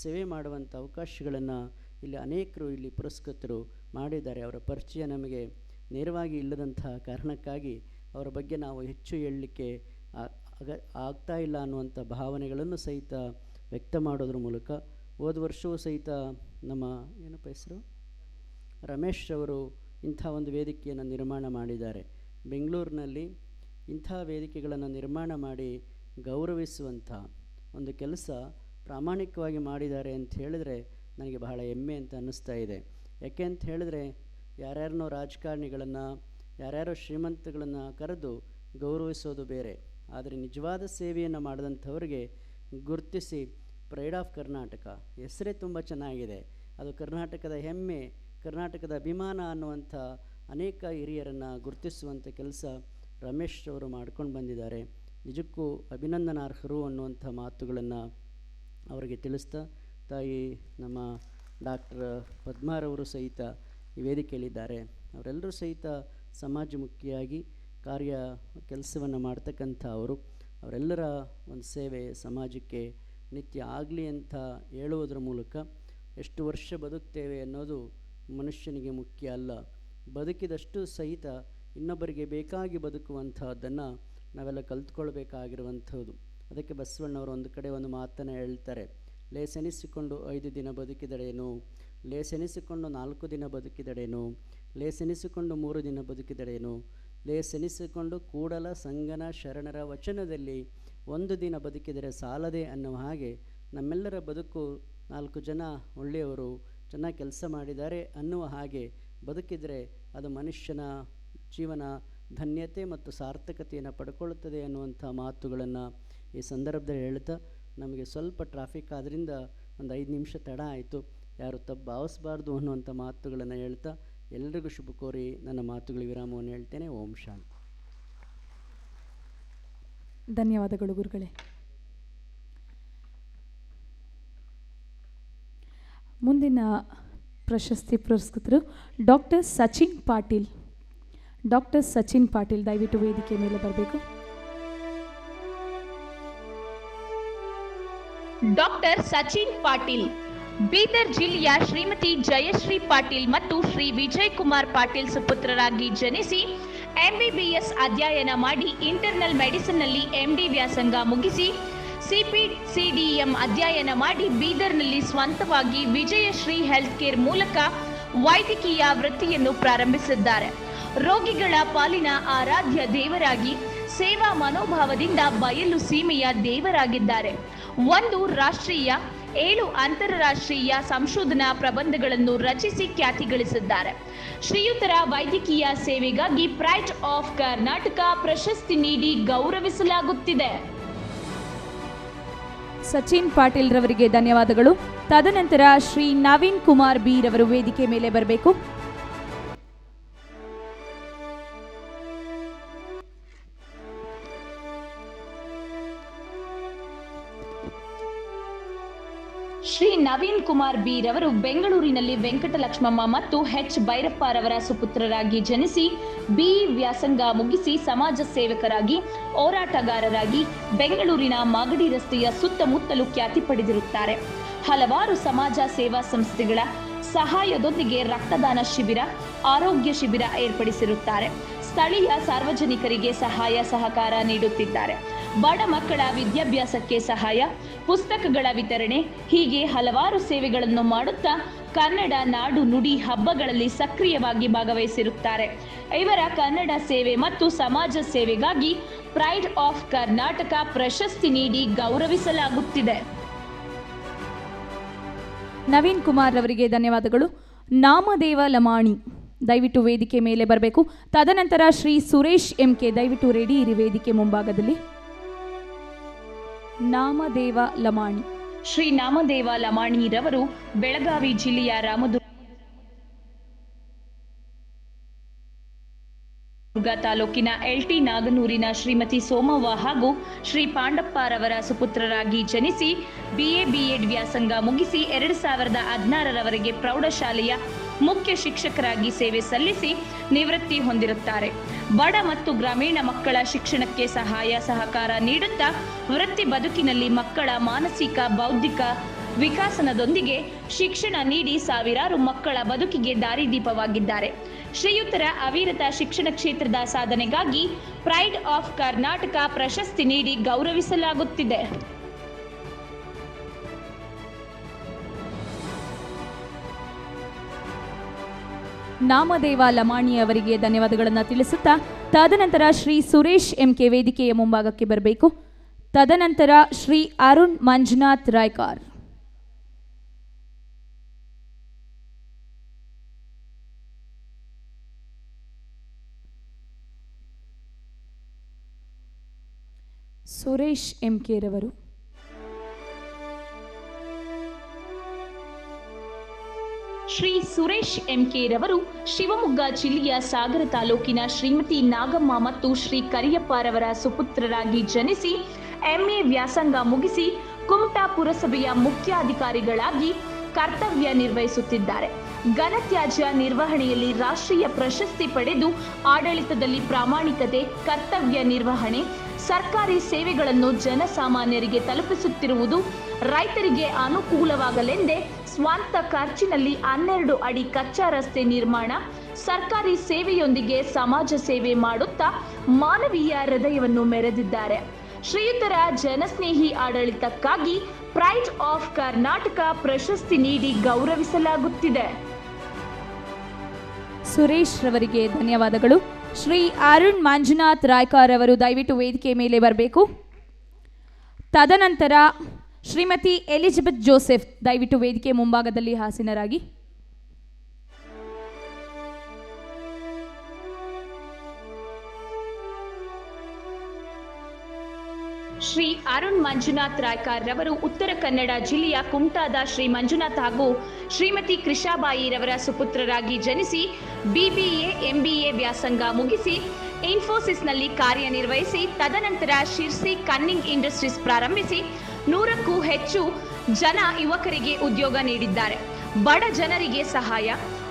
ಸೇವೆ ಮಾಡುವಂಥ ಅವಕಾಶಗಳನ್ನು ಇಲ್ಲಿ ಅನೇಕರು ಇಲ್ಲಿ ಪುರಸ್ಕೃತರು ಮಾಡಿದ್ದಾರೆ. ಅವರ ಪರಿಚಯ ನಮಗೆ ನೇರವಾಗಿ ಇಲ್ಲದಂಥ ಕಾರಣಕ್ಕಾಗಿ ಅವರ ಬಗ್ಗೆ ನಾವು ಹೆಚ್ಚು ಹೇಳಲಿಕ್ಕೆ ಆಗ್ತಾ ಇಲ್ಲ ಅನ್ನುವಂಥ ಭಾವನೆಗಳನ್ನು ಸಹಿತ ವ್ಯಕ್ತ ಮಾಡೋದ್ರ ಮೂಲಕ ಹೋದ ವರ್ಷವೂ ಸಹಿತ ನಮ್ಮ ಏನಪ್ಪ ಹೆಸರು ರಮೇಶ್ ಅವರು ಇಂಥ ಒಂದು ವೇದಿಕೆಯನ್ನು ನಿರ್ಮಾಣ ಮಾಡಿದ್ದಾರೆ. ಬೆಂಗಳೂರಿನಲ್ಲಿ ಇಂಥ ವೇದಿಕೆಗಳನ್ನು ನಿರ್ಮಾಣ ಮಾಡಿ ಗೌರವಿಸುವಂಥ ಒಂದು ಕೆಲಸ ಪ್ರಾಮಾಣಿಕವಾಗಿ ಮಾಡಿದ್ದಾರೆ ಅಂತ ಹೇಳಿದ್ರೆ ನನಗೆ ಬಹಳ ಹೆಮ್ಮೆ ಅಂತ ಅನ್ನಿಸ್ತಾ ಇದೆ. ಯಾಕೆ ಅಂತ ಹೇಳಿದ್ರೆ ಯಾರ್ಯಾರನ್ನೋ ರಾಜಕಾರಣಿಗಳನ್ನು, ಯಾರ್ಯಾರೋ ಶ್ರೀಮಂತಗಳನ್ನು ಕರೆದು ಗೌರವಿಸೋದು ಬೇರೆ, ಆದರೆ ನಿಜವಾದ ಸೇವೆಯನ್ನು ಮಾಡಿದಂಥವ್ರಿಗೆ ಗುರುತಿಸಿ ಪ್ರೈಡ್ ಆಫ್ ಕರ್ನಾಟಕ ಹೆಸರೇ ತುಂಬ ಚೆನ್ನಾಗಿದೆ. ಅದು ಕರ್ನಾಟಕದ ಹೆಮ್ಮೆ, ಕರ್ನಾಟಕದ ಅಭಿಮಾನ ಅನ್ನುವಂಥ ಅನೇಕ ಹಿರಿಯರನ್ನು ಗುರುತಿಸುವಂಥ ಕೆಲಸ ರಮೇಶ್ ಅವರು ಮಾಡ್ಕೊಂಡು ಬಂದಿದ್ದಾರೆ. ನಿಜಕ್ಕೂ ಅಭಿನಂದನಾರ್ಹರು ಅನ್ನುವಂಥ ಮಾತುಗಳನ್ನು ಅವರಿಗೆ ತಿಳಿಸ್ತಾ, ತಾಯಿ ನಮ್ಮ ಡಾಕ್ಟರ್ ಪದ್ಮಾರವರು ಸಹಿತ ಈ ವೇದಿಕೆಯಲ್ಲಿದ್ದಾರೆ. ಅವರೆಲ್ಲರೂ ಸಹಿತ ಸಮಾಜಮುಖಿಯಾಗಿ ಕೆಲಸವನ್ನು ಮಾಡ್ತಕ್ಕಂಥ ಅವರೆಲ್ಲರ ಒಂದು ಸೇವೆ ಸಮಾಜಕ್ಕೆ ನಿತ್ಯ ಆಗಲಿ ಅಂತ ಹೇಳುವುದರ ಮೂಲಕ ಎಷ್ಟು ವರ್ಷ ಬದುಕ್ತೇವೆ ಅನ್ನೋದು ಮನುಷ್ಯನಿಗೆ ಮುಖ್ಯ ಅಲ್ಲ, ಬದುಕಿದಷ್ಟು ಸಹಿತ ಇನ್ನೊಬ್ಬರಿಗೆ ಬೇಕಾಗಿ ಬದುಕುವಂಥದ್ದನ್ನು ನಾವೆಲ್ಲ ಕಲ್ತ್ಕೊಳ್ಬೇಕಾಗಿರುವಂಥದ್ದು. ಅದಕ್ಕೆ ಬಸವಣ್ಣವರು ಒಂದು ಕಡೆ ಒಂದು ಮಾತನ್ನು ಹೇಳ್ತಾರೆ, ಲೇಸೆನಿಸಿಕೊಂಡು 5 ದಿನ ಬದುಕಿದಡೇನು, ಲೇಸೆನಿಸಿಕೊಂಡು 4 ದಿನ ಬದುಕಿದಡೇನು, ಲೇಸೆನಿಸಿಕೊಂಡು 3 ದಿನ ಬದುಕಿದಡೇನು, ಲೇಸೆನಿಸಿಕೊಂಡು ಕೂಡಲ ಸಂಗನ ಶರಣರ ವಚನದಲ್ಲಿ 1 ದಿನ ಬದುಕಿದರೆ ಸಾಲದೆ ಅನ್ನುವ ಹಾಗೆ ನಮ್ಮೆಲ್ಲರ ಬದುಕು 4 ಜನ ಒಳ್ಳೆಯವರು ಚೆನ್ನಾಗಿ ಕೆಲಸ ಮಾಡಿದ್ದಾರೆ ಅನ್ನುವ ಹಾಗೆ ಬದುಕಿದರೆ ಅದು ಮನುಷ್ಯನ ಜೀವನ ಧನ್ಯತೆ ಮತ್ತು ಸಾರ್ಥಕತೆಯನ್ನು ಪಡ್ಕೊಳ್ಳುತ್ತದೆ ಅನ್ನುವಂಥ ಮಾತುಗಳನ್ನು ಈ ಸಂದರ್ಭದಲ್ಲಿ ಹೇಳ್ತಾ, ನಮಗೆ ಸ್ವಲ್ಪ ಟ್ರಾಫಿಕ್ ಆದ್ದರಿಂದ ಒಂದು 5 ನಿಮಿಷ ತಡ ಆಯಿತು, ಯಾರು ತಪ್ಪು ಭಾವಿಸಬಾರ್ದು ಅನ್ನುವಂಥ ಮಾತುಗಳನ್ನು ಹೇಳ್ತಾ ಎಲ್ರಿಗೂ ಶುಭ ಕೋರಿ ನನ್ನ ಮಾತುಗಳಿಗೆ ವಿರಾಮವನ್ನು ಹೇಳ್ತೇನೆ. ಓಂ ಶಾಂತಿ. ಧನ್ಯವಾದಗಳು ಗುರುಗಳೇ. ಮುಂದಿನ ಪ್ರಶಸ್ತಿ ಪುರಸ್ಕೃತರು ಡಾಕ್ಟರ್ ಸಚಿನ್ ಪಾಟೀಲ್. ಡಾಕ್ಟರ್ ಸಚಿನ್ ಪಾಟೀಲ್ ದಯವಿಟ್ಟು ವೇದಿಕೆ ಮೇಲೆ ಬರಬೇಕು. ಡಾಕ್ಟರ್ ಸಚಿನ್ ಪಾಟೀಲ್ ಬೀದರ್ ಜಿಲ್ಲೆಯ ಶ್ರೀಮತಿ ಜಯಶ್ರೀ ಪಾಟೀಲ್ ಮತ್ತು ಶ್ರೀ ವಿಜಯ್ ಕುಮಾರ್ ಪಾಟೀಲ್ ಸುಪುತ್ರರಾಗಿ ಜನಿಸಿ ಎಂಬಿಬಿಎಸ್ ಅಧ್ಯಯನ ಮಾಡಿ ಇಂಟರ್ನಲ್ ಮೆಡಿಸಿನ್ನಲ್ಲಿ ಎಂಡಿ ವ್ಯಾಸಂಗ ಮುಗಿಸಿ ಸಿಪಿಸಿಡಿಎಂ ಅಧ್ಯಯನ ಮಾಡಿ ಬೀದರ್ನಲ್ಲಿ ಸ್ವಂತವಾಗಿ ವಿಜಯಶ್ರೀ ಹೆಲ್ತ್ ಕೇರ್ ಮೂಲಕ ವೈದ್ಯಕೀಯ ವೃತ್ತಿಯನ್ನು ಪ್ರಾರಂಭಿಸಿದ್ದಾರೆ. ರೋಗಿಗಳ ಪಾಲಿನ ಆರಾಧ್ಯ ದೇವರಾಗಿ ಸೇವಾ ಮನೋಭಾವದಿಂದ ಬಯಲು ಸೀಮೆಯ ದೇವರಾಗಿದ್ದಾರೆ. 1 ರಾಷ್ಟ್ರೀಯ 7 ಅಂತಾರಾಷ್ಟ್ರೀಯ ಸಂಶೋಧನಾ ಪ್ರಬಂಧಗಳನ್ನು ರಚಿಸಿ ಖ್ಯಾತಿ ಗಳಿಸಿದ್ದಾರೆ. ಶ್ರೀಯುತರ ವೈದ್ಯಕೀಯ ಸೇವೆಗಾಗಿ ಪ್ರೈಡ್ ಆಫ್ ಕರ್ನಾಟಕ ಪ್ರಶಸ್ತಿ ನೀಡಿ ಗೌರವಿಸಲಾಗುತ್ತಿದೆ. ಸಚಿನ್ ಪಾಟೀಲ್ ರವರಿಗೆ ಧನ್ಯವಾದಗಳು. ತದನಂತರ ಶ್ರೀ ನವೀನ್ ಕುಮಾರ್ ಬಿ ರವರು ವೇದಿಕೆ ಮೇಲೆ ಬರಬೇಕು. ಶ್ರೀ ನವೀನ್ ಕುಮಾರ್ ಬಿ ರವರು ಬೆಂಗಳೂರಿನಲ್ಲಿ ವೆಂಕಟಲಕ್ಷ್ಮಮ್ಮ ಮತ್ತು ಎಚ್ ಭೈರಪ್ಪರವರ ಸುಪುತ್ರರಾಗಿ ಜನಿಸಿ ಬಿಇ ವ್ಯಾಸಂಗ ಮುಗಿಸಿ ಸಮಾಜ ಸೇವಕರಾಗಿ ಹೋರಾಟಗಾರರಾಗಿ ಬೆಂಗಳೂರಿನ ಮಾಗಡಿ ರಸ್ತೆಯ ಸುತ್ತಮುತ್ತಲೂ ಖ್ಯಾತಿ ಪಡೆದಿರುತ್ತಾರೆ. ಹಲವಾರು ಸಮಾಜ ಸೇವಾ ಸಂಸ್ಥೆಗಳ ಸಹಾಯದೊಂದಿಗೆ ರಕ್ತದಾನ ಶಿಬಿರ, ಆರೋಗ್ಯ ಶಿಬಿರ ಏರ್ಪಡಿಸಿರುತ್ತಾರೆ. ಸ್ಥಳೀಯ ಸಾರ್ವಜನಿಕರಿಗೆ ಸಹಾಯ ಸಹಕಾರ ನೀಡುತ್ತಿದ್ದಾರೆ. ಬಡ ಮಕ್ಕಳ ವಿದ್ಯಾಭ್ಯಾಸಕ್ಕೆ ಸಹಾಯ, ಪುಸ್ತಕಗಳ ವಿತರಣೆ, ಹೀಗೆ ಹಲವಾರು ಸೇವೆಗಳನ್ನು ಮಾಡುತ್ತಾ ಕನ್ನಡ ನಾಡು ನುಡಿ ಹಬ್ಬಗಳಲ್ಲಿ ಸಕ್ರಿಯವಾಗಿ ಭಾಗವಹಿಸಿರುತ್ತಾರೆ. ಇವರ ಕನ್ನಡ ಸೇವೆ ಮತ್ತು ಸಮಾಜ ಸೇವೆಗಾಗಿ ಪ್ರೈಡ್ ಆಫ್ ಕರ್ನಾಟಕ ಪ್ರಶಸ್ತಿ ನೀಡಿ ಗೌರವಿಸಲಾಗುತ್ತಿದೆ. ನವೀನ್ ಕುಮಾರ್ ಅವರಿಗೆ ಧನ್ಯವಾದಗಳು. ನಾಮದೇವ ಲಮಾಣಿ ದಯವಿಟ್ಟು ವೇದಿಕೆ ಮೇಲೆ ಬರಬೇಕು. ತದನಂತರ ಶ್ರೀ ಸುರೇಶ್ ಎಂಕೆ ದಯವಿಟ್ಟು ರೆಡಿ ಇರಿ ವೇದಿಕೆ ಮುಂಭಾಗದಲ್ಲಿ. ನಾಮದೇವ ಲಮಾಣಿ. ಶ್ರೀ ನಾಮದೇವ ಲಮಾಣಿರವರು ಬೆಳಗಾವಿ ಜಿಲ್ಲೆಯ ರಾಮದುರ್ಗ ತಾಲೂಕಿನ ಎಲ್ಟಿ ನಾಗನೂರಿನ ಶ್ರೀಮತಿ ಸೋಮವ್ವ ಹಾಗೂ ಶ್ರೀ ಪಾಂಡಪ್ಪರವರ ಸುಪುತ್ರರಾಗಿ ಜನಿಸಿ ಬಿಎಡ್ ವ್ಯಾಸಂಗ ಮುಗಿಸಿ 2016ರವರೆಗೆ ಪ್ರೌಢಶಾಲೆಯ ಮುಖ್ಯ ಶಿಕ್ಷಕರಾಗಿ ಸೇವೆ ಸಲ್ಲಿಸಿ ನಿವೃತ್ತಿ ಹೊಂದಿರುತ್ತಾರೆ. ಬಡ ಮತ್ತು ಗ್ರಾಮೀಣ ಮಕ್ಕಳ ಶಿಕ್ಷಣಕ್ಕೆ ಸಹಾಯ ಸಹಕಾರ ನೀಡುತ್ತಾ ವೃತ್ತಿ ಬದುಕಿನಲ್ಲಿ ಮಕ್ಕಳ ಮಾನಸಿಕ ಬೌದ್ಧಿಕ ವಿಕಾಸನದೊಂದಿಗೆ ಶಿಕ್ಷಣ ನೀಡಿ ಸಾವಿರಾರು ಮಕ್ಕಳ ಬದುಕಿಗೆ ದಾರಿದೀಪವಾಗಿದ್ದಾರೆ. ಶ್ರೀಯುತರ ಅವಿರತ ಶಿಕ್ಷಣ ಕ್ಷೇತ್ರದ ಸಾಧನೆಗಾಗಿ ಪ್ರೈಡ್ ಆಫ್ ಕರ್ನಾಟಕ ಪ್ರಶಸ್ತಿ ನೀಡಿ ಗೌರವಿಸಲಾಗುತ್ತಿದೆ. ನಾಮದೇವ ಲಮಾಣಿ ಅವರಿಗೆ ಧನ್ಯವಾದಗಳನ್ನು ತಿಳಿಸುತ್ತಾ ತದನಂತರ ಶ್ರೀ ಸುರೇಶ್ ಎಂಕೆ ವೇದಿಕೆಯ ಮುಂಭಾಗಕ್ಕೆ ಬರಬೇಕು. ತದನಂತರ ಶ್ರೀ ಅರುಣ್ ಮಂಜುನಾಥ್ ರಾಯ್ಕಾರ್. ಸುರೇಶ್ ಎಂಕೆ ರವರು. ಶ್ರೀ ಸುರೇಶ್ ಎಂಕೆ ರವರು ಶಿವಮೊಗ್ಗ ಜಿಲ್ಲೆಯ ಸಾಗರ ತಾಲೂಕಿನ ಶ್ರೀಮತಿ ನಾಗಮ್ಮ ಮತ್ತು ಶ್ರೀ ಕರಿಯಪ್ಪರವರ ಸುಪುತ್ರರಾಗಿ ಜನಿಸಿ ಎಂಎ ವ್ಯಾಸಂಗ ಮುಗಿಸಿ ಕುಮಟಾ ಪುರಸಭೆಯ ಮುಖ್ಯಾಧಿಕಾರಿಗಳಾಗಿ ಕರ್ತವ್ಯ ನಿರ್ವಹಿಸುತ್ತಿದ್ದಾರೆ. ಘನತ್ಯಾಜ್ಯ ನಿರ್ವಹಣೆಯಲ್ಲಿ ರಾಷ್ಟ್ರೀಯ ಪ್ರಶಸ್ತಿ ಪಡೆದು ಆಡಳಿತದಲ್ಲಿ ಪ್ರಾಮಾಣಿಕತೆ, ಕರ್ತವ್ಯ ನಿರ್ವಹಣೆ, ಸರ್ಕಾರಿ ಸೇವೆಗಳನ್ನು ಜನಸಾಮಾನ್ಯರಿಗೆ ತಲುಪಿಸುತ್ತಿರುವುದು, ರೈತರಿಗೆ ಅನುಕೂಲವಾಗಲೆಂದೇ ಸ್ವಂತ ಖರ್ಚಿನಲ್ಲಿ 12 ಅಡಿ ಕಚ್ಚಾ ರಸ್ತೆ ನಿರ್ಮಾಣ, ಸರ್ಕಾರಿ ಸೇವೆಯೊಂದಿಗೆ ಸಮಾಜ ಸೇವೆ ಮಾಡುತ್ತಾ ಮಾನವೀಯ ಹೃದಯವನ್ನು ಮೆರೆದಿದ್ದಾರೆ. ಶ್ರೀಯುತರ ಜನಸ್ನೇಹಿ ಆಡಳಿತಕ್ಕಾಗಿ ಪ್ರೈಡ್ ಆಫ್ ಕರ್ನಾಟಕ ಪ್ರಶಸ್ತಿ ನೀಡಿ ಗೌರವಿಸಲಾಗುತ್ತಿದೆ. ಸುರೇಶ್ ರವರಿಗೆ ಧನ್ಯವಾದಗಳು. ಶ್ರೀ ಅರುಣ್ ಮಂಜುನಾಥ್ ರಾಯ್ಕರ್ ಅವರು ದಯವಿಟ್ಟು ವೇದಿಕೆ ಮೇಲೆ ಬರಬೇಕು. ತದನಂತರ ಶ್ರೀಮತಿ ಎಲಿಜಬೆತ್ ಜೋಸೆಫ್ ದಯವಿಟ್ಟು ವೇದಿಕೆ ಮುಂಭಾಗದಲ್ಲಿ ಆಸೀನರಾಗಿ. ಶ್ರೀ ಅರುಣ್ ಮಂಜುನಾಥ್ ರಾಯ್ಕರ್ ರವರು ಉತ್ತರ ಕನ್ನಡ ಜಿಲ್ಲೆಯ ಕುಮಟಾದ ಶ್ರೀ ಮಂಜುನಾಥ್ ಹಾಗೂ ಶ್ರೀಮತಿ ಕೃಷಾಬಾಯಿ ರವರ ಸುಪುತ್ರರಾಗಿ ಜನಿಸಿ BBA MBA ವ್ಯಾಸಂಗ ಮುಗಿಸಿ ಇನ್ಫೋಸಿಸ್ನಲ್ಲಿ ಕಾರ್ಯನಿರ್ವಹಿಸಿ ತದನಂತರ ಶಿರ್ಸಿ ಕನ್ನಿಂಗ್ ಇಂಡಸ್ಟ್ರೀಸ್ ಪ್ರಾರಂಭಿಸಿ 100ಕ್ಕೂ ಹೆಚ್ಚು ಯುವಕರಿಗೆ ಉದ್ಯೋಗ ನೀಡಿದ್ದಾರೆ. ಬಡ ಜನರಿಗೆ ಸಹಾಯ,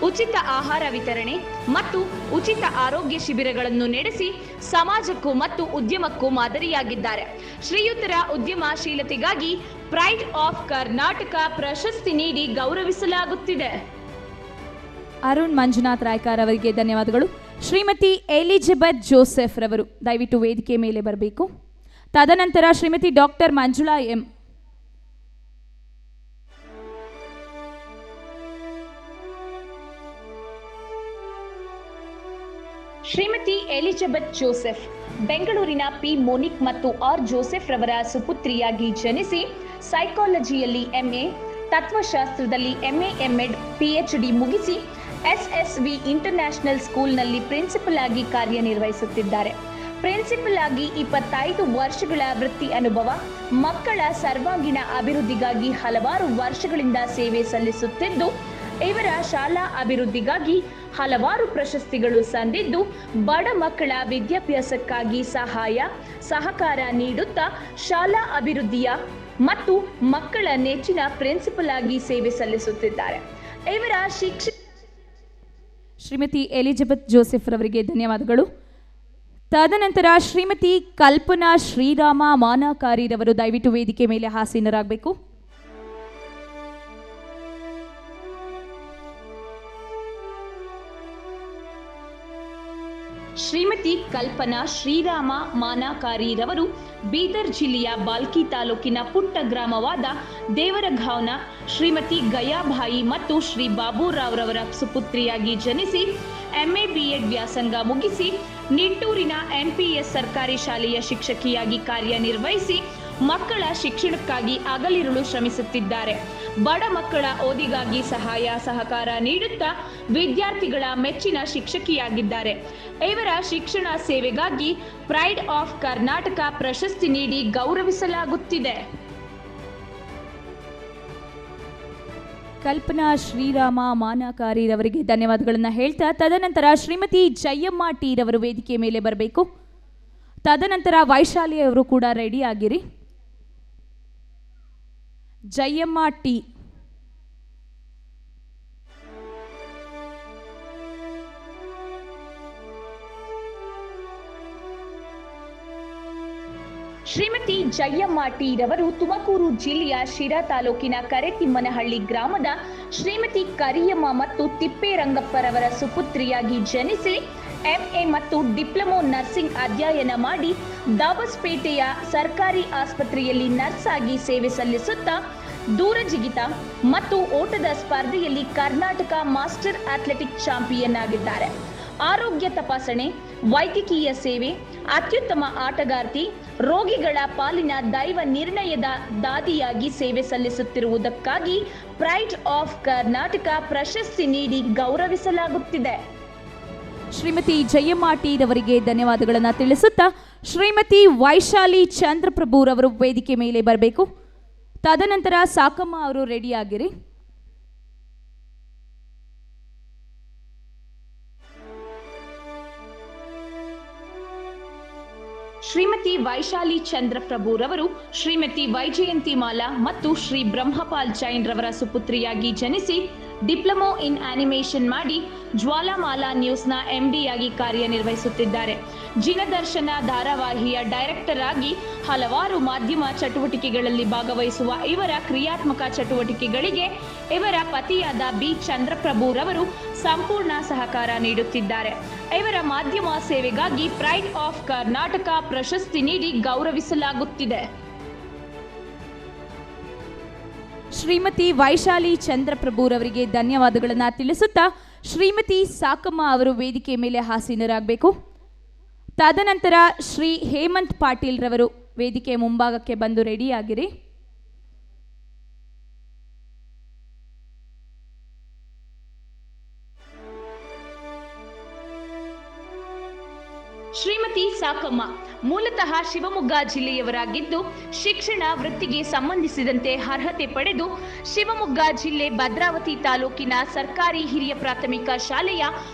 ಉಚಿತ ಆಹಾರ ವಿತರಣೆ ಮತ್ತು ಉಚಿತ ಆರೋಗ್ಯ ಶಿಬಿರಗಳನ್ನು ನಡೆಸಿ ಸಮಾಜಕ್ಕೂ ಮತ್ತು ಉದ್ಯಮಕ್ಕೂ ಮಾದರಿಯಾಗಿದ್ದಾರೆ. ಶ್ರೀಯುತರ ಉದ್ಯಮಶೀಲತೆಗಾಗಿ ಪ್ರೈಡ್ ಆಫ್ ಕರ್ನಾಟಕ ಪ್ರಶಸ್ತಿ ನೀಡಿ ಗೌರವಿಸಲಾಗುತ್ತಿದೆ. ಅರುಣ್ ಮಂಜುನಾಥ್ ರಾಯ್ಕರ್ ಅವರಿಗೆ ಧನ್ಯವಾದಗಳು. ಶ್ರೀಮತಿ ಎಲಿಜಬೆತ್ ಜೋಸೆಫ್ ರವರು ದಯವಿಟ್ಟು ವೇದಿಕೆ ಮೇಲೆ ಬರಬೇಕು. ತದನಂತರ Shrimati doctor Manjula M. Shrimati Elizabeth Joseph ಬೆಂಗಳೂರಿನ ಪಿ ಮೋನಿಕ್ ಮತ್ತು ಆರ್ ಜೋಸೆಫ್ ರವರ ಸುಪುತ್ರಿಯಾಗಿ ಜನಿಸಿ ಸೈಕಾಲಜಿಯಲ್ಲಿ MA, ತತ್ವಶಾಸ್ತ್ರದಲ್ಲಿ MA MEd PhD ಮುಗಿಸಿ SSV ಇಂಟರ್ನ್ಯಾಷನಲ್ ಸ್ಕೂಲ್ನಲ್ಲಿ ಪ್ರಿನ್ಸಿಪಲ್ ಆಗಿ ಕಾರ್ಯನಿರ್ವಹಿಸುತ್ತಿದ್ದಾರೆ. ಪ್ರಿನ್ಸಿಪಲ್ ಆಗಿ 25 ವರ್ಷಗಳ ವೃತ್ತಿ ಅನುಭವ, ಮಕ್ಕಳ ಸರ್ವಾಂಗೀಣ ಅಭಿವೃದ್ಧಿಗಾಗಿ ಹಲವಾರು ವರ್ಷಗಳಿಂದ ಸೇವೆ ಸಲ್ಲಿಸುತ್ತಿದ್ದು ಇವರ ಶಾಲಾ ಅಭಿವೃದ್ಧಿಗಾಗಿ ಹಲವಾರು ಪ್ರಶಸ್ತಿಗಳು ಸಂದಿದ್ದು ಬಡ ಮಕ್ಕಳ ವಿದ್ಯಾಭ್ಯಾಸಕ್ಕಾಗಿ ಸಹಕಾರ ನೀಡುತ್ತಾ ಶಾಲಾ ಅಭಿವೃದ್ಧಿಯ ಮತ್ತು ಮಕ್ಕಳ ನೆಚ್ಚಿನ ಪ್ರಿನ್ಸಿಪಲ್ ಆಗಿ ಸೇವೆ ಸಲ್ಲಿಸುತ್ತಿದ್ದಾರೆ. ಇವರ ಶ್ರೀಮತಿ ಎಲಿಜಬೆತ್ ಜೋಸೆಫ್ ರವರಿಗೆ ಧನ್ಯವಾದಗಳು. ತದನಂತರ ಶ್ರೀಮತಿ ಕಲ್ಪನಾ ಶ್ರೀರಾಮ ಮಾನಕಾರಿರವರು ದಯವಿಟ್ಟು ವೇದಿಕೆ ಮೇಲೆ ಆಸೀನರಾಗಬೇಕು. ಶ್ರೀಮತಿ ಕಲ್ಪನಾ ಶ್ರೀರಾಮ ಮಾನಕಾರಿರವರು ಬೀದರ್ ಜಿಲ್ಲೆಯ ಬಾಲ್ಕಿ ತಾಲೂಕಿನ ಪುಟ್ಟ ಗ್ರಾಮವಾದ ದೇವರಗಾಂವ್ನ ಶ್ರೀಮತಿ ಗಯಾಭಾಯಿ ಮತ್ತು ಶ್ರೀ ಬಾಬುರಾವ್ ರವರ ಸುಪುತ್ರಿಯಾಗಿ ಜನಿಸಿ MA B.Ed ವ್ಯಾಸಂಗ ಮುಗಿಸಿ ನಿಟ್ಟೂರಿನ NPS ಸರ್ಕಾರಿ ಶಾಲೆಯ ಶಿಕ್ಷಕಿಯಾಗಿ ಕಾರ್ಯನಿರ್ವಹಿಸಿ ಮಕ್ಕಳ ಶಿಕ್ಷಣಕ್ಕಾಗಿ ಹಗಲಿರುಳು ಶ್ರಮಿಸುತ್ತಿದ್ದಾರೆ. ಬಡ ಮಕ್ಕಳ ಓದಿಗಾಗಿ ಸಹಕಾರ ನೀಡುತ್ತಾ ವಿದ್ಯಾರ್ಥಿಗಳ ಮೆಚ್ಚಿನ ಶಿಕ್ಷಕಿಯಾಗಿದ್ದಾರೆ. ಇವರ ಶಿಕ್ಷಣ ಸೇವೆಗಾಗಿ ಪ್ರೈಡ್ ಆಫ್ ಕರ್ನಾಟಕ ಪ್ರಶಸ್ತಿ ನೀಡಿ ಗೌರವಿಸಲಾಗುತ್ತಿದೆ. ಕಲ್ಪನಾ ಶ್ರೀರಾಮ ಮಾನಕಾರಿರವರಿಗೆ ಧನ್ಯವಾದಗಳನ್ನು ಹೇಳ್ತಾ ತದನಂತರ ಶ್ರೀಮತಿ ಜಯಮ್ಮ ಟಿ ರವರು ವೇದಿಕೆ ಮೇಲೆ ಬರಬೇಕು. ತದನಂತರ ವೈಶಾಲಿ ಅವರು ಕೂಡ ರೆಡಿ ಆಗಿರಿ. ಜಯಮ್ಮ ಟಿ. ಶ್ರೀಮತಿ ಜಯಮ್ಮ ಟಿ ರವರು ತುಮಕೂರು ಜಿಲ್ಲೆಯ ಶಿರಾ ತಾಲೂಕಿನ ಕರೆತಿಮ್ಮನಹಳ್ಳಿ ಗ್ರಾಮದ ಶ್ರೀಮತಿ ಕರಿಯಮ್ಮ ಮತ್ತು ತಿಪ್ಪೇರಂಗಪ್ಪರವರ ಸುಪುತ್ರಿಯಾಗಿ ಜನಿಸಿ MA ಮತ್ತು ಡಿಪ್ಲೊಮೊ ನರ್ಸಿಂಗ್ ಅಧ್ಯಯನ ಮಾಡಿ ದಾಬಸ್ಪೇಟೆಯ ಸರ್ಕಾರಿ ಆಸ್ಪತ್ರೆಯಲ್ಲಿ ನರ್ಸ್ ಆಗಿ ಸೇವೆ ಸಲ್ಲಿಸುತ್ತಾ ದೂರಜಿಗಿತ ಮತ್ತು ಓಟದ ಸ್ಪರ್ಧೆಯಲ್ಲಿ ಕರ್ನಾಟಕ ಮಾಸ್ಟರ್ ಅಥ್ಲೆಟಿಕ್ ಚಾಂಪಿಯನ್ ಆಗಿದ್ದಾರೆ. ಆರೋಗ್ಯ ತಪಾಸಣೆ, ವೈದ್ಯಕೀಯ ಸೇವೆ, ಅತ್ಯುತ್ತಮ ಆಟಗಾರ್ತಿ, ರೋಗಿಗಳ ಪಾಲಿನ ದೈವ ನಿರ್ಣಯದ ದಾದಿಯಾಗಿ ಸೇವೆ ಸಲ್ಲಿಸುತ್ತಿರುವುದಕ್ಕಾಗಿ ಪ್ರೈಡ್ ಆಫ್ ಕರ್ನಾಟಕ ಪ್ರಶಸ್ತಿ ನೀಡಿ ಗೌರವಿಸಲಾಗುತ್ತಿದೆ. ಶ್ರೀಮತಿ ಜಯಮ್ಮ ಟಿ ರವರಿಗೆ ಧನ್ಯವಾದಗಳನ್ನು ತಿಳಿಸುತ್ತಾ ಶ್ರೀಮತಿ ವೈಶಾಲಿ ಚಂದ್ರಪ್ರಭು ರವರು ವೇದಿಕೆ ಮೇಲೆ ಬರಬೇಕು. ತದನಂತರ ಸಾಕಮ್ಮ ಅವರು ರೆಡಿಯಾಗಿರಿ. ಶ್ರೀಮತಿ ವೈಶಾಲಿ ಚಂದ್ರಪ್ರಭುರವರು ಶ್ರೀಮತಿ ವೈಜಯಂತಿ ಮಾಲಾ ಮತ್ತು ಶ್ರೀ ಬ್ರಹ್ಮಪಾಲ್ ಜೈನ್ ರವರ ಸುಪುತ್ರಿಯಾಗಿ ಜನಿಸಿ ಡಿಪ್ಲೊಮೊ ಇನ್ ಆನಿಮೇಷನ್ ಮಾಡಿ ಜ್ವಾಲಾಮಾಲಾ ನ್ಯೂಸ್ನ ಎಂಡಿಯಾಗಿ ಕಾರ್ಯನಿರ್ವಹಿಸುತ್ತಿದ್ದಾರೆ. ಜಿನದರ್ಶನ ಧಾರಾವಾಹಿಯ ಡೈರೆಕ್ಟರ್ ಆಗಿ ಹಲವಾರು ಮಾಧ್ಯಮ ಚಟುವಟಿಕೆಗಳಲ್ಲಿ ಭಾಗವಹಿಸುವ ಇವರ ಕ್ರಿಯಾತ್ಮಕ ಚಟುವಟಿಕೆಗಳಿಗೆ ಇವರ ಪತಿಯಾದ ಬಿ ಚಂದ್ರಪ್ರಭುರವರು ಸಂಪೂರ್ಣ ಸಹಕಾರ ನೀಡುತ್ತಿದ್ದಾರೆ. ಇವರ ಮಾಧ್ಯಮ ಸೇವೆಗಾಗಿ ಪ್ರೈಡ್ ಆಫ್ ಕರ್ನಾಟಕ ಪ್ರಶಸ್ತಿ ನೀಡಿ ಗೌರವಿಸಲಾಗುತ್ತಿದೆ. ಶ್ರೀಮತಿ ವೈಶಾಲಿ ಚಂದ್ರಪ್ರಭುರವರಿಗೆ ಧನ್ಯವಾದಗಳನ್ನು ತಿಳಿಸುತ್ತಾ ಶ್ರೀಮತಿ ಸಾಕಮ್ಮ ಅವರು ವೇದಿಕೆ ಮೇಲೆ ಆಸೀನರಾಗಬೇಕು. ತದನಂತರ ಶ್ರೀ ಹೇಮಂತ್ ಪಾಟೀಲ್ ರವರು ವೇದಿಕೆ ಮುಂಭಾಗಕ್ಕೆ ಬಂದು ರೆಡಿಯಾಗಿರಿ. ಶ್ರೀಮತಿ ಸಾಕಮ್ಮ ಮೂಲತಃ ಶಿವಮೊಗ್ಗ ಜಿಲ್ಲೆಯವರಾಗಿದ್ದು ಶಿಕ್ಷಣ ವೃತ್ತಿಗೆ ಸಂಬಂಧಿಸಿದಂತೆ ಅರ್ಹತೆ ಪಡೆದು ಶಿವಮೊಗ್ಗ ಜಿಲ್ಲೆ ಭದ್ರಾವತಿ ತಾಲೂಕಿನ ಸರ್ಕಾರಿ ಹಿರಿಯ ಪ್ರಾಥಮಿಕ ಶಾಲೆಯ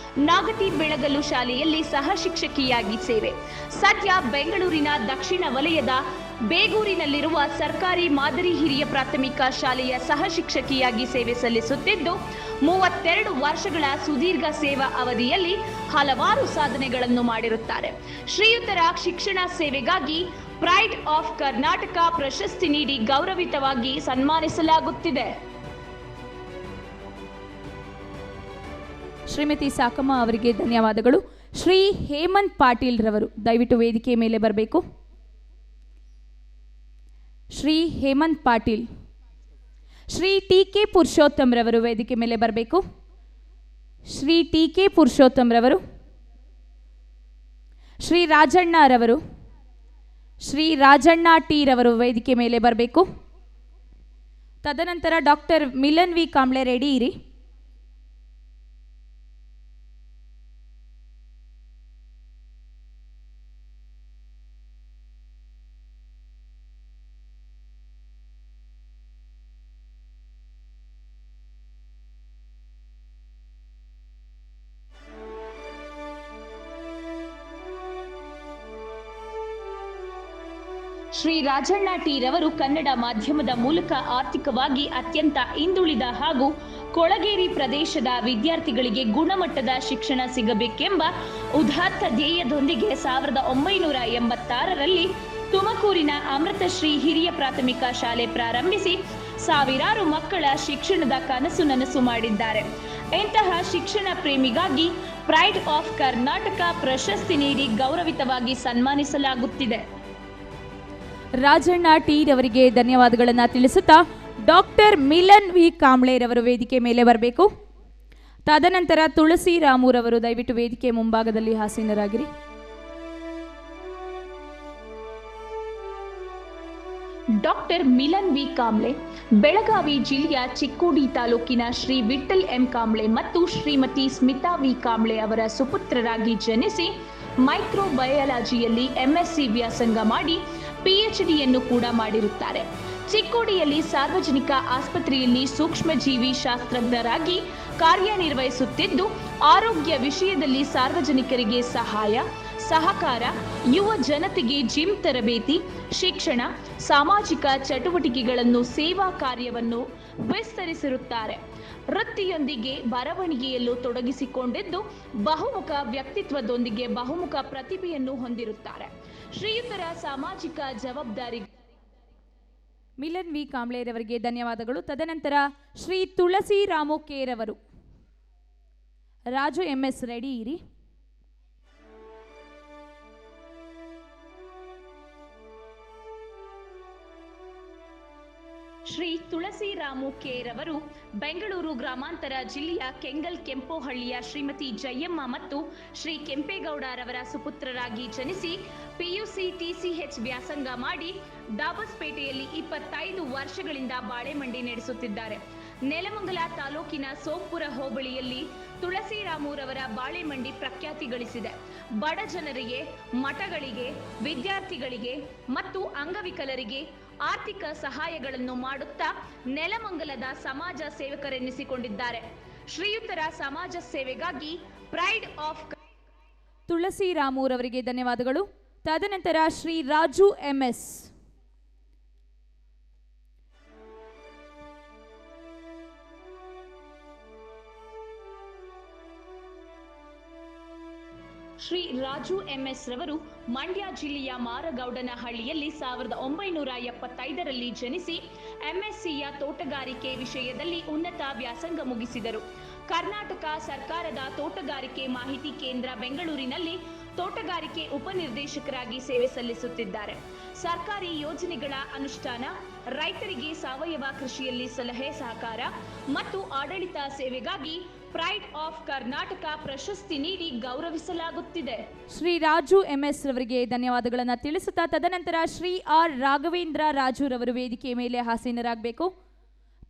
ನಾಗತಿ ಬೆಳಗಲು ಶಾಲೆಯಲ್ಲಿ ಸಹ ಶಿಕ್ಷಕಿಯಾಗಿ ಸೇವೆ. ಸದ್ಯ ಬೆಂಗಳೂರಿನ ದಕ್ಷಿಣ ವಲಯದ ಬೇಗೂರಿನಲ್ಲಿರುವ ಸರ್ಕಾರಿ ಮಾದರಿ ಹಿರಿಯ ಪ್ರಾಥಮಿಕ ಶಾಲೆಯ ಸಹ ಶಿಕ್ಷಕಿಯಾಗಿ ಸೇವೆ ಸಲ್ಲಿಸುತ್ತಿದ್ದು 32 ವರ್ಷಗಳ ಸುದೀರ್ಘ ಸೇವಾ ಅವಧಿಯಲ್ಲಿ ಹಲವಾರು ಸಾಧನೆಗಳನ್ನು ಮಾಡಿರುತ್ತಾರೆ. ಶ್ರೀಯುತರ ಶಿಕ್ಷಣ ಸೇವೆಗಾಗಿ ಪ್ರೈಡ್ ಆಫ್ ಕರ್ನಾಟಕ ಪ್ರಶಸ್ತಿ ನೀಡಿ ಗೌರವಿತವಾಗಿ ಸನ್ಮಾನಿಸಲಾಗುತ್ತಿದೆ. ಶ್ರೀಮತಿ ಸಾಕಮ್ಮ ಅವರಿಗೆ ಧನ್ಯವಾದಗಳು. ಶ್ರೀ ಹೇಮಂತ್ ಪಾಟೀಲ್ ರವರು ದಯವಿಟ್ಟು ವೇದಿಕೆ ಮೇಲೆ ಬರಬೇಕು. ಶ್ರೀ ಹೇಮಂತ್ ಪಾಟೀಲ್. ಶ್ರೀ ಟಿ ಕೆ ಪುರುಷೋತ್ತಮ್ ರವರು ವೇದಿಕೆ ಮೇಲೆ ಬರಬೇಕು. ಶ್ರೀ ಟಿ ಕೆ ಪುರುಷೋತ್ತಮ್ ರವರು. ಶ್ರೀ ರಾಜಣ್ಣ ರವರು. ಶ್ರೀ ರಾಜಣ್ಣ ಟಿ ರವರು ವೇದಿಕೆ ಮೇಲೆ ಬರಬೇಕು. ತದನಂತರ ಡಾಕ್ಟರ್ ಮಿಲನ್ ವಿ ಕಾಂಬ್ಳೆ ರೆಡಿ ಇರಿ. ಶ್ರೀ ರಾಜಣ್ಣ ಟಿ ರವರು ಕನ್ನಡ ಮಾಧ್ಯಮದ ಮೂಲಕ ಆರ್ಥಿಕವಾಗಿ ಅತ್ಯಂತ ಹಿಂದುಳಿದ ಹಾಗೂ ಕೊಳಗೇರಿ ಪ್ರದೇಶದ ವಿದ್ಯಾರ್ಥಿಗಳಿಗೆ ಗುಣಮಟ್ಟದ ಶಿಕ್ಷಣ ಸಿಗಬೇಕೆಂಬ ಉದಾತ್ತ ಧ್ಯೇಯದೊಂದಿಗೆ 1986ರಲ್ಲಿ ತುಮಕೂರಿನ ಅಮೃತಶ್ರೀ ಹಿರಿಯ ಪ್ರಾಥಮಿಕ ಶಾಲೆ ಪ್ರಾರಂಭಿಸಿ ಸಾವಿರಾರು ಮಕ್ಕಳ ಶಿಕ್ಷಣದ ಕನಸು ನನಸು ಮಾಡಿದ್ದಾರೆ. ಇಂತಹ ಶಿಕ್ಷಣ ಪ್ರೇಮಿಗಾಗಿ ಪ್ರೈಡ್ ಆಫ್ ಕರ್ನಾಟಕ ಪ್ರಶಸ್ತಿ ನೀಡಿ ಗೌರವಿತವಾಗಿ ಸನ್ಮಾನಿಸಲಾಗುತ್ತಿದೆ. ರಾಜಣ್ಣ ಟಿ ರವರಿಗೆ ಧನ್ಯವಾದಗಳನ್ನು ತಿಳಿಸುತ್ತಾ ಡಾಕ್ಟರ್ ಮಿಲನ್ ವಿ ಕಾಂಬ್ಳೆ ರವರು ವೇದಿಕೆ ಮೇಲೆ ಬರಬೇಕು. ತದನಂತರ ತುಳಸಿ ರಾಮುರವರು ದಯವಿಟ್ಟು ವೇದಿಕೆ ಮುಂಭಾಗದಲ್ಲಿ ಆಸೀನರಾಗಿರಿ. ಡಾಕ್ಟರ್ ಮಿಲನ್ ವಿ ಕಾಂಬ್ಳೆ ಬೆಳಗಾವಿ ಜಿಲ್ಲೆಯ ಚಿಕ್ಕೋಡಿ ತಾಲೂಕಿನ ಶ್ರೀ ವಿಠಲ್ ಎಂ ಕಾಂಬ್ಳೆ ಮತ್ತು ಶ್ರೀಮತಿ ಸ್ಮಿತಾ ವಿ ಕಾಂಬ್ಳೆ ಅವರ ಸುಪುತ್ರರಾಗಿ ಜನಿಸಿ ಮೈಕ್ರೋಬಯಾಲಜಿಯಲ್ಲಿ ಎಂಎಸ್ಸಿ ವ್ಯಾಸಂಗ ಮಾಡಿ ಪಿಎಚ್ಡಿಯನ್ನು ಕೂಡ ಮಾಡಿರುತ್ತಾರೆ. ಚಿಕ್ಕೋಡಿಯಲ್ಲಿ ಸಾರ್ವಜನಿಕ ಆಸ್ಪತ್ರೆಯಲ್ಲಿ ಸೂಕ್ಷ್ಮಜೀವಿ ಶಾಸ್ತ್ರಜ್ಞರಾಗಿ ಕಾರ್ಯನಿರ್ವಹಿಸುತ್ತಿದ್ದು ಆರೋಗ್ಯ ವಿಷಯದಲ್ಲಿ ಸಾರ್ವಜನಿಕರಿಗೆ ಸಹಾಯ ಸಹಕಾರ, ಯುವ ಜನತೆಗೆ ಜಿಮ್ ತರಬೇತಿ, ಶಿಕ್ಷಣ, ಸಾಮಾಜಿಕ ಚಟುವಟಿಕೆಗಳನ್ನು ಸೇವಾ ಕಾರ್ಯವನ್ನು ವಿಸ್ತರಿಸಿರುತ್ತಾರೆ. ವೃತ್ತಿಯೊಂದಿಗೆ ಬರವಣಿಗೆಯಲ್ಲೂ ತೊಡಗಿಸಿಕೊಂಡಿದ್ದು ಬಹುಮುಖ ವ್ಯಕ್ತಿತ್ವದೊಂದಿಗೆ ಬಹುಮುಖ ಪ್ರತಿಭೆಯನ್ನು ಹೊಂದಿರುತ್ತಾರೆ. ಶ್ರೀಯುತರ ಸಾಮಾಜಿಕ ಜವಾಬ್ದಾರಿ. ಮಿಲನ್ ವಿ ಕಾಂಬ್ಳೆರವರಿಗೆ ಧನ್ಯವಾದಗಳು. ತದನಂತರ ಶ್ರೀ ತುಳಸಿ ರಾಮು ಕೆ ರವರು. ರಾಜು ಎಂಎಸ್ ರೆಡಿ ಇರಿ. ಶ್ರೀ ತುಳಸಿ ರಾಮು ಕೆ ರವರು ಬೆಂಗಳೂರು ಗ್ರಾಮಾಂತರ ಜಿಲ್ಲೆಯ ಕೆಂಗಲ್ ಕೆಂಪೋಹಳ್ಳಿಯ ಶ್ರೀಮತಿ ಜಯಮ್ಮ ಮತ್ತು ಶ್ರೀ ಕೆಂಪೇಗೌಡರವರ ಸುಪುತ್ರರಾಗಿ ಜನಿಸಿ ಪಿಯುಸಿ ಟಿಸಿಎಚ್ ವ್ಯಾಸಂಗ ಮಾಡಿ ದಾಬಸ್ಪೇಟೆಯಲ್ಲಿ 25 ವರ್ಷಗಳಿಂದ ಬಾಳೆಮಂಡಿ ನಡೆಸುತ್ತಿದ್ದಾರೆ. ನೆಲಮಂಗಲ ತಾಲೂಕಿನ ಸೋಂಪುರ ಹೋಬಳಿಯಲ್ಲಿ ತುಳಸಿರಾಮುರವರ ಬಾಳೆಮಂಡಿ ಪ್ರಖ್ಯಾತಿ ಗಳಿಸಿದೆ. ಬಡ ಜನರಿಗೆ, ಮಠಗಳಿಗೆ, ವಿದ್ಯಾರ್ಥಿಗಳಿಗೆ ಮತ್ತು ಅಂಗವಿಕಲರಿಗೆ ಆರ್ಥಿಕ ಸಹಾಯಗಳನ್ನು ಮಾಡುತ್ತಾ ನೆಲಮಂಗಲದ ಸಮಾಜ ಸೇವಕರೆನ್ನಿಸಿಕೊಂಡಿದ್ದಾರೆ. ಶ್ರೀಯುತರ ಸಮಾಜ ಸೇವೆಗಾಗಿ ಪ್ರೈಡ್ ಆಫ್ ತುಳಸಿ ರಾಮುರವರಿಗೆ ಧನ್ಯವಾದಗಳು. ತದನಂತರ ಶ್ರೀ ರಾಜು MS. ಶ್ರೀ ರಾಜು MS ರವರು ಮಂಡ್ಯ ಜಿಲ್ಲೆಯ ಮಾರಗೌಡನಹಳ್ಳಿಯಲ್ಲಿ 1975ರಲ್ಲಿ ಜನಿಸಿ MSCಯ ತೋಟಗಾರಿಕೆ ವಿಷಯದಲ್ಲಿ ಉನ್ನತ ವ್ಯಾಸಂಗ ಮುಗಿಸಿದರು. ಕರ್ನಾಟಕ ಸರ್ಕಾರದ ತೋಟಗಾರಿಕೆ ಮಾಹಿತಿ ಕೇಂದ್ರ ಬೆಂಗಳೂರಿನಲ್ಲಿ ತೋಟಗಾರಿಕೆ ಉಪನಿರ್ದೇಶಕರಾಗಿ ಸೇವೆ ಸಲ್ಲಿಸುತ್ತಿದ್ದಾರೆ. ಸರ್ಕಾರಿ ಯೋಜನೆಗಳ ಅನುಷ್ಠಾನ, ರೈತರಿಗೆ ಸಾವಯವ ಕೃಷಿಯಲ್ಲಿ ಸಲಹೆ ಸಹಕಾರ ಮತ್ತು ಆಡಳಿತ ಸೇವೆಗಾಗಿ ಪ್ರೈಡ್ ಆಫ್ ಕರ್ನಾಟಕ ಪ್ರಶಸ್ತಿ ನೀಡಿ ಗೌರವಿಸಲಾಗುತ್ತಿದೆ. ಶ್ರೀ ರಾಜು MS ರವರಿಗೆ ಧನ್ಯವಾದಗಳನ್ನು ತಿಳಿಸುತ್ತಾ ತದನಂತರ ಶ್ರೀ R ರಾಘವೇಂದ್ರ ರಾಜು ರವರು ವೇದಿಕೆಯ ಮೇಲೆ ಆಸೀನರಾಗಬೇಕು.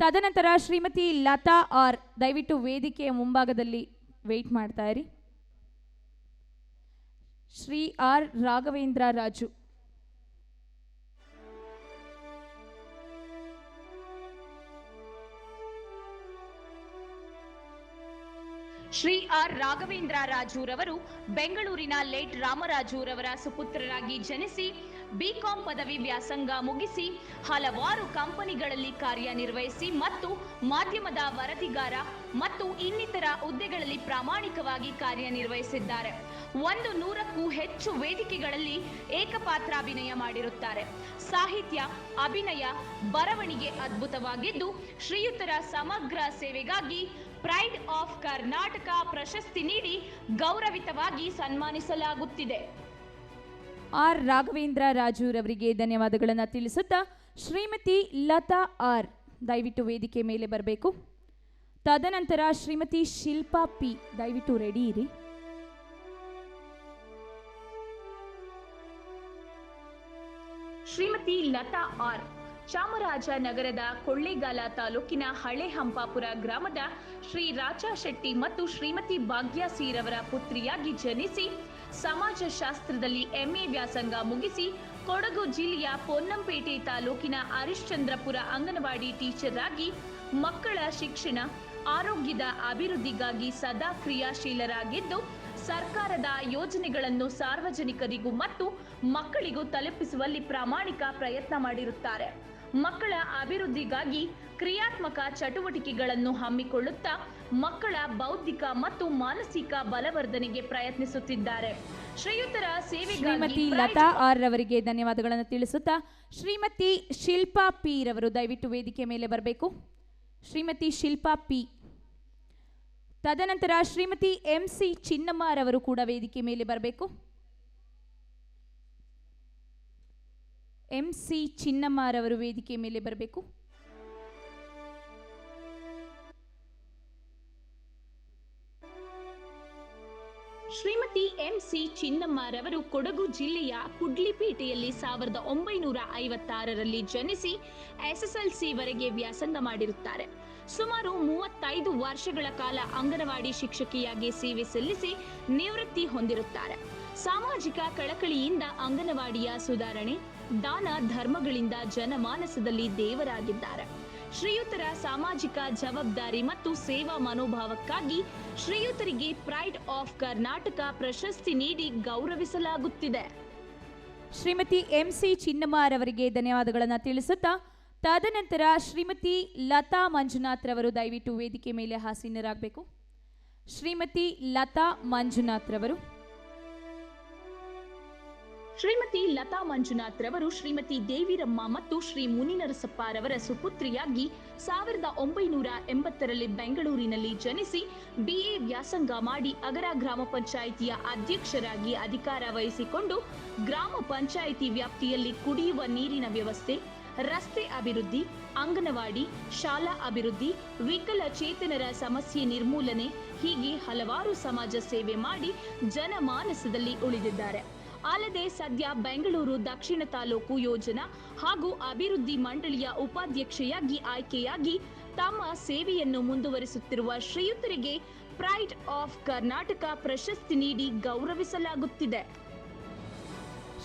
ತದನಂತರ ಶ್ರೀಮತಿ ಲತಾ R, ದಯವಿಟ್ಟು ವೇದಿಕೆಯ ಮುಂಭಾಗದಲ್ಲಿ ವೇಟ್ ಮಾಡ್ತಾ ಇರಿ. ಶ್ರೀ R ರಾಘವೇಂದ್ರ ರಾಜು. ಶ್ರೀ R ರಾಘವೇಂದ್ರ ರಾಜು ರವರು ಬೆಂಗಳೂರಿನ ಲೇಟ್ ರಾಮರಾಜು ರವರ ಸುಪುತ್ರರಾಗಿ ಜನಿಸಿ BCom ಪದವಿ ವ್ಯಾಸಂಗ ಮುಗಿಸಿ ಹಲವಾರು ಕಂಪನಿಗಳಲ್ಲಿ ಕಾರ್ಯನಿರ್ವಹಿಸಿ ಮತ್ತು ಮಾಧ್ಯಮದ ವರದಿಗಾರ ಮತ್ತು ಇನ್ನಿತರ ಹುದ್ದೆಗಳಲ್ಲಿ ಪ್ರಾಮಾಣಿಕವಾಗಿ ಕಾರ್ಯನಿರ್ವಹಿಸಿದ್ದಾರೆ. 100ಕ್ಕೂ ಹೆಚ್ಚು ವೇದಿಕೆಗಳಲ್ಲಿ ಏಕಪಾತ್ರಾಭಿನಯ ಮಾಡಿರುತ್ತಾರೆ. ಸಾಹಿತ್ಯ, ಅಭಿನಯ, ಬರವಣಿಗೆ ಅದ್ಭುತವಾಗಿದ್ದು ಶ್ರೀಯುತರ ಸಮಗ್ರ ಸೇವೆಗಾಗಿ ಪ್ರೈಡ್ ಆಫ್ ಕರ್ನಾಟಕ ಪ್ರಶಸ್ತಿ ನೀಡಿ ಗೌರವಿತವಾಗಿ ಸನ್ಮಾನಿಸಲಾಗುತ್ತಿದೆ. R ರಾಘವೇಂದ್ರ ರಾಜು ರವರಿಗೆ ಧನ್ಯವಾದಗಳನ್ನು ತಿಳಿಸುತ್ತಾ ಶ್ರೀಮತಿ ಲತಾ R, ದಯವಿಟ್ಟು ವೇದಿಕೆ ಮೇಲೆ ಬರಬೇಕು. ತದನಂತರ ಶ್ರೀಮತಿ ಶಿಲ್ಪಾ P, ದಯವಿಟ್ಟು ರೆಡಿ ಇರಿ. ಶ್ರೀಮತಿ ಲತಾ R ಚಾಮರಾಜನಗರದ ಕೊಳ್ಳೇಗಾಲ ತಾಲೂಕಿನ ಹಳೆ ಹಂಪಾಪುರ ಗ್ರಾಮದ ಶ್ರೀ ರಾಜಾ ಶೆಟ್ಟಿ ಮತ್ತು ಶ್ರೀಮತಿ ಭಾಗ್ಯ C ರವರ ಪುತ್ರಿಯಾಗಿ ಜನಿಸಿ ಸಮಾಜಶಾಸ್ತ್ರದಲ್ಲಿ MA ವ್ಯಾಸಂಗ ಮುಗಿಸಿ ಕೊಡಗು ಜಿಲ್ಲೆಯ ಪೊನ್ನಂಪೇಟೆ ತಾಲೂಕಿನ ಹರಿಶ್ಚಂದ್ರಪುರ ಅಂಗನವಾಡಿ ಟೀಚರ್ ಆಗಿ ಮಕ್ಕಳ ಶಿಕ್ಷಣ, ಆರೋಗ್ಯದ ಅಭಿವೃದ್ಧಿಗಾಗಿ ಸದಾ ಕ್ರಿಯಾಶೀಲರಾಗಿದ್ದು ಸರ್ಕಾರದ ಯೋಜನೆಗಳನ್ನು ಸಾರ್ವಜನಿಕರಿಗೂ ಮತ್ತು ಮಕ್ಕಳಿಗೂ ತಲುಪಿಸುವಲ್ಲಿ ಪ್ರಾಮಾಣಿಕ ಪ್ರಯತ್ನ ಮಾಡಿರುತ್ತಾರೆ. ಮಕ್ಕಳ ಅಭಿವೃದ್ಧಿಗಾಗಿ ಕ್ರಿಯಾತ್ಮಕ ಚಟುವಟಿಕೆಗಳನ್ನು ಹಮ್ಮಿಕೊಳ್ಳುತ್ತಾ ಮಕ್ಕಳ ಬೌದ್ಧಿಕ ಮತ್ತು ಮಾನಸಿಕ ಬಲವರ್ಧನೆಗೆ ಪ್ರಯತ್ನಿಸುತ್ತಿದ್ದಾರೆ. ಶ್ರೀಯುತರ ಶ್ರೀಮತಿ ಲತಾ R ರವರಿಗೆ ಧನ್ಯವಾದಗಳನ್ನು ತಿಳಿಸುತ್ತಾ ಶ್ರೀಮತಿ ಶಿಲ್ಪಾ P ರವರು ದಯವಿಟ್ಟು ವೇದಿಕೆ ಮೇಲೆ ಬರಬೇಕು. ಶ್ರೀಮತಿ ಶಿಲ್ಪಾ P. ತದನಂತರ ಶ್ರೀಮತಿ MC ಚಿನ್ನಮ್ಮ ರವರು ಕೂಡ ವೇದಿಕೆ ಮೇಲೆ ಬರಬೇಕು. MC ಚಿನ್ನಮ್ಮ ರವರು ವೇದಿಕೆ ಮೇಲೆ ಬರಬೇಕು. ಶ್ರೀಮತಿ MC ಚಿನ್ನಮ್ಮ ರವರು ಕೊಡಗು ಜಿಲ್ಲೆಯ ಕುಡ್ಲಿಪೇಟೆಯಲ್ಲಿ 1956ರಲ್ಲಿ ಜನಿಸಿ SSLC ವರೆಗೆ ವ್ಯಾಸಂಗ ಮಾಡಿರುತ್ತಾರೆ. ಸುಮಾರು 35 ವರ್ಷಗಳ ಕಾಲ ಅಂಗನವಾಡಿ ಶಿಕ್ಷಕಿಯಾಗಿ ಸೇವೆ ಸಲ್ಲಿಸಿ ನಿವೃತ್ತಿ ಹೊಂದಿರುತ್ತಾರೆ. ಸಾಮಾಜಿಕ ಕಳಕಳಿಯಿಂದ ಅಂಗನವಾಡಿಯ ಸುಧಾರಣೆ, ದಾನ ಧರ್ಮಗಳಿಂದ ಜನಮಾನಸದಲ್ಲಿ ದೇವರಾಗಿದ್ದಾರೆ. ಶ್ರೀಯುತರ ಸಾಮಾಜಿಕ ಜವಾಬ್ದಾರಿ ಮತ್ತು ಸೇವಾ ಮನೋಭಾವಕ್ಕಾಗಿ ಶ್ರೀಯುತರಿಗೆ ಪ್ರೈಡ್ ಆಫ್ ಕರ್ನಾಟಕ ಪ್ರಶಸ್ತಿ ನೀಡಿ ಗೌರವಿಸಲಾಗುತ್ತಿದೆ. ಶ್ರೀಮತಿ MC ಚಿನ್ನಮ್ಮ ರವರಿಗೆ ಧನ್ಯವಾದಗಳನ್ನು ತಿಳಿಸುತ್ತಾ ತದನಂತರ ಶ್ರೀಮತಿ ಲತಾ ಮಂಜುನಾಥ್ ರವರು ದಯವಿಟ್ಟು ವೇದಿಕೆ ಮೇಲೆ ಆಸೀನರಾಗಬೇಕು. ಶ್ರೀಮತಿ ಲತಾ ಮಂಜುನಾಥ್ ರವರು. ಶ್ರೀಮತಿ ಲತಾ ಮಂಜುನಾಥ್ ರವರು ಶ್ರೀಮತಿ ದೇವಿರಮ್ಮ ಮತ್ತು ಶ್ರೀ ಮುನಿನರಸಪ್ಪ ರವರ ಸುಪುತ್ರಿಯಾಗಿ 1980ರಲ್ಲಿ ಬೆಂಗಳೂರಿನಲ್ಲಿ ಜನಿಸಿ BA ವ್ಯಾಸಂಗ ಮಾಡಿ ಅಗರ ಗ್ರಾಮ ಪಂಚಾಯಿತಿಯ ಅಧ್ಯಕ್ಷರಾಗಿ ಅಧಿಕಾರ ವಹಿಸಿಕೊಂಡು ಗ್ರಾಮ ಪಂಚಾಯಿತಿ ವ್ಯಾಪ್ತಿಯಲ್ಲಿ ಕುಡಿಯುವ ನೀರಿನ ವ್ಯವಸ್ಥೆ, ರಸ್ತೆ ಅಭಿವೃದ್ಧಿ, ಅಂಗನವಾಡಿ, ಶಾಲಾ ಅಭಿವೃದ್ಧಿ, ವಿಕಲಚೇತನರ ಸಮಸ್ಯೆ ನಿರ್ಮೂಲನೆ ಹೀಗೆ ಹಲವಾರು ಸಮಾಜ ಸೇವೆ ಮಾಡಿ ಜನಮಾನಸದಲ್ಲಿ ಉಳಿದಿದ್ದಾರೆ. ಅಲ್ಲದೆ ಸದ್ಯ ಬೆಂಗಳೂರು ದಕ್ಷಿಣ ತಾಲೂಕು ಯೋಜನಾ ಹಾಗೂ ಅಭಿವೃದ್ಧಿ ಮಂಡಳಿಯ ಉಪಾಧ್ಯಕ್ಷೆಯಾಗಿ ಆಯ್ಕೆಯಾಗಿ ತಮ್ಮ ಸೇವೆಯನ್ನು ಮುಂದುವರಿಸುತ್ತಿರುವ ಶ್ರೀಯುತರಿಗೆ ಪ್ರೈಡ್ ಆಫ್ ಕರ್ನಾಟಕ ಪ್ರಶಸ್ತಿ ನೀಡಿ ಗೌರವಿಸಲಾಗುತ್ತಿದೆ.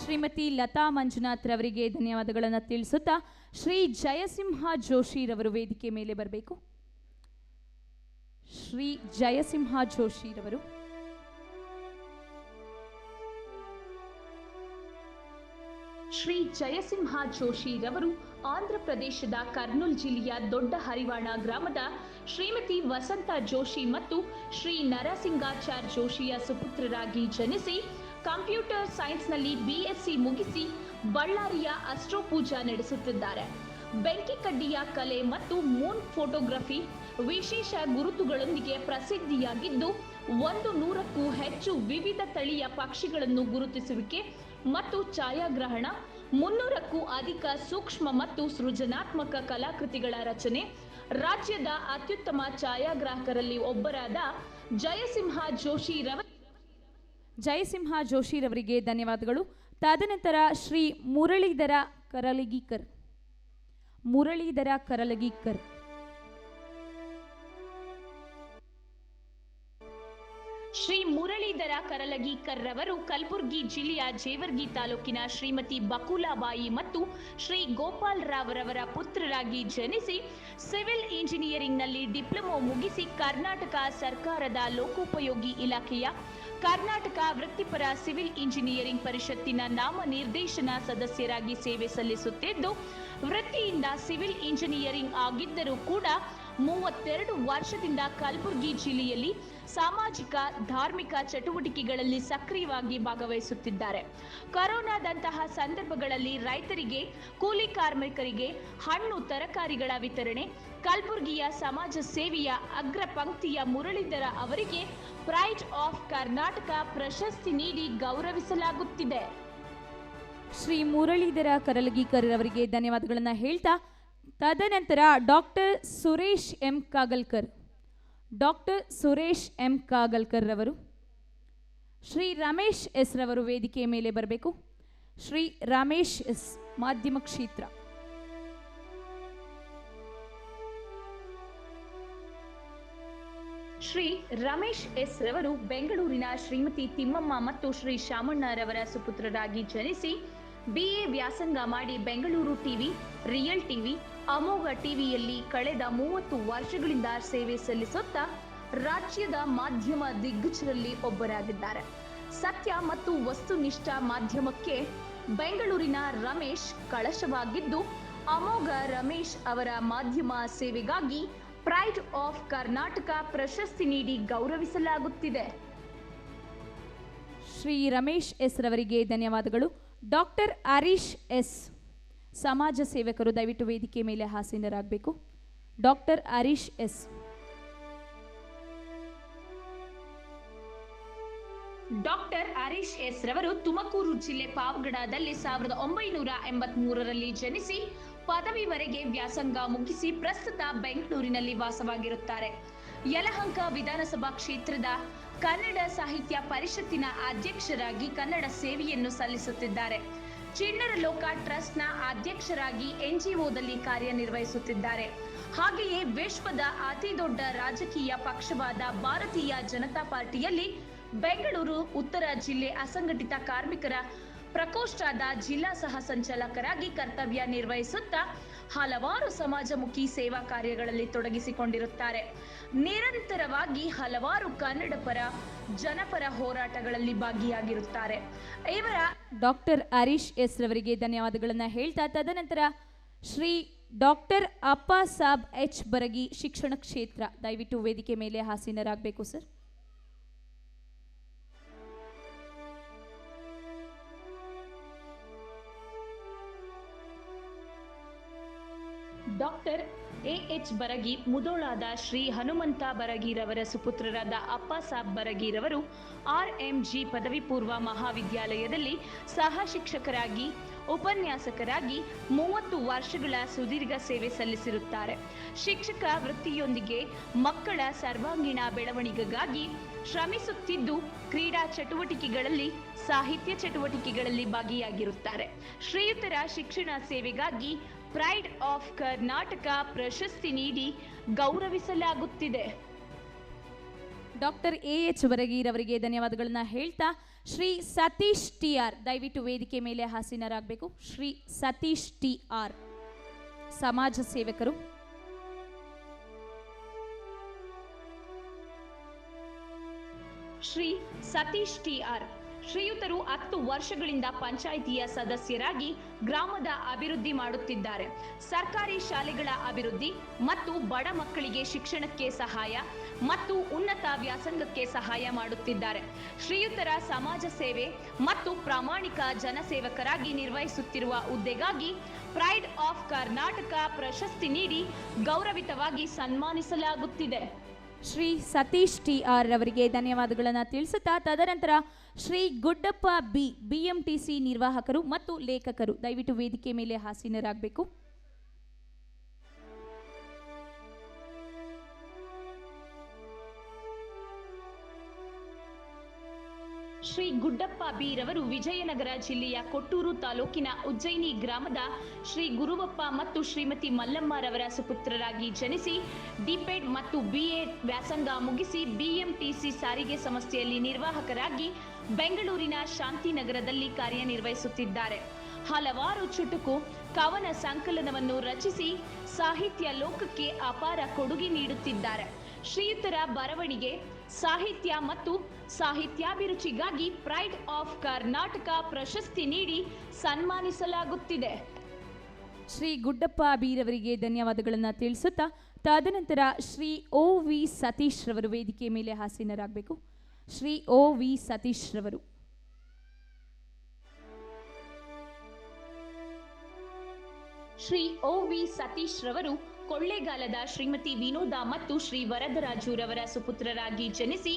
ಶ್ರೀಮತಿ ಲತಾ ಮಂಜುನಾಥ್ ರವರಿಗೆ ಧನ್ಯವಾದಗಳನ್ನು ತಿಳಿಸುತ್ತಾ ಶ್ರೀ ಜಯಸಿಂಹ ಜೋಶಿ ರವರು ವೇದಿಕೆ ಮೇಲೆ ಬರಬೇಕು. ಶ್ರೀ ಜಯಸಿಂಹ ಜೋಶಿ ರವರು. ಶ್ರೀ ಜಯಸಿಂಹ ಜೋಶಿ ರವರು ಆಂಧ್ರ ಪ್ರದೇಶದ ಕರ್ನೂಲ್ ಜಿಲ್ಲೆಯ ದೊಡ್ಡ ಹರಿವಾಣ ಗ್ರಾಮದ ಶ್ರೀಮತಿ ವಸಂತ ಜೋಶಿ ಮತ್ತು ಶ್ರೀ ನರಸಿಂಗಾಚಾರ್ ಜೋಶಿಯ ಸುಪುತ್ರರಾಗಿ ಜನಿಸಿ ಕಂಪ್ಯೂಟರ್ ಸೈನ್ಸ್ನಲ್ಲಿ ಬಿಎಸ್ಸಿ ಮುಗಿಸಿ ಬಳ್ಳಾರಿಯ ಅಸ್ಟ್ರೋಪೂಜಾ ನಡೆಸುತ್ತಿದ್ದಾರೆ. ಬೆಂಕಿ ಕಡ್ಡಿಯ ಕಲೆ ಮತ್ತು ಮೂನ್ ಫೋಟೋಗ್ರಫಿ ವಿಶೇಷ ಗುರುತುಗಳೊಂದಿಗೆ ಪ್ರಸಿದ್ಧಿಯಾಗಿದ್ದು 100ಕ್ಕೂ ಹೆಚ್ಚು ವಿವಿಧ ತಳಿಯ ಪಕ್ಷಿಗಳನ್ನು ಗುರುತಿಸುವಿಕೆ ಮತ್ತು ಛಾಯಾಗ್ರಹಣ, 300ಕ್ಕೂ ಅಧಿಕ ಸೂಕ್ಷ್ಮ ಮತ್ತು ಸೃಜನಾತ್ಮಕ ಕಲಾಕೃತಿಗಳ ರಚನೆ, ರಾಜ್ಯದ ಅತ್ಯುತ್ತಮ ಛಾಯಾಗ್ರಾಹಕರಲ್ಲಿ ಒಬ್ಬರಾದ ಜಯಸಿಂಹ ಜೋಶಿರವರಿಗೆ ಧನ್ಯವಾದಗಳು. ತದನಂತರ ಶ್ರೀ ಮುರಳೀಧರ ಕರಲಗೀಕರ್ ಶ್ರೀ ಮುರಳೀಧರ ಕರಲಗೀಕರ್ ರವರು ಕಲಬುರಗಿ ಜಿಲ್ಲೆಯ ಜೇವರ್ಗಿ ತಾಲೂಕಿನ ಶ್ರೀಮತಿ ಬಕುಲಾಬಾಯಿ ಮತ್ತು ಶ್ರೀ ಗೋಪಾಲ್ ರಾವ್ ರವರ ಪುತ್ರರಾಗಿ ಜನಿಸಿ ಸಿವಿಲ್ ಇಂಜಿನಿಯರಿಂಗ್ನಲ್ಲಿ ಡಿಪ್ಲೊಮೊ ಮುಗಿಸಿ ಕರ್ನಾಟಕ ಸರ್ಕಾರದ ಲೋಕೋಪಯೋಗಿ ಇಲಾಖೆಯ ಕರ್ನಾಟಕ ವೃತ್ತಿಪರ ಸಿವಿಲ್ ಇಂಜಿನಿಯರಿಂಗ್ ಪರಿಷತ್ತಿನ ನಾಮನಿರ್ದೇಶನ ಸದಸ್ಯರಾಗಿ ಸೇವೆ ಸಲ್ಲಿಸುತ್ತಿದ್ದು, ವೃತ್ತಿಯಿಂದ ಸಿವಿಲ್ ಇಂಜಿನಿಯರಿಂಗ್ ಆಗಿದ್ದರೂ ಕೂಡ 32 ವರ್ಷದಿಂದ ಕಲಬುರಗಿ ಜಿಲ್ಲೆಯಲ್ಲಿ ಸಾಮಾಜಿಕ ಧಾರ್ಮಿಕ ಚಟುವಟಿಕೆಗಳಲ್ಲಿ ಸಕ್ರಿಯವಾಗಿ ಭಾಗವಹಿಸುತ್ತಿದ್ದಾರೆ. ಕೊರೋನಾದಂತಹ ಸಂದರ್ಭಗಳಲ್ಲಿ ರೈತರಿಗೆ, ಕೂಲಿ ಕಾರ್ಮಿಕರಿಗೆ ಹಣ್ಣು ತರಕಾರಿಗಳ ವಿತರಣೆ, ಕಲಬುರಗಿಯ ಸಮಾಜ ಸೇವೆಯ ಅಗ್ರ ಪಂಕ್ತಿಯ ಮುರಳೀಧರ ಅವರಿಗೆ ಪ್ರೈಡ್ ಆಫ್ ಕರ್ನಾಟಕ ಪ್ರಶಸ್ತಿ ನೀಡಿ ಗೌರವಿಸಲಾಗುತ್ತಿದೆ. ಶ್ರೀ ಮುರಳೀಧರ ಕರಲಗೀಕರ್ ಅವರಿಗೆ ಧನ್ಯವಾದಗಳನ್ನು ಹೇಳ್ತಾ, ತದನಂತರ ಡಾಕ್ಟರ್ ಸುರೇಶ್ ಎಂ ಕಾಗಲ್ಕರ್ ರವರು, ಶ್ರೀ ರಮೇಶ್ ಎಸ್ ರವರು ವೇದಿಕೆಯ ಮೇಲೆ ಬರಬೇಕು. ಶ್ರೀ ರಮೇಶ್ ಎಸ್, ಮಾಧ್ಯಮ ಕ್ಷೇತ್ರ. ಶ್ರೀ ರಮೇಶ್ ಎಸ್ ರವರು ಬೆಂಗಳೂರಿನ ಶ್ರೀಮತಿ ತಿಮ್ಮಮ್ಮ ಮತ್ತು ಶ್ರೀ ಶಾಮಣ್ಣರವರ ಸುಪುತ್ರರಾಗಿ ಜನಿಸಿ BA ವ್ಯಾಸಂಗ ಮಾಡಿ ಬೆಂಗಳೂರು ಟಿವಿ, ರಿಯಲ್ ಟಿವಿ, ಅಮೋಘ ಟಿವಿಯಲ್ಲಿ ಕಳೆದ 30 ವರ್ಷಗಳಿಂದ ಸೇವೆ ಸಲ್ಲಿಸುತ್ತಾ ರಾಜ್ಯದ ಮಾಧ್ಯಮ ದಿಗ್ಗಜರಲ್ಲಿ ಒಬ್ಬರಾಗಿದ್ದಾರೆ. ಸತ್ಯ ಮತ್ತು ವಸ್ತುನಿಷ್ಠ ಮಾಧ್ಯಮಕ್ಕೆ ಬೆಂಗಳೂರಿನ ರಮೇಶ್ ಕಳಶವಾಗಿದ್ದು, ಅಮೋಘ ರಮೇಶ್ ಅವರ ಮಾಧ್ಯಮ ಸೇವೆಗಾಗಿ ಪ್ರೈಡ್ ಆಫ್ ಕರ್ನಾಟಕ ಪ್ರಶಸ್ತಿ ನೀಡಿ ಗೌರವಿಸಲಾಗುತ್ತಿದೆ. ಶ್ರೀ ರಮೇಶ್ ಎಸ್ ರವರಿಗೆ ಧನ್ಯವಾದಗಳು. ಡಾಕ್ಟರ್ ಹರೀಶ್ ಎಸ್, ಸಮಾಜ ಸೇವಕರು, ದಯವಿಟ್ಟು ವೇದಿಕೆ ಮೇಲೆ ಹಾಸೀನರಾಗಬೇಕು. Doctor Harish S. Doctor Harish S ರವರು ತುಮಕೂರು ಜಿಲ್ಲೆ ಪಾವಗಡದಲ್ಲಿ 1983ರಲ್ಲಿ ಜನಿಸಿ ಪದವಿವರೆಗೆ ವ್ಯಾಸಂಗ ಮುಗಿಸಿ ಪ್ರಸ್ತುತ ಬೆಂಗಳೂರಿನಲ್ಲಿ ವಾಸವಾಗಿರುತ್ತಾರೆ. ಯಲಹಂಕ ವಿಧಾನಸಭಾ ಕ್ಷೇತ್ರದ ಕನ್ನಡ ಸಾಹಿತ್ಯ ಪರಿಷತ್ತಿನ ಅಧ್ಯಕ್ಷರಾಗಿ ಕನ್ನಡ ಸೇವೆಯನ್ನು ಸಲ್ಲಿಸುತ್ತಿದ್ದಾರೆ. ಚಿಣ್ಣರ ಲೋಕ ಟ್ರಸ್ಟ್ನ ಅಧ್ಯಕ್ಷರಾಗಿ NGOದಲ್ಲಿ ಕಾರ್ಯನಿರ್ವಹಿಸುತ್ತಿದ್ದಾರೆ. ಹಾಗೆಯೇ ವಿಶ್ವದ ಅತಿ ದೊಡ್ಡ ರಾಜಕೀಯ ಪಕ್ಷವಾದ ಭಾರತೀಯ ಜನತಾ ಪಾರ್ಟಿಯಲ್ಲಿ ಬೆಂಗಳೂರು ಉತ್ತರ ಜಿಲ್ಲೆ ಅಸಂಘಟಿತ ಕಾರ್ಮಿಕರ ಪ್ರಕೋಷ್ಠದ ಜಿಲ್ಲಾ ಸಹ ಸಂಚಾಲಕರಾಗಿ ಕರ್ತವ್ಯ ನಿರ್ವಹಿಸುತ್ತಾ ಹಲವಾರು ಸಮಾಜಮುಖಿ ಸೇವಾ ಕಾರ್ಯಗಳಲ್ಲಿ ತೊಡಗಿಸಿಕೊಂಡಿರುತ್ತಾರೆ. ನಿರಂತರವಾಗಿ ಹಲವಾರು ಕನ್ನಡ ಪರ ಜನಪರ ಹೋರಾಟಗಳಲ್ಲಿ ಭಾಗಿಯಾಗಿರುತ್ತಾರೆ. ಇವರ ಡಾಕ್ಟರ್ ಹರೀಶ್ ಎಸ್ ರವರಿಗೆ ಧನ್ಯವಾದಗಳನ್ನು ಹೇಳ್ತಾ, ತದನಂತರ ಶ್ರೀ ಡಾಕ್ಟರ್ ಅಪ್ಪ ಸಾಬ್ ಎಚ್ ಬರಗಿ, ಶಿಕ್ಷಣ ಕ್ಷೇತ್ರ, ದಯವಿಟ್ಟು ವೇದಿಕೆ ಮೇಲೆ ಹಾಸೀನರಾಗಬೇಕು ಸರ್. ಡಾಕ್ಟರ್ ಎಎಚ್ ಬರಗಿ ಮುದೋಳಾದ ಶ್ರೀ ಹನುಮಂತ ಬರಗಿರವರ ಸುಪುತ್ರರಾದ ಅಪ್ಪ ಸಾಬ್ ಬರಗಿರವರು RMG ಪದವಿ ಪೂರ್ವ ಮಹಾವಿದ್ಯಾಲಯದಲ್ಲಿ ಸಹ ಶಿಕ್ಷಕರಾಗಿ, ಉಪನ್ಯಾಸಕರಾಗಿ 30 ವರ್ಷಗಳ ಸುದೀರ್ಘ ಸೇವೆ ಸಲ್ಲಿಸಿರುತ್ತಾರೆ. ಶಿಕ್ಷಕ ವೃತ್ತಿಯೊಂದಿಗೆ ಮಕ್ಕಳ ಸರ್ವಾಂಗೀಣ ಬೆಳವಣಿಗೆಗಾಗಿ ಶ್ರಮಿಸುತ್ತಿದ್ದು, ಕ್ರೀಡಾ ಚಟುವಟಿಕೆಗಳಲ್ಲಿ, ಸಾಹಿತ್ಯ ಚಟುವಟಿಕೆಗಳಲ್ಲಿ ಭಾಗಿಯಾಗಿರುತ್ತಾರೆ. ಶ್ರೀಯುತರ ಶಿಕ್ಷಣ ಸೇವೆಗಾಗಿ ಪ್ರೈಡ್ ಆಫ್ ಕರ್ನಾಟಕ ಪ್ರಶಸ್ತಿ ನೀಡಿ ಗೌರವಿಸಲಾಗುತ್ತಿದೆ. ಡಾಕ್ಟರ್ ಎಎಚ್ ಬರಗೀರವರಿಗೆ ಧನ್ಯವಾದಗಳನ್ನು ಹೇಳ್ತಾ, ಶ್ರೀ ಸತೀಶ್ TR, ದಯವಿಟ್ಟು ವೇದಿಕೆ ಮೇಲೆ ಹಾಸೀನರಾಗಬೇಕು. ಶ್ರೀ ಸತೀಶ್ TR, ಸಮಾಜ ಸೇವಕರು. ಶ್ರೀ ಸತೀಶ್ TR ಶ್ರೀಯುತರು 10 ವರ್ಷಗಳಿಂದ ಪಂಚಾಯಿತಿಯ ಸದಸ್ಯರಾಗಿ ಗ್ರಾಮದ ಅಭಿವೃದ್ಧಿ ಮಾಡುತ್ತಿದ್ದಾರೆ. ಸರ್ಕಾರಿ ಶಾಲೆಗಳ ಅಭಿವೃದ್ಧಿ ಮತ್ತು ಬಡ ಮಕ್ಕಳಿಗೆ ಶಿಕ್ಷಣಕ್ಕೆ ಸಹಾಯ ಮತ್ತು ಉನ್ನತ ವ್ಯಾಸಂಗಕ್ಕೆ ಸಹಾಯ ಮಾಡುತ್ತಿದ್ದಾರೆ. ಶ್ರೀಯುತರ ಸಮಾಜ ಸೇವೆ ಮತ್ತು ಪ್ರಾಮಾಣಿಕ ಜನಸೇವಕರಾಗಿ ನಿರ್ವಹಿಸುತ್ತಿರುವ ಹುದ್ದೆಗಾಗಿ ಪ್ರೈಡ್ ಆಫ್ ಕರ್ನಾಟಕ ಪ್ರಶಸ್ತಿ ನೀಡಿ ಗೌರವಿತವಾಗಿ ಸನ್ಮಾನಿಸಲಾಗುತ್ತಿದೆ. ಶ್ರೀ ಸತೀಶ್ TR ಅವರಿಗೆ ಧನ್ಯವಾದಗಳನ್ನು ತಿಳಿಸುತ್ತಾ ತದನಂತರ ಶ್ರೀ ಗುಡ್ಡಪ್ಪ BMTC ನಿರ್ವಾಹಕರು ಮತ್ತು ಲೇಖಕರು ದಯವಿಟ್ಟು ವೇದಿಕೆ ಮೇಲೆ ಆಸೀನರಾಗಬೇಕು. ಶ್ರೀ ಗುಡ್ಡಪ್ಪ ರವರು ವಿಜಯನಗರ ಜಿಲ್ಲೆಯ ಕೊಟ್ಟೂರು ತಾಲೂಕಿನ ಉಜ್ಜಯಿನಿ ಗ್ರಾಮದ ಶ್ರೀ ಗುರುವಪ್ಪ ಮತ್ತು ಶ್ರೀಮತಿ ಮಲ್ಲಮ್ಮರವರ ಸುಪುತ್ರರಾಗಿ ಜನಿಸಿ ಡಿಪೆಡ್ ಮತ್ತು BA ವ್ಯಾಸಂಗ ಮುಗಿಸಿ BMTC ಸಾರಿಗೆ ಸಂಸ್ಥೆಯಲ್ಲಿ ನಿರ್ವಾಹಕರಾಗಿ ಬೆಂಗಳೂರಿನ ಶಾಂತಿನಗರದಲ್ಲಿ ಕಾರ್ಯನಿರ್ವಹಿಸುತ್ತಿದ್ದಾರೆ. ಹಲವಾರು ಚುಟುಕು ಕವನ ಸಂಕಲನವನ್ನು ರಚಿಸಿ ಸಾಹಿತ್ಯ ಲೋಕಕ್ಕೆ ಅಪಾರ ಕೊಡುಗೆ ನೀಡುತ್ತಿದ್ದಾರೆ. ಶ್ರೀಯುತರ ಬರವಣಿಗೆ, ಸಾಹಿತ್ಯ ಮತ್ತು ಸಾಹಿತ್ಯಾಭಿರುಚಿಗಾಗಿ ಪ್ರೈಡ್ ಆಫ್ ಕರ್ನಾಟಕ ಪ್ರಶಸ್ತಿ ನೀಡಿ ಸನ್ಮಾನಿಸಲಾಗುತ್ತಿದೆ. ಶ್ರೀ ಗುಡ್ಡಪ್ಪ ರವರಿಗೆ ಧನ್ಯವಾದಗಳನ್ನು ತಿಳಿಸುತ್ತಾ ತದನಂತರ ಶ್ರೀ OV ಸತೀಶ್ ರವರು ವೇದಿಕೆ ಮೇಲೆ ಆಸೀನರಾಗಬೇಕು. ಶ್ರೀ OV ಸತೀಶ್ ರವರು. ಶ್ರೀ OV ಸತೀಶ್ ರವರು ಕೊಳ್ಳೇಗಾಲದ ಶ್ರೀಮತಿ ವಿನೋದ ಮತ್ತು ಶ್ರೀ ವರದರಾಜುರವರ ಸುಪುತ್ರರಾಗಿ ಜನಿಸಿ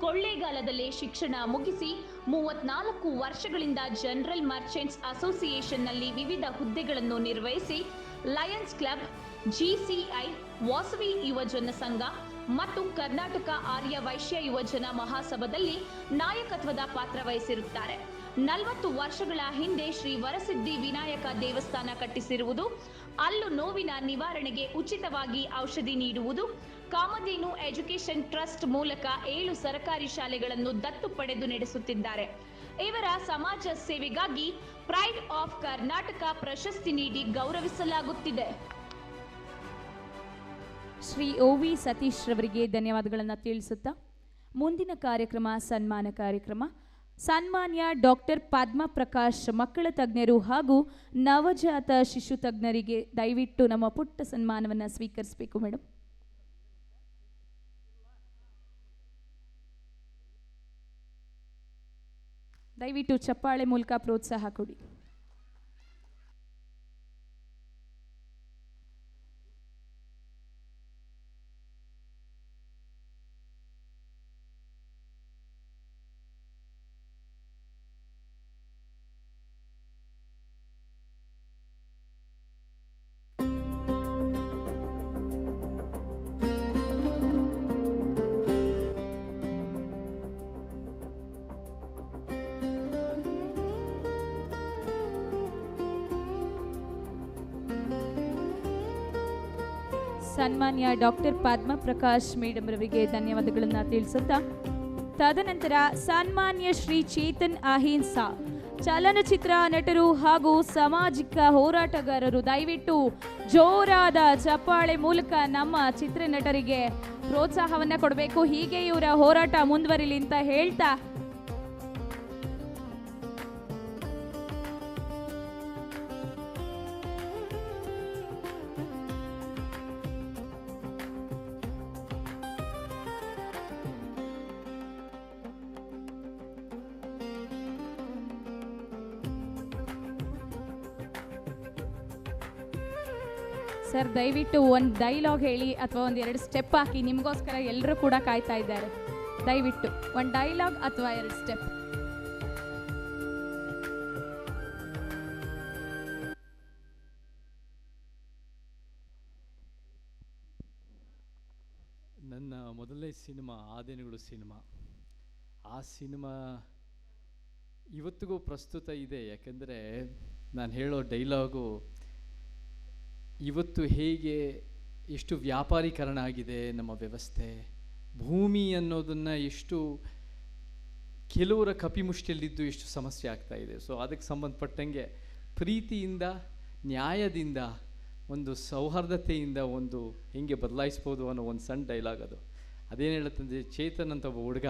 ಕೊಳ್ಳೇಗಾಲದಲ್ಲೇ ಶಿಕ್ಷಣ ಮುಗಿಸಿ 34 ವರ್ಷಗಳಿಂದ ಜನರಲ್ ಮರ್ಚೆಂಟ್ಸ್ ಅಸೋಸಿಯೇಷನ್ನಲ್ಲಿ ವಿವಿಧ ಹುದ್ದೆಗಳನ್ನು ನಿರ್ವಹಿಸಿ ಲಯನ್ಸ್ ಕ್ಲಬ್, GCI, ವಾಸವಿ ಯುವಜನ ಸಂಘ ಮತ್ತು ಕರ್ನಾಟಕ ಆರ್ಯ ವೈಶ್ಯ ಯುವಜನ ಮಹಾಸಭಾದಲ್ಲಿ ನಾಯಕತ್ವದ ಪಾತ್ರ ವಹಿಸಿರುತ್ತಾರೆ. 40 ವರ್ಷಗಳ ಹಿಂದೆ ಶ್ರೀ ವರಸಿದ್ಧಿ ವಿನಾಯಕ ದೇವಸ್ಥಾನ ಕಟ್ಟಿಸಿರುವುದು, ಅಲ್ಲು ನೋವಿನ ನಿವಾರಣೆಗೆ ಉಚಿತವಾಗಿ ಔಷಧಿ ನೀಡುವುದು, ಕಾಮಧೇನು ಎಜುಕೇಷನ್ ಟ್ರಸ್ಟ್ ಮೂಲಕ 7 ಸರ್ಕಾರಿ ಶಾಲೆಗಳನ್ನು ದತ್ತು ಪಡೆದು ನಡೆಸುತ್ತಿದ್ದಾರೆ. ಇವರ ಸಮಾಜ ಸೇವೆಗಾಗಿ ಪ್ರೈಡ್ ಆಫ್ ಕರ್ನಾಟಕ ಪ್ರಶಸ್ತಿ ನೀಡಿ ಗೌರವಿಸಲಾಗುತ್ತಿದೆ. ಶ್ರೀ OV ಸತೀಶ್ ರವರಿಗೆ ಧನ್ಯವಾದಗಳನ್ನು ತಿಳಿಸುತ್ತಾ ಮುಂದಿನ ಕಾರ್ಯಕ್ರಮ ಸನ್ಮಾನ ಕಾರ್ಯಕ್ರಮ. ಸನ್ಮಾನ್ಯ ಡಾಕ್ಟರ್ ಪದ್ಮ ಪ್ರಕಾಶ್ ಮಕ್ಕಳ ತಜ್ಞರು ಹಾಗೂ ನವಜಾತ ಶಿಶು ತಜ್ಞರಿಗೆ ದಯವಿಟ್ಟು ನಮ್ಮ ಪುಟ್ಟ ಸನ್ಮಾನವನ್ನು ಸ್ವೀಕರಿಸಬೇಕು ಮೇಡಮ್. ದಯವಿಟ್ಟು ಚಪ್ಪಾಳೆ ಮೂಲಕ ಪ್ರೋತ್ಸಾಹ ಕೊಡಿ. ಸನ್ಮಾನ್ಯ ಡಾಕ್ಟರ್ ಪದ್ಮ ಪ್ರಕಾಶ್ ಮೇಡಮ್ ರವರಿಗೆ ಧನ್ಯವಾದಗಳನ್ನು ತಿಳಿಸುತ್ತಾ ತದನಂತರ ಸನ್ಮಾನ್ಯ ಶ್ರೀ ಚೇತನ್ ಅಹಿಂಸಾ ಚಲನಚಿತ್ರ ನಟರು ಹಾಗೂ ಸಾಮಾಜಿಕ ಹೋರಾಟಗಾರರು ದಯವಿಟ್ಟು ಜೋರಾದ ಚಪ್ಪಾಳೆ ಮೂಲಕ ನಮ್ಮ ಚಿತ್ರನಟರಿಗೆ ಪ್ರೋತ್ಸಾಹವನ್ನು ಕೊಡಬೇಕು. ಹೀಗೆ ಇವರ ಹೋರಾಟ ಮುಂದುವರಿಲಿ ಅಂತ ಹೇಳ್ತಾ ಸರ್ ದಯವಿಟ್ಟು ಒಂದು ಡೈಲಾಗ್ ಹೇಳಿ ಅಥವಾ ಒಂದು 2 ಸ್ಟೆಪ್ ಹಾಕಿ, ನಿಮಗೋಸ್ಕರ ಎಲ್ಲರೂ ಕೂಡ ಕಾಯ್ತಾ ಇದ್ದಾರೆ. ದಯವಿಟ್ಟು ಒಂದು ಡೈಲಾಗ್ ಅಥವಾ 2 ಸ್ಟೆಪ್. ನನ್ನ ಮೊದಲನೇ ಸಿನಿಮಾ ಆದಿನಗಳು ಸಿನಿಮಾ. ಆ ಸಿನಿಮಾ ಇವತ್ತಿಗೂ ಪ್ರಸ್ತುತ ಇದೆ. ಯಾಕೆಂದರೆ ನಾನು ಹೇಳೋ ಡೈಲಾಗು ಇವತ್ತು ಹೇಗೆ ಎಷ್ಟು ವ್ಯಾಪಾರೀಕರಣ ಆಗಿದೆ ನಮ್ಮ ವ್ಯವಸ್ಥೆ, ಭೂಮಿ ಅನ್ನೋದನ್ನು ಎಷ್ಟು ಕೆಲವರ ಕಪಿಮುಷ್ಟಿಯಲ್ಲಿದ್ದು ಎಷ್ಟು ಸಮಸ್ಯೆ ಆಗ್ತಾ ಇದೆ. ಸೊ ಅದಕ್ಕೆ ಸಂಬಂಧಪಟ್ಟಂಗೆ ಪ್ರೀತಿಯಿಂದ, ನ್ಯಾಯದಿಂದ, ಒಂದು ಸೌಹಾರ್ದತೆಯಿಂದ ಒಂದು ಹೆಂಗೆ ಬದಲಾಯಿಸ್ಬೋದು ಅನ್ನೋ ಒಂದು ಸಣ್ಣ ಡೈಲಾಗ್ ಅದು. ಅದೇನು ಹೇಳುತ್ತಂದರೆ, ಚೇತನ್ ಅಂತ ಒಬ್ಬ ಹುಡುಗ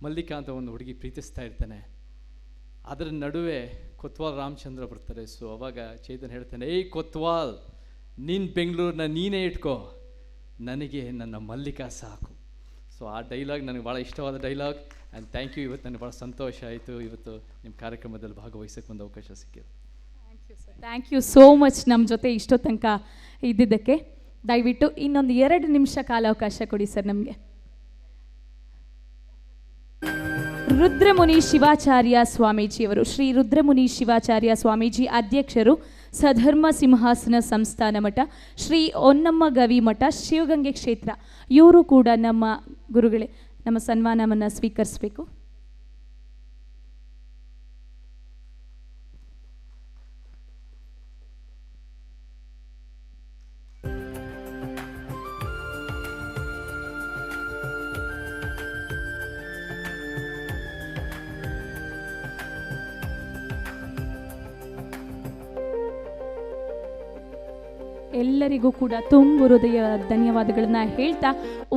ಮಲ್ಲಿಕಾ ಅಂತ ಒಂದು ಹುಡುಗಿ ಪ್ರೀತಿಸ್ತಾ ಇರ್ತಾನೆ. ಅದರ ನಡುವೆ ಕೊತ್ವಾಲ್ ರಾಮಚಂದ್ರ ಬರ್ತಾರೆ. ಸೊ ಅವಾಗ ಚೇತನ್ ಹೇಳ್ತಾನೆ, ಏಯ್ ಕೊತ್ವಾಲ್, ನೀನು ಬೆಂಗಳೂರನ್ನ ನೀನೇ ಇಟ್ಕೋ, ನನಗೆ ನನ್ನ ಮಲ್ಲಿಕಾ ಸಾಕು. ಸೊ ಆ ಡೈಲಾಗ್ ನನಗೆ ಭಾಳ ಇಷ್ಟವಾದ ಡೈಲಾಗ್. And thank you. ಇವತ್ತು ನನಗೆ ಭಾಳ ಸಂತೋಷ ಆಯಿತು ಇವತ್ತು ನಿಮ್ಮ ಕಾರ್ಯಕ್ರಮದಲ್ಲಿ ಭಾಗವಹಿಸೋಕ್ಕೆ ಒಂದು ಅವಕಾಶ ಸಿಕ್ಕಿದೆ. ಥ್ಯಾಂಕ್ ಯು ಸೋ ಮಚ್ ನಮ್ಮ ಜೊತೆ ಇಷ್ಟೋ ತನಕ ಇದ್ದಿದ್ದಕ್ಕೆ. ದಯವಿಟ್ಟು ಇನ್ನೊಂದು 2 ನಿಮಿಷ ಕಾಲಾವಕಾಶ ಕೊಡಿ ಸರ್ ನಮಗೆ. ರುದ್ರಮುನಿ ಶಿವಾಚಾರ್ಯ ಸ್ವಾಮೀಜಿಯವರು, ಶ್ರೀ ರುದ್ರಮುನಿ ಶಿವಾಚಾರ್ಯ ಸ್ವಾಮೀಜಿ ಅಧ್ಯಕ್ಷರು, ಸಧರ್ಮ ಸಿಂಹಾಸನ ಸಂಸ್ಥಾನ ಮಠ, ಶ್ರೀ ಹೊನ್ನಮ್ಮ ಗವಿ ಮಠ, ಶಿವಗಂಗೆ ಕ್ಷೇತ್ರ. ಇವರು ಕೂಡ ನಮ್ಮ ಗುರುಗಳೇ, ನಮ್ಮ ಸನ್ಮಾನವನ್ನು ಸ್ವೀಕರಿಸಬೇಕು. ಎಲ್ಲರಿಗೂ ಕೂಡ ತುಂಬು ಹೃದಯ ಧನ್ಯವಾದಗಳನ್ನು ಹೇಳ್ತಾ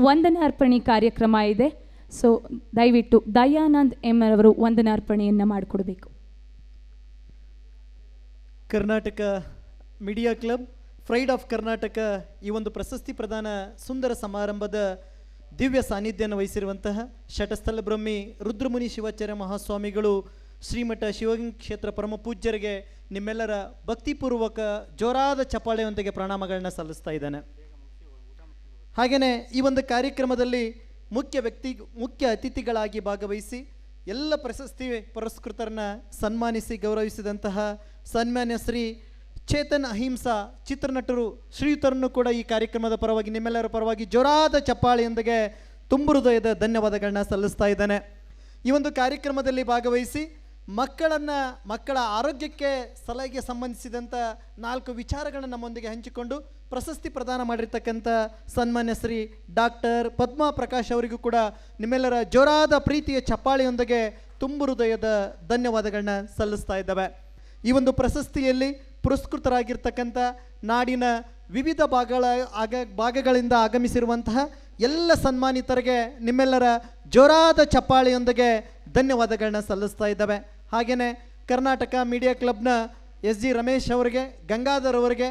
ವಂದನಾರ್ಪಣೆ ಕಾರ್ಯಕ್ರಮ ಇದೆ. ಸೊ ದಯವಿಟ್ಟು ದಯಾನಂದ್ ಎಂ ಅವರು ವಂದನಾರ್ಪಣೆಯನ್ನು ಮಾಡಿಕೊಡ್ಬೇಕು. Karnataka media club, pride of Karnataka ಈ ಒಂದು ಪ್ರಶಸ್ತಿ ಪ್ರದಾನ ಸುಂದರ ಸಮಾರಂಭದ ದಿವ್ಯ ಸಾನ್ನಿಧ್ಯವನ್ನು ವಹಿಸಿರುವಂತಹ ಶಟಸ್ಥಲ ಬ್ರಹ್ಮಿ ರುದ್ರಮುನಿ ಶಿವಾಚಾರ್ಯ ಮಹಾಸ್ವಾಮಿಗಳು ಶ್ರೀಮಠ ಶಿವಗಂಗೆ ಕ್ಷೇತ್ರ ಪರಮ ಪೂಜ್ಯರಿಗೆ ನಿಮ್ಮೆಲ್ಲರ ಭಕ್ತಿಪೂರ್ವಕ ಜೋರಾದ ಚಪ್ಪಾಳೆಯೊಂದಿಗೆ ಪ್ರಣಾಮಗಳನ್ನ ಸಲ್ಲಿಸ್ತಾ ಇದ್ದಾನೆ. ಹಾಗೆಯೇ ಈ ಒಂದು ಕಾರ್ಯಕ್ರಮದಲ್ಲಿ ಮುಖ್ಯ ಅತಿಥಿಗಳಾಗಿ ಭಾಗವಹಿಸಿ ಎಲ್ಲ ಪ್ರಶಸ್ತಿ ಪುರಸ್ಕೃತರನ್ನ ಸನ್ಮಾನಿಸಿ ಗೌರವಿಸಿದಂತಹ ಸನ್ಮಾನ್ಯ ಶ್ರೀ ಚೇತನ್ ಅಹಿಂಸಾ ಚಿತ್ರನಟರು ಶ್ರೀಯುತರನ್ನು ಕೂಡ ಈ ಕಾರ್ಯಕ್ರಮದ ಪರವಾಗಿ ನಿಮ್ಮೆಲ್ಲರ ಪರವಾಗಿ ಜೋರಾದ ಚಪ್ಪಾಳೆಯೊಂದಿಗೆ ತುಂಬು ಹೃದಯದ ಧನ್ಯವಾದಗಳನ್ನ ಸಲ್ಲಿಸ್ತಾ ಇದ್ದಾನೆ. ಈ ಒಂದು ಕಾರ್ಯಕ್ರಮದಲ್ಲಿ ಭಾಗವಹಿಸಿ ಮಕ್ಕಳ ಆರೋಗ್ಯಕ್ಕೆ ಸಲಹೆಗೆ ಸಂಬಂಧಿಸಿದಂಥ 4 ವಿಚಾರಗಳನ್ನು ನಮ್ಮೊಂದಿಗೆ ಹಂಚಿಕೊಂಡು ಪ್ರಶಸ್ತಿ ಪ್ರದಾನ ಮಾಡಿರ್ತಕ್ಕಂಥ ಸನ್ಮಾನ್ಯ ಶ್ರೀ ಡಾಕ್ಟರ್ ಪದ್ಮಾ ಪ್ರಕಾಶ್ ಅವರಿಗೂ ಕೂಡ ನಿಮ್ಮೆಲ್ಲರ ಜೋರಾದ ಪ್ರೀತಿಯ ಚಪ್ಪಾಳೆಯೊಂದಿಗೆ ತುಂಬು ಹೃದಯದ ಧನ್ಯವಾದಗಳನ್ನ ಸಲ್ಲಿಸ್ತಾ ಇದ್ದಾವೆ. ಈ ಒಂದು ಪ್ರಶಸ್ತಿಯಲ್ಲಿ ಪುರಸ್ಕೃತರಾಗಿರ್ತಕ್ಕಂಥ ನಾಡಿನ ವಿವಿಧ ಭಾಗಗಳಿಂದ ಆಗಮಿಸಿರುವಂತಹ ಎಲ್ಲ ಸನ್ಮಾನಿತರಿಗೆ ನಿಮ್ಮೆಲ್ಲರ ಜೋರಾದ ಚಪ್ಪಾಳೆಯೊಂದಿಗೆ ಧನ್ಯವಾದಗಳನ್ನ ಸಲ್ಲಿಸ್ತಾ ಇದ್ದಾವೆ. ಹಾಗೆಯೇ ಕರ್ನಾಟಕ ಮೀಡಿಯಾ ಕ್ಲಬ್ನ ಎಸ್ ಜಿ ರಮೇಶ್ ಅವರಿಗೆ, ಗಂಗಾಧರ್ ಅವರಿಗೆ,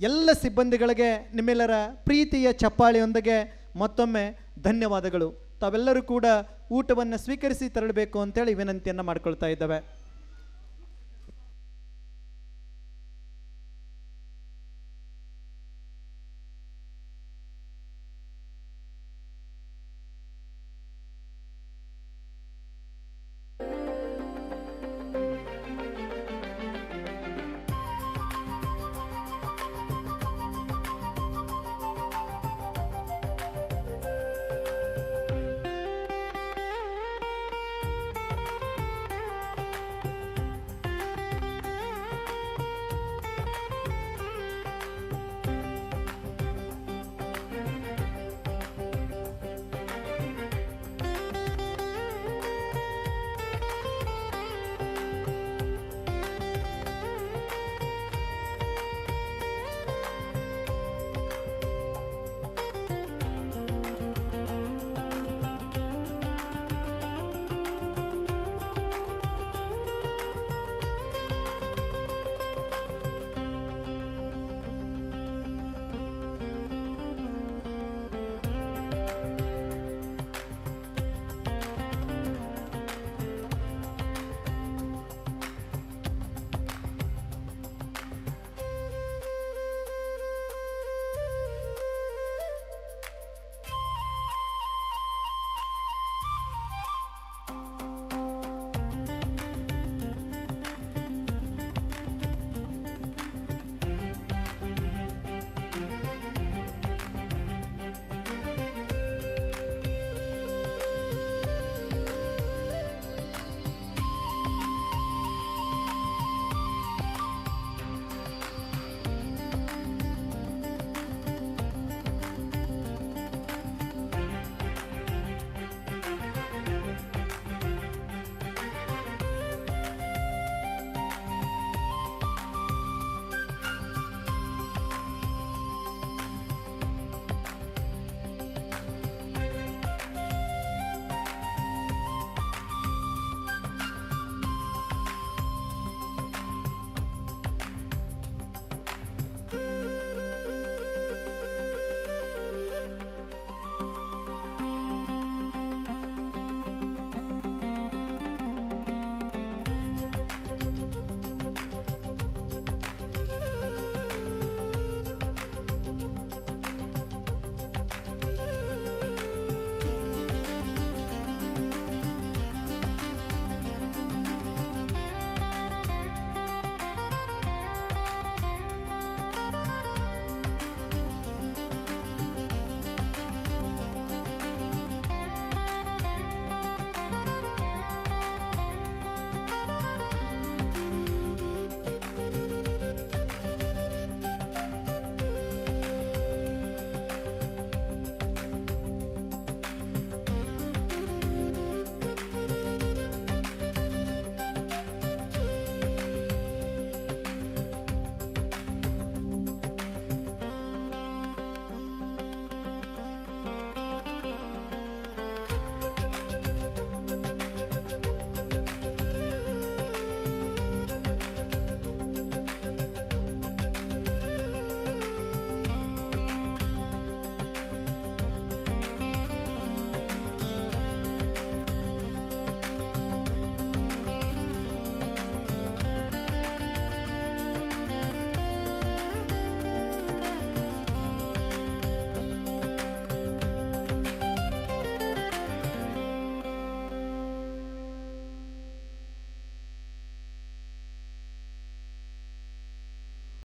ಎಲ್ಲ ಸಿಬ್ಬಂದಿಗಳಿಗೆ ನಿಮ್ಮೆಲ್ಲರ ಪ್ರೀತಿಯ ಚಪ್ಪಾಳೆಯೊಂದಿಗೆ ಮತ್ತೊಮ್ಮೆ ಧನ್ಯವಾದಗಳು. ತಾವೆಲ್ಲರೂ ಕೂಡ ಊಟವನ್ನು ಸ್ವೀಕರಿಸಿ ತೆರಳಬೇಕು ಅಂತೇಳಿ ವಿನಂತಿಯನ್ನು ಮಾಡ್ಕೊಳ್ತಾ ಇದ್ದಾವೆ.